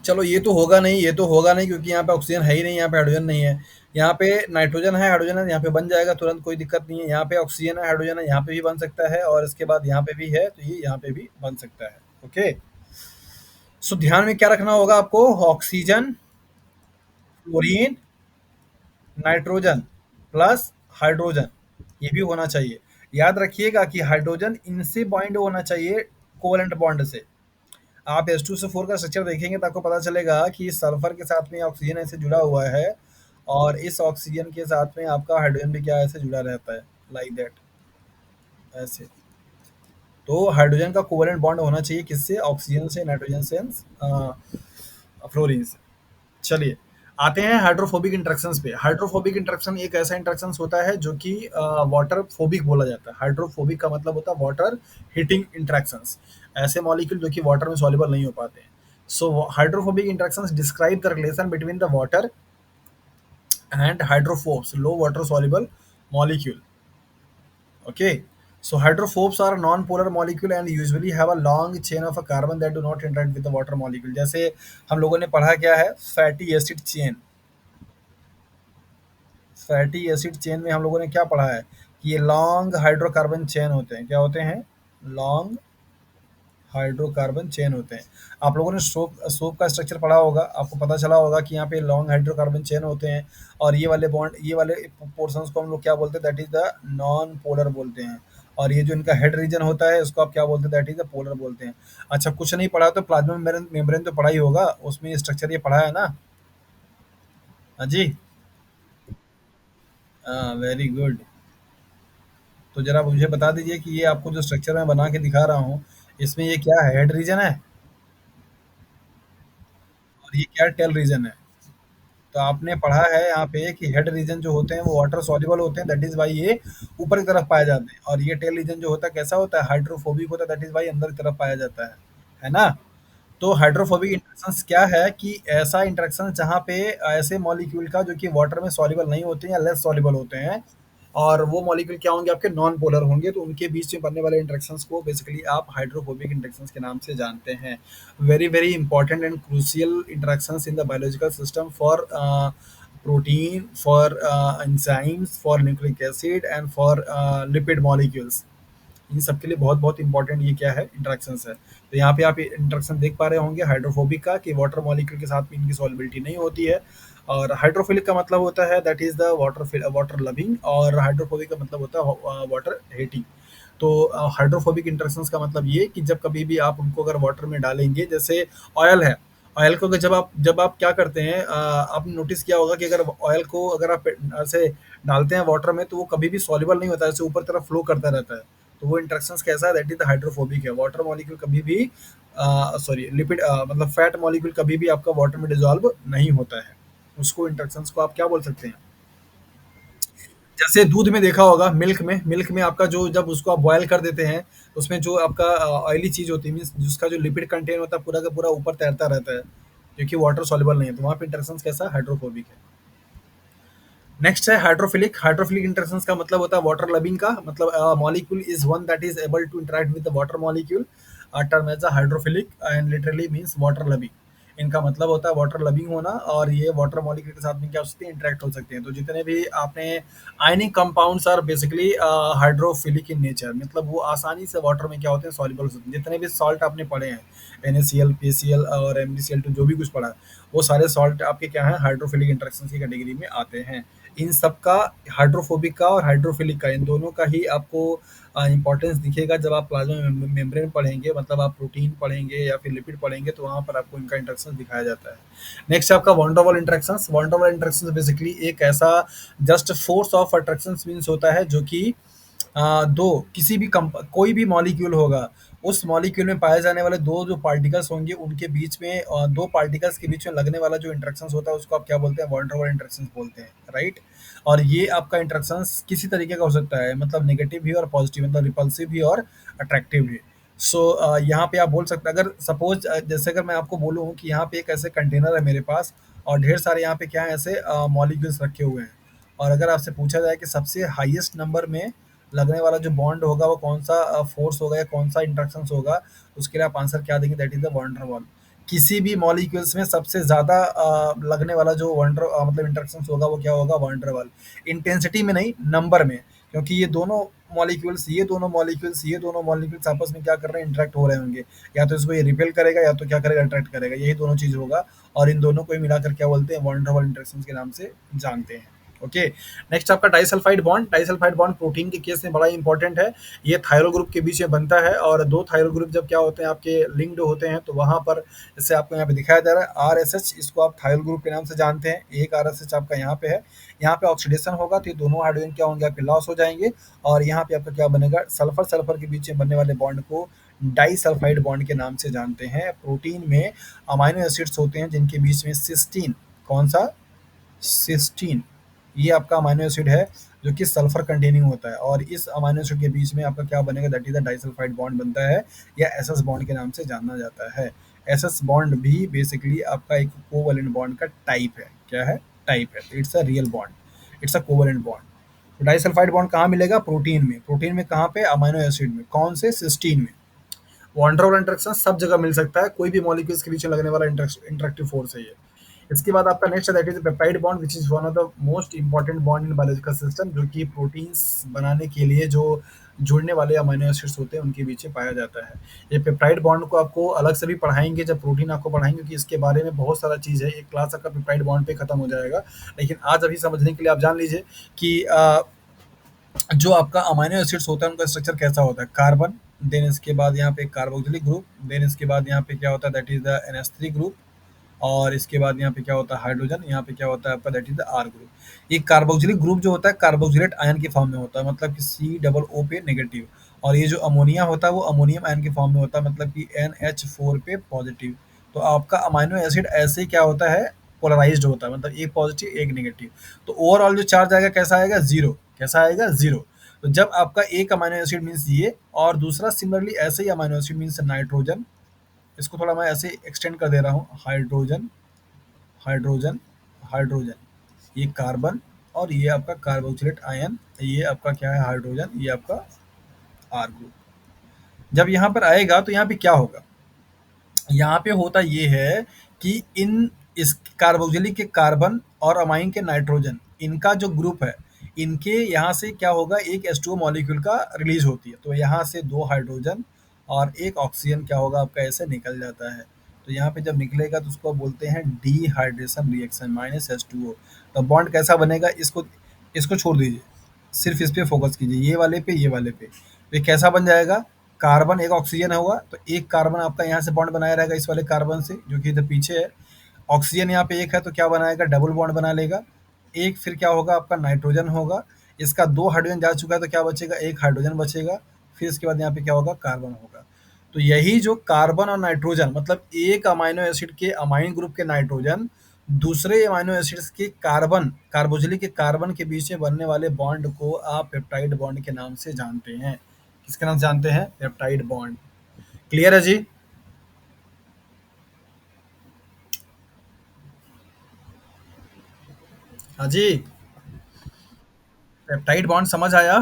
चलो ये तो होगा नहीं, ये तो होगा नहीं, क्योंकि यहाँ पे ऑक्सीजन है ही नहीं, यहाँ पे हाइड्रोजन नहीं है। यहाँ पे नाइट्रोजन है, हाइड्रोजन है, यहाँ पे बन जाएगा तुरंत, कोई दिक्कत नहीं है। यहाँ पे ऑक्सीजन है, हाइड्रोजन है, यहाँ पे भी बन सकता है, और इसके बाद यहाँ पे भी है, तो ये यहाँ पे भी बन सकता है। ओके। सो ध्यान में क्या रखना होगा आपको? Oxygen, fluorine, nitrogen plus hydrogen, ये भी होना चाहिए। याद रखिएगा कि हाइड्रोजन इनसे बॉन्ड होना चाहिए, कोवलेंट बॉन्ड से। आप H2SO4 का स्ट्रक्चर देखेंगे तो आपको पता चलेगा कि सल्फर के साथ में ऑक्सीजन ऐसे जुड़ा हुआ है, और इस ऑक्सीजन के साथ में आपका हाइड्रोजन भी क्या ऐसे जुड़ा रहता है, लाइक दैट, ऐसे। तो हाइड्रोजन का कोवलेंट बॉन्ड होना चाहिए किससे? ऑक्सीजन से, नाइट्रोजन से, फ्लोरीन से। चलिए, आते हैं हाइड्रोफोबिक इंटरेक्शंस पे। हाइड्रोफोबिक इंटरेक्शन एक ऐसा इंटरेक्शंस होता है जो कि वाटर फोबिक बोला जाता है। हाइड्रोफोबिक का मतलब होता है वाटर हिटिंग इंटरेक्शंस, ऐसे मॉलिक्यूल जो कि वाटर में सॉल्युबल नहीं हो पाते हैं। So hydrophobic interactions describe the relation between the water and hydrophobes, low water soluble molecule. Okay. So hydrophobes are non-polar molecule and usually have a long chain of a carbon that do not interact with the water molecule. जैसे हम लोगों ने पढ़ा क्या है, fatty acid chain. Fatty acid chain में हम लोगों ने क्या पढ़ा है कि ये लॉन्ग हाइड्रोकार्बन चेन होते हैं। क्या होते हैं? लॉन्ग हाइड्रोकार्बन चेन होते हैं। आप लोगों ने सोप सोप का स्ट्रक्चर पढ़ा होगा, आपको पता चला होगा कि यहाँ पे लॉन्ग हाइड्रोकार्बन चेन होते हैं, और ये वाले बॉन्ड, ये वाले पोर्शंस को हम लोग क्या बोलते हैं? That is the non polar बोलते हैं। और ये जो इनका हेड रीजन होता है, इसको आप क्या बोलते हैं? दैट इज द पोलर बोलते हैं। अच्छा, कुछ नहीं पढ़ा तो प्लाज्मा मेम्ब्रेन मेम्ब्रेन तो पढ़ा ही होगा, उसमें ये स्ट्रक्चर ये पढ़ा है ना? हाँ जी। हाँ, वेरी गुड। तो जरा मुझे बता दीजिए कि ये आपको जो स्ट्रक्चर मैं बना के दिखा रहा हूँ, इसमें ये क्या है? हेड रीजन है, और ये क्या टेल रीजन है। तो आपने पढ़ा है यहाँ पे कि हेड रीजन जो होते हैं वो वाटर सॉल्युबल होते हैं, दैट इज वाई ये ऊपर की तरफ पाए जाते हैं, और ये टेल रीजन जो होता है कैसा होता है? हाइड्रोफोबिक होता है, दैट इज वाई अंदर की तरफ पाया जाता है ना? तो हाइड्रोफोबिक इंटरेक्शंस क्या है कि ऐसा इंटरेक्शन जहाँ पे ऐसे मॉलिक्यूल का जो कि वाटर में सॉल्युबल नहीं होते हैं या लेस सॉल्युबल होते हैं, और वो मॉलिक्यूल क्या होंगे? आपके नॉन पोलर होंगे, तो उनके बीच में बनने वाले इंटरेक्शंस को बेसिकली आप हाइड्रोफोबिक इंटरेक्शंस के नाम से जानते हैं। Very very important and crucial interactions in the biological system for protein, for enzymes, for nucleic acid and for lipid molecules. इन सब के लिए बहुत बहुत इंपॉर्टेंट ये क्या है? इंटरेक्शंस है। तो यहाँ पे आप इंटरेक्शन देख पा रहे होंगे हाइड्रोफोबिक का, कि वाटर मॉलिक्यूल के साथ में इनकी सॉल्युबिलिटी नहीं होती है। और हाइड्रोफिलिक का मतलब होता है that is the water water loving, और हाइड्रोफोबिक का मतलब होता है वाटर हेटिंग। तो हाइड्रोफोबिक इंटरेक्शंस का मतलब ये कि जब कभी भी आप उनको अगर वाटर में डालेंगे, जैसे ऑयल है, ऑयल को अगर जब आप क्या करते हैं, आपने नोटिस किया होगा कि अगर ऑयल को अगर आप ऐसे डालते हैं वाटर में, तो वो कभी भी सॉल्युबल नहीं होता है, ऐसे ऊपर तरफ फ्लो करता रहता है। तो वो इंटरेक्शंस कैसा है? दैट इज द हाइड्रोफोबिक है। वाटर मॉलिक्यूल कभी भी, सॉरी लिपिड, मतलब फैट मॉलिक्यूल कभी भी आपका वाटर में डिसॉल्व नहीं होता है। उसको इंटरेक्शंस को आप क्या बोल सकते हैं? जैसे दूध में देखा होगा, मिल्क में आपका जो, जब उसको आप बॉयल कर देते हैं, तो उसमें जो आपका ऑयली चीज होती है, मीन्स जिसका जो लिपिड कंटेंट होता है पूरा का पूरा ऊपर तैरता रहता है, जो कि वाटर सॉल्युबल नहीं है, तो वहाँ पे इंटरेक्शंस कैसा? हाइड्रोफोबिक है। नेक्स्ट है हाइड्रोफिलिक। हाइड्रोफिलिक इंटरेक्शंस का मतलब होता है वाटर लविंग का, मतलब molecule is one that is able to interact with the water molecule, term as a hydrophilic, and literally means water loving. इनका मतलब होता है वाटर लविंग होना, और ये वाटर मॉलिक्यूल के साथ में क्या हो सकते हैं? इंटरेक्ट हो सकते हैं। तो जितने भी आपने ionic compounds are basically hydrophilic in nature, मतलब वो आसानी से वाटर में क्या होते हैं? सॉल्युबल होते हैं। जितने भी सॉल्ट आपने पढ़े हैं, NaCl, PCl और MgCl2, जो भी कुछ पढ़ा है, वो सारे सॉल्ट आपके क्या है? हाइड्रोफिलिक इंटरेक्शन की कैटेगरी में आते हैं। इन सब का, हाइड्रोफोबिक का और हाइड्रोफिलिक का, इन दोनों का ही आपको इंपॉर्टेंस दिखेगा जब आप प्लाज्मा मेम्ब्रेन पढ़ेंगे, मतलब आप प्रोटीन पढ़ेंगे या फिर लिपिड पढ़ेंगे, तो वहाँ पर आपको इनका इंटरेक्शन दिखाया जाता है। नेक्स्ट आपका van interactions. Van interactions basically एक ऐसा just force of attraction means होता है जो कि दो किसी भी कोई भी मॉलिक्यूल होगा, उस मॉलिक्यूल में पाए जाने वाले दो जो पार्टिकल्स होंगे उनके बीच में, दो पार्टिकल्स के बीच में लगने वाला जो इंटरेक्शंस होता है उसको आप क्या बोलते हैं, वॉन डेर वाल इंटरेक्शंस बोलते हैं, राइट। और ये आपका इंटरेक्शंस किसी तरीके का हो सकता है, मतलब नेगेटिव भी और पॉजिटिव, मतलब रिपल्सिव भी और अट्रैक्टिव भी। सो यहाँ पे आप बोल सकते हैं, अगर सपोज जैसे अगर मैं आपको बोलूँ कि यहाँ पे एक ऐसे कंटेनर है मेरे पास, और ढेर सारे यहाँ पे क्या है ऐसे मॉलिक्यूल्स रखे हुए हैं, और अगर आपसे पूछा जाए कि सबसे हाईएस्ट नंबर में लगने वाला जो बॉन्ड होगा वो कौन सा फोर्स होगा या कौन सा इंटरेक्शंस होगा, उसके लिए आप आंसर क्या देंगे, that is the wonder wall. किसी भी मॉलिक्यूल्स में सबसे ज्यादा लगने वाला जो मतलब इंटरेक्शंस होगा वो क्या होगा, वंडर वॉल। इंटेंसिटी में नहीं, नंबर में, क्योंकि ये दोनों मॉलिक्यूल्स आपस में क्या कर रहे हैं, इंटरेक्ट हो रहे होंगे। या तो इसको ये रिपेल करेगा या तो क्या करेगा, अट्रैक्ट करेगा, यही दोनों चीज होगा। और इन दोनों को ही मिलाकर क्या बोलते हैं, वंडर वॉल इंटरेक्शंस के नाम से जानते हैं। ओके। नेक्स्ट आपका disulphide bond. Disulphide bond protein के केस में बड़ा इंपॉर्टेंट है। ये थायरो ग्रुप के बीच में बनता है, और दो थायरो ग्रुप जब क्या होते हैं आपके लिंक्ड होते हैं तो वहां पर, जैसे आपको यहाँ पे दिखाया जा रहा है RSH, इसको आप थायरो ग्रुप के नाम से जानते हैं। एक RSH आपका यहाँ पे है, यहाँ पे ऑक्सीडेशन होगा तो ये दोनों हाइड्रोजन क्या होंगे, आपके लॉस हो जाएंगे। और यहाँ पे आपका क्या बनेगा, सल्फर सल्फर के बीच में बनने वाले बॉन्ड को डाइसल्फाइड बॉन्ड के नाम से जानते हैं। प्रोटीन में अमाइनो एसिड्स होते हैं जिनके बीच में सिस्टीन, कौन सा, सिस्टीन, ये आपका अमाइनो एसिड है जो कि सल्फर कंटेनिंग होता है, और इस अमाइनो एसिड के बीच में आपका क्या बनेगा, that is the disulphide bond बनता है, या एसएस बॉन्ड के नाम से जाना जाता है। एसएस बॉन्ड भी बेसिकली आपका एक कोवैलेंट बॉन्ड का टाइप है। क्या है, टाइप है, it's a real bond, it's a covalent bond. तो डाइसल्फाइड बॉन्ड कहाँ मिलेगा, प्रोटीन में। प्रोटीन में कहाँ पे, अमाइनो एसिड में, कौन से, सिस्टीन में। वॉन डेर वाल इंटरेक्शन सब जगह मिल सकता है, कोई भी मॉलिक्यूल्स के बीच में लगने वाला इंटरेक्टिव फोर्स है ये। इसके बाद आपका नेक्स्ट है that is peptide bond, which is one of the most important bond in biological system, जो कि प्रोटीन्स बनाने के लिए जो जुड़ने वाले अमीनो एसिड्स होते हैं उनके बीच में पाया जाता है। ये पेप्टाइड बॉन्ड को आपको अलग से भी पढ़ाएंगे जब प्रोटीन आपको पढ़ाएंगे, क्योंकि इसके बारे में बहुत सारा चीज़ है, एक क्लास आपका पेप्टाइड बॉन्ड पे खत्म हो जाएगा। लेकिन आज अभी समझने के लिए आप जान लीजिए कि जो आपका अमीनो एसिड्स होता है उनका स्ट्रक्चर कैसा होता है, कार्बन, देन इसके बाद यहाँ पे कार्बोक्सिलिक ग्रुप, देन इसके बाद यहाँ पे क्या होता है, that is the NH3 group, और इसके बाद यहाँ पे क्या होता है, हाइड्रोजन, यहाँ पे क्या होता है आपका, that is the R group. ये कार्बोक्सिलिक ग्रुप जो होता है कार्बोक्सिलेट आयन के फॉर्म में होता है, मतलब कि C पे नेगेटिव। और ये जो अमोनिया होता है वो अमोनियम आयन के फॉर्म में होता है, मतलब कि NH4 पे पॉजिटिव। तो आपका अमाइनो एसिड ऐसे क्या होता है, पोलराइज्ड होता है, मतलब एक पॉजिटिव एक नेगेटिव। तो ओवरऑल जो चार्ज आएगा कैसा आएगा, जीरो। कैसा आएगा, जीरो। तो जब आपका एक अमाइनो एसिड मीन्स ये, और दूसरा सिमिलरली ऐसे ही अमाइनो एसिड मीन्स नाइट्रोजन, इसको थोड़ा मैं ऐसे एक्सटेंड कर दे रहा हूँ, हाइड्रोजन, हाइड्रोजन, हाइड्रोजन, ये कार्बन, और ये आपका कार्बोक्सिलेट आयन, ये आपका क्या है, हाइड्रोजन, ये आपका R ग्रुप। जब यहाँ पर आएगा तो यहाँ पे क्या होगा, यहाँ पे होता ये है कि इन इस कार्बोक्सिलिक के कार्बन और अमाइन के नाइट्रोजन, इनका जो ग्रुप है, इनके यहाँ से क्या होगा, एक H2O मॉलिक्यूल का रिलीज होती है, तो यहाँ से दो हाइड्रोजन और एक ऑक्सीजन क्या होगा आपका, ऐसे निकल जाता है। तो यहाँ पे जब निकलेगा तो उसको बोलते हैं डीहाइड्रेशन रिएक्शन, -H2O। तो बॉन्ड कैसा बनेगा, इसको इसको छोड़ दीजिए, सिर्फ इस पे फोकस कीजिए, ये वाले पे, ये वाले पे। तो ये कैसा बन जाएगा, कार्बन एक ऑक्सीजन होगा तो एक कार्बन आपका यहाँ से बॉन्ड बनाया रहेगा इस वाले कार्बन से जो कि इधर पीछे है। ऑक्सीजन यहाँ पे एक है तो क्या बनाएगा, डबल बॉन्ड बना लेगा। एक फिर क्या होगा आपका, नाइट्रोजन होगा, इसका दो हाइड्रोजन जा चुका है तो क्या बचेगा, एक हाइड्रोजन बचेगा। फिर इसके बाद यहाँ पे क्या होगा, कार्बन होगा। तो यही जो कार्बन और नाइट्रोजन, मतलब एक अमाइनो एसिड के अमाइन ग्रुप के नाइट्रोजन दूसरे अमाइनो एसिड्स के कार्बन, कार्बोक्सिलिक के कार्बन के बीच में बनने वाले बॉन्ड को आप पेप्टाइड बॉन्ड के नाम से जानते हैं। किसके नाम से जानते हैं, पेप्टाइड बॉन्ड। क्लियर है जी। हाँ जी, पेप्टाइड बॉन्ड समझ आया।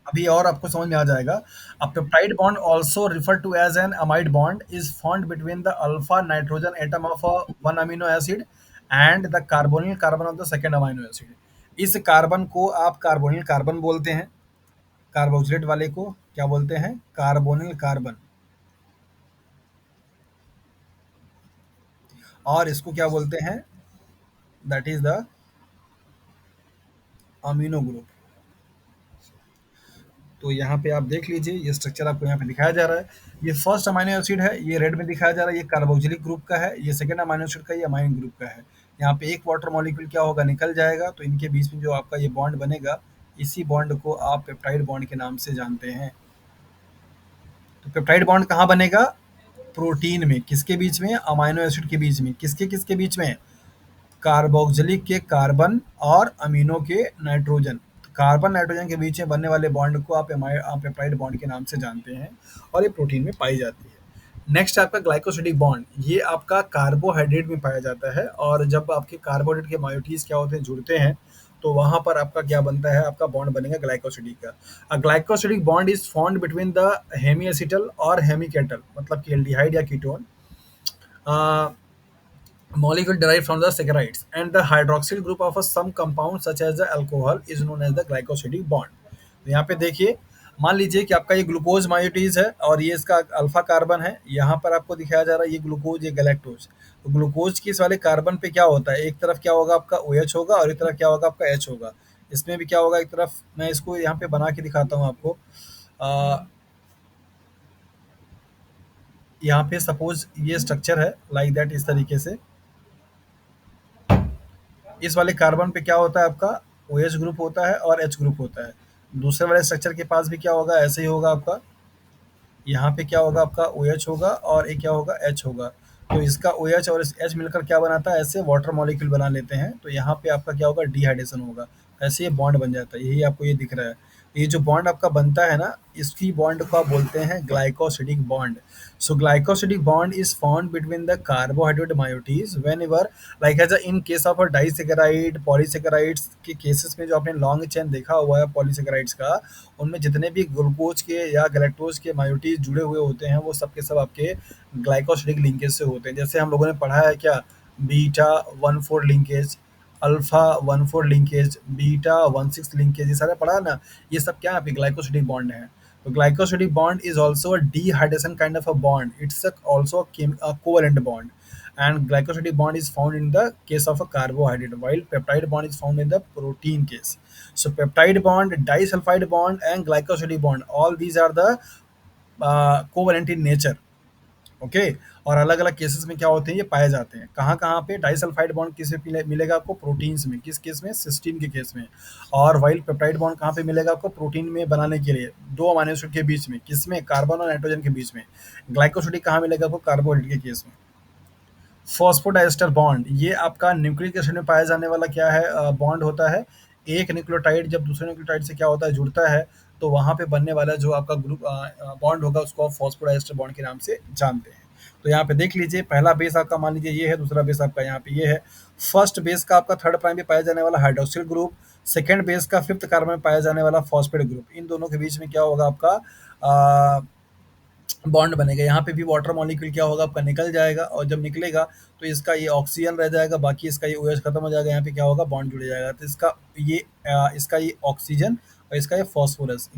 अभी और आपको समझ में आ जाएगा। A peptide bond also refer to as an amide bond is found between the alpha nitrogen atom of one amino acid and the carbonyl carbon of the second amino acid. इस कार्बन को आप carbonyl carbon बोलते हैं, carboxylate वाले को क्या बोलते हैं, कार्बोनिल कार्बन, और इसको क्या बोलते हैं, that is the amino group. तो यहाँ पे आप देख लीजिए, ये स्ट्रक्चर आपको यहाँ पे दिखाया जा रहा है। ये फर्स्ट अमाइनो एसिड है, ये रेड में दिखाया जा रहा है, ये कार्बोक्सिलिक ग्रुप का है। ये सेकंड अमाइनो एसिड का, ये अमाइन ग्रुप का है। यहाँ पे एक वाटर मॉलिक्यूल क्या होगा, निकल जाएगा, तो इनके बीच में जो आपका ये बॉन्ड बनेगा, इसी बॉन्ड को आप पेप्टाइड बॉन्ड के नाम से जानते हैं। तो पेप्टाइड बॉन्ड कहाँ बनेगा? प्रोटीन में। किसके बीच में? अमाइनो एसिड के बीच में। किसके किसके बीच में? कार्बोक्जिलिक के कार्बन और अमीनो के नाइट्रोजन। तो कार्बन नाइट्रोजन के बीच में बनने वाले बॉन्ड को आप पेप्टाइड बॉन्ड के नाम से जानते हैं, और ये प्रोटीन में पाई जाती है। नेक्स्ट आपका ग्लाइकोसिडिक बॉन्ड, ये आपका कार्बोहाइड्रेट में पाया जाता है, और जब आपके कार्बोहाइड्रेट के मायोटीज क्या होते हैं, जुड़ते हैं, तो वहां पर आपका क्या बनता है, आपका बॉन्ड बनेगा ग्लाइकोसिडिक का। A glycosidic bond is found between the hemiacetal और हेमीकेटल, मतलब कि एल्डिहाइड या ketone molecule derived from the saccharides, and the hydroxyl group of a some compound such as the alcohol is known as the glycosidic bond. तो यहाँ पे देखिए, मान लीजिए कि आपका ये ग्लूकोज मायोटीज है, और ये इसका अल्फा कार्बन है, यहाँ पर आपको दिखाया जा रहा है ये ग्लूकोज, ये गैलेक्टोज। तो ग्लूकोज की इस वाले कार्बन पे क्या होता है, एक तरफ क्या होगा आपका OH होगा, और एक तरफ क्या होगा आपका H होगा। इसमें भी क्या होगा, एक तरफ मैं इसको यहाँ पे बना के दिखाता हूँ आपको। यहाँ पे सपोज ये स्ट्रक्चर है लाइक दैट, इस तरीके से। इस वाले कार्बन पे क्या होता है आपका, OH ग्रुप होता है और H ग्रुप होता है। दूसरे वाले स्ट्रक्चर के पास भी क्या होगा, ऐसे ही होगा आपका। यहाँ पे क्या होगा आपका, OH होगा, और एक क्या होगा, H होगा। तो इसका OH और इस H मिलकर क्या बनाता है, ऐसे वाटर मॉलिक्यूल बना लेते हैं। तो यहाँ पे आपका क्या होगा, डिहाइड्रेशन होगा। ऐसे ये बॉन्ड बन जाता है, यही आपको ये दिख रहा है। ये जो बॉन्ड आपका बनता है ना, इसकी बॉन्ड को आप बोलते हैं glycosidic bond. So glycosidic bond is found between the carbohydrate moieties whenever, like as in case of a disaccharide, polysaccharides के केसेस में जो आपने लॉन्ग चेन देखा हुआ है पॉलीसेकेराइड्स का, उनमें जितने भी ग्लूकोज के या गैलेक्टोज के मायोटीज जुड़े हुए होते हैं, वो सब के सब आपके ग्लाइकोसिडिक लिंकेज से होते हैं। जैसे हम लोगों ने पढ़ा है क्या, beta 1,4 linkage, alpha 1,4 linkage, beta 1,6 linkage, ये सारा पढ़ा है ना। ये सब क्या है, आपके ग्लाइकोसिडिक बॉन्ड है। तो glycosidic bond is also a dehydration kind of a bond. It's also a covalent bond. And glycosidic bond is found in the case of a carbohydrate, while peptide bond is found in the protein case. So peptide bond, disulfide bond, and glycosidic bond, all these are the covalent in nature. Okay. और अलग अलग cases में क्या होते हैं, ये पाए जाते हैं। कहाँ कहाँ पे डाइसल्फाइड बॉन्ड किसे मिलेगा आपको, प्रोटीन्स में। किस केस में, सिस्टीन के केस में। और वाइल पेप्टाइड बॉन्ड कहाँ पे मिलेगा आपको, प्रोटीन में बनाने के लिए, दो अमीनो एसिड के बीच में। किसमें, कार्बन और नाइट्रोजन के बीच में। ग्लाइकोसिडिक कहाँ मिलेगा आपको, कार्बोहाइड्रेट के केस में। फॉस्फोडाइस्टर बॉन्ड, ये आपका न्यूक्लिक एसिड में पाया जाने वाला क्या है, बॉन्ड होता है। एक न्यूक्लियोटाइड जब दूसरे न्यूक्लियोटाइड से क्या होता है, जुड़ता है, तो वहाँ पे बनने वाला जो आपका ग्रुप बॉन्ड होगा, उसको आप फॉस्फोडाइस्टर बॉन्ड के नाम से जानते हैं। तो यहाँ पे देख लीजिए, पहला बेस आपका मान लीजिए ये है, दूसरा बेस आपका यहाँ पे ये है। फर्स्ट बेस का आपका थर्ड प्राइम पे पाया जाने वाला हाइड्रोक्सिल ग्रुप, सेकेंड बेस का फिफ्थ कार्बन में पाया जाने वाला फॉस्फेट ग्रुप, इन दोनों के बीच में क्या होगा आपका बॉन्ड बनेगा। यहाँ पे भी वाटर मॉलिक्यूल क्या होगा आपका, निकल जाएगा, और जब निकलेगा तो इसका ये ऑक्सीजन रह जाएगा, बाकी इसका ये OH खत्म हो जाएगा। यहाँ पे क्या होगा, बॉन्ड जुड़ जाएगा। तो इसका ये ऑक्सीजन, और इसका ये फॉस्फोरस,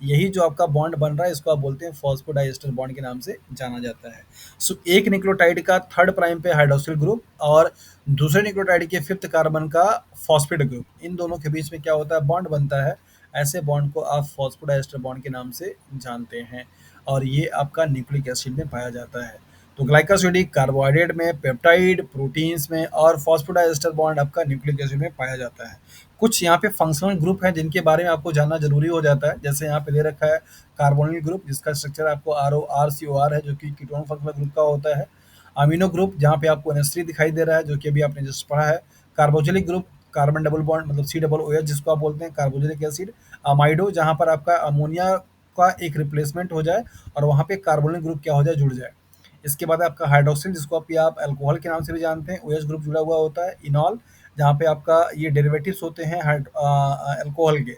यही जो आपका बॉन्ड बन रहा है, इसको आप बोलते हैं फॉस्फोडाइस्टर बॉन्ड के नाम से जाना जाता है। सो एक न्यूक्लियोटाइड का थर्ड प्राइम पे हाइड्रोक्सिल ग्रुप, और दूसरे न्यूक्लियोटाइड के फिफ्थ कार्बन का फॉस्फेट ग्रुप, इन दोनों के बीच में क्या होता है, बॉन्ड बनता है। ऐसे बॉन्ड को आप फॉस्फोडाइस्टर बॉन्ड के नाम से जानते हैं, और ये आपका न्यूक्लिक एसिड में पाया जाता है। तो ग्लाइकोसिडिक कार्बोहाइड्रेट में, पेप्टाइड प्रोटीन्स में, और फॉस्फोडाइस्टर बॉन्ड आपका न्यूक्लिक एसिड में पाया जाता है। कुछ यहाँ पे फंक्शनल ग्रुप हैं जिनके बारे में आपको जानना जरूरी हो जाता है। जैसे यहाँ पे दे रखा है कार्बोनिल ग्रुप, जिसका स्ट्रक्चर आपको RORCOR है, जो कि कीटोन फंक्शनल ग्रुप का होता है। अमीनो ग्रुप, जहाँ पे आपको NH3 दिखाई दे रहा है, जो कि अभी आपने जस्ट पढ़ा है। Carboxylic group, carbon double bond मतलब COOH, जिसको आप बोलते हैं कार्बोक्सिलिक एसिड। अमाइडो, जहाँ पर आपका अमोनिया का एक रिप्लेसमेंट हो जाए, और वहाँ पे कार्बोनिल ग्रुप क्या हो जाए, जुड़ जाए। इसके बाद आपका हाइड्रोक्सिल, जिसको आप अल्कोहल के नाम से भी जानते हैं, OH ग्रुप जुड़ा हुआ होता है। इनॉल, जहाँ पे आपका ये डेरिवेटिव्स होते हैं अल्कोहल के।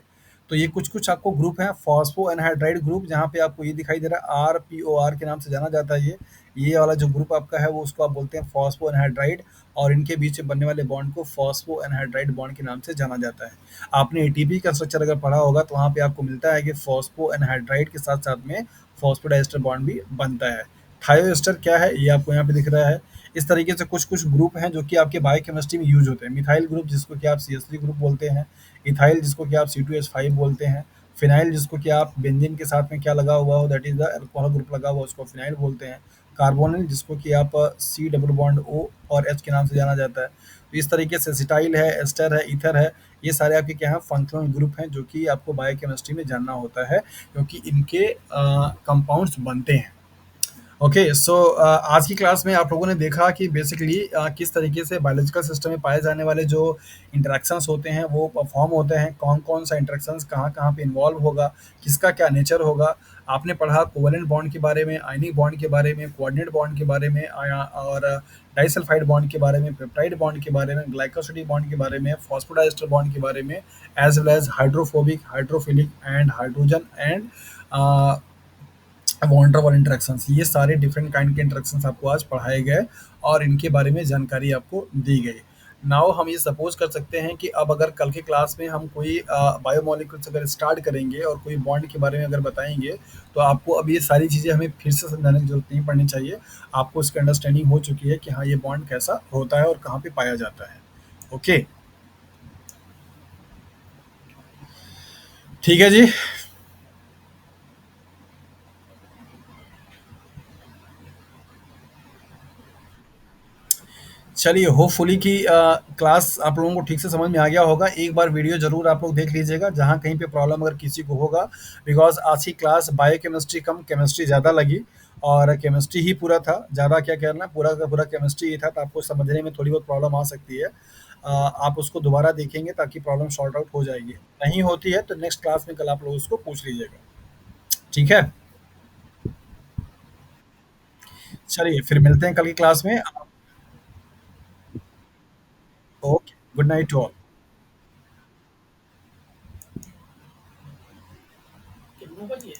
तो ये कुछ कुछ आपको ग्रुप हैं। फॉस्फो एनहाइड्राइड ग्रुप, जहाँ पे आपको ये दिखाई दे रहा है RPOR के नाम से जाना जाता है। ये वाला जो ग्रुप आपका है, वो उसको आप बोलते हैं फॉस्फो एनहाइड्राइड, और इनके बीच में बनने वाले बॉन्ड को फॉस्फो एनहाइड्राइड बॉन्ड के नाम से जाना जाता है। आपने ATP का स्ट्रक्चर अगर पढ़ा होगा, तो वहाँ पे आपको मिलता है कि फॉस्फो एनहाइड्राइड के साथ साथ में फॉस्फोडाइस्टर बॉन्ड भी बनता है। थायोएस्टर क्या है, ये आपको यहाँ पे दिख रहा है। इस तरीके से कुछ कुछ ग्रुप हैं जो कि आपके बायोकेमिस्ट्री में यूज होते हैं। मिथाइल ग्रुप, जिसको कि आप CH3 ग्रुप बोलते हैं। इथाइल, जिसको कि आप C2H5 बोलते हैं। फिनाइल, जिसको कि आप बेंजीन के साथ में क्या लगा हुआ हो, that is the alcohol group लगा हुआ, उसको फिनाइल बोलते हैं। कार्बोनिल जिसको कि आप सी डबल बॉन्ड ओ और एच के नाम से जाना जाता है। तो इस तरीके से एसिटाइल है, एस्टर है, ईथर है, ये सारे आपके क्या हैं फंक्शनल ग्रुप हैं जो कि आपको बायोकेमिस्ट्री में जानना होता है क्योंकि इनके कंपाउंड्स बनते हैं। ओके सो आज की क्लास में आप लोगों ने देखा कि बेसिकली किस तरीके से बायोलॉजिकल सिस्टम में पाए जाने वाले जो इंटरेक्शंस होते हैं वो परफॉर्म होते हैं, कौन कौन सा इंटरेक्शंस कहाँ कहाँ पे इन्वॉल्व होगा, किसका क्या नेचर होगा। आपने पढ़ा कोवेलेंट बॉन्ड के बारे में, आयनिक बॉन्ड के बारे में, कोऑर्डिनेट बॉन्ड के बारे में और डाइसल्फाइड बॉन्ड के बारे में, पेप्टाइड बॉन्ड के बारे में, ग्लाइकोसिडिक बॉन्ड के बारे में, फॉस्फोडाइस्टर बॉन्ड के बारे में, as well as hydrophobic, hydrophilic and hydrogen and van der Waals interactions, ये सारे डिफरेंट काइंड के इंटरेक्शंस आपको आज पढ़ाए गए और इनके बारे में जानकारी आपको दी गई। नाउ हम ये सपोज कर सकते हैं कि अब अगर कल के क्लास में हम कोई बायोमोलिक्यूल्स अगर स्टार्ट करेंगे और कोई बॉन्ड के बारे में अगर बताएंगे तो आपको अब ये सारी चीज़ें हमें फिर से समझाने की जरूरत नहीं पड़नी चाहिए। आपको इसकी अंडरस्टैंडिंग हो चुकी है कि हाँ ये बॉन्ड कैसा होता है और कहाँ पे पाया जाता है। ओके, ठीक है जी। चलिए होपफुली कि क्लास आप लोगों को ठीक से समझ में आ गया होगा। एक बार वीडियो ज़रूर आप लोग देख लीजिएगा जहाँ कहीं पे प्रॉब्लम अगर किसी को होगा, बिकॉज़ आज की क्लास बायोकेमिस्ट्री कम केमिस्ट्री ज़्यादा लगी और केमिस्ट्री ही पूरा था, ज़्यादा क्या कहना पूरा का पूरा केमिस्ट्री ही था, तो आपको समझने में थोड़ी बहुत प्रॉब्लम आ सकती है। आप उसको दोबारा देखेंगे ताकि प्रॉब्लम सॉर्ट आउट हो जाएगी। नहीं होती है तो नेक्स्ट क्लास में कल आप लोग उसको पूछ लीजिएगा। ठीक है? चलिए फिर मिलते हैं कल की क्लास में। Okay, good night to all. कितना बजे?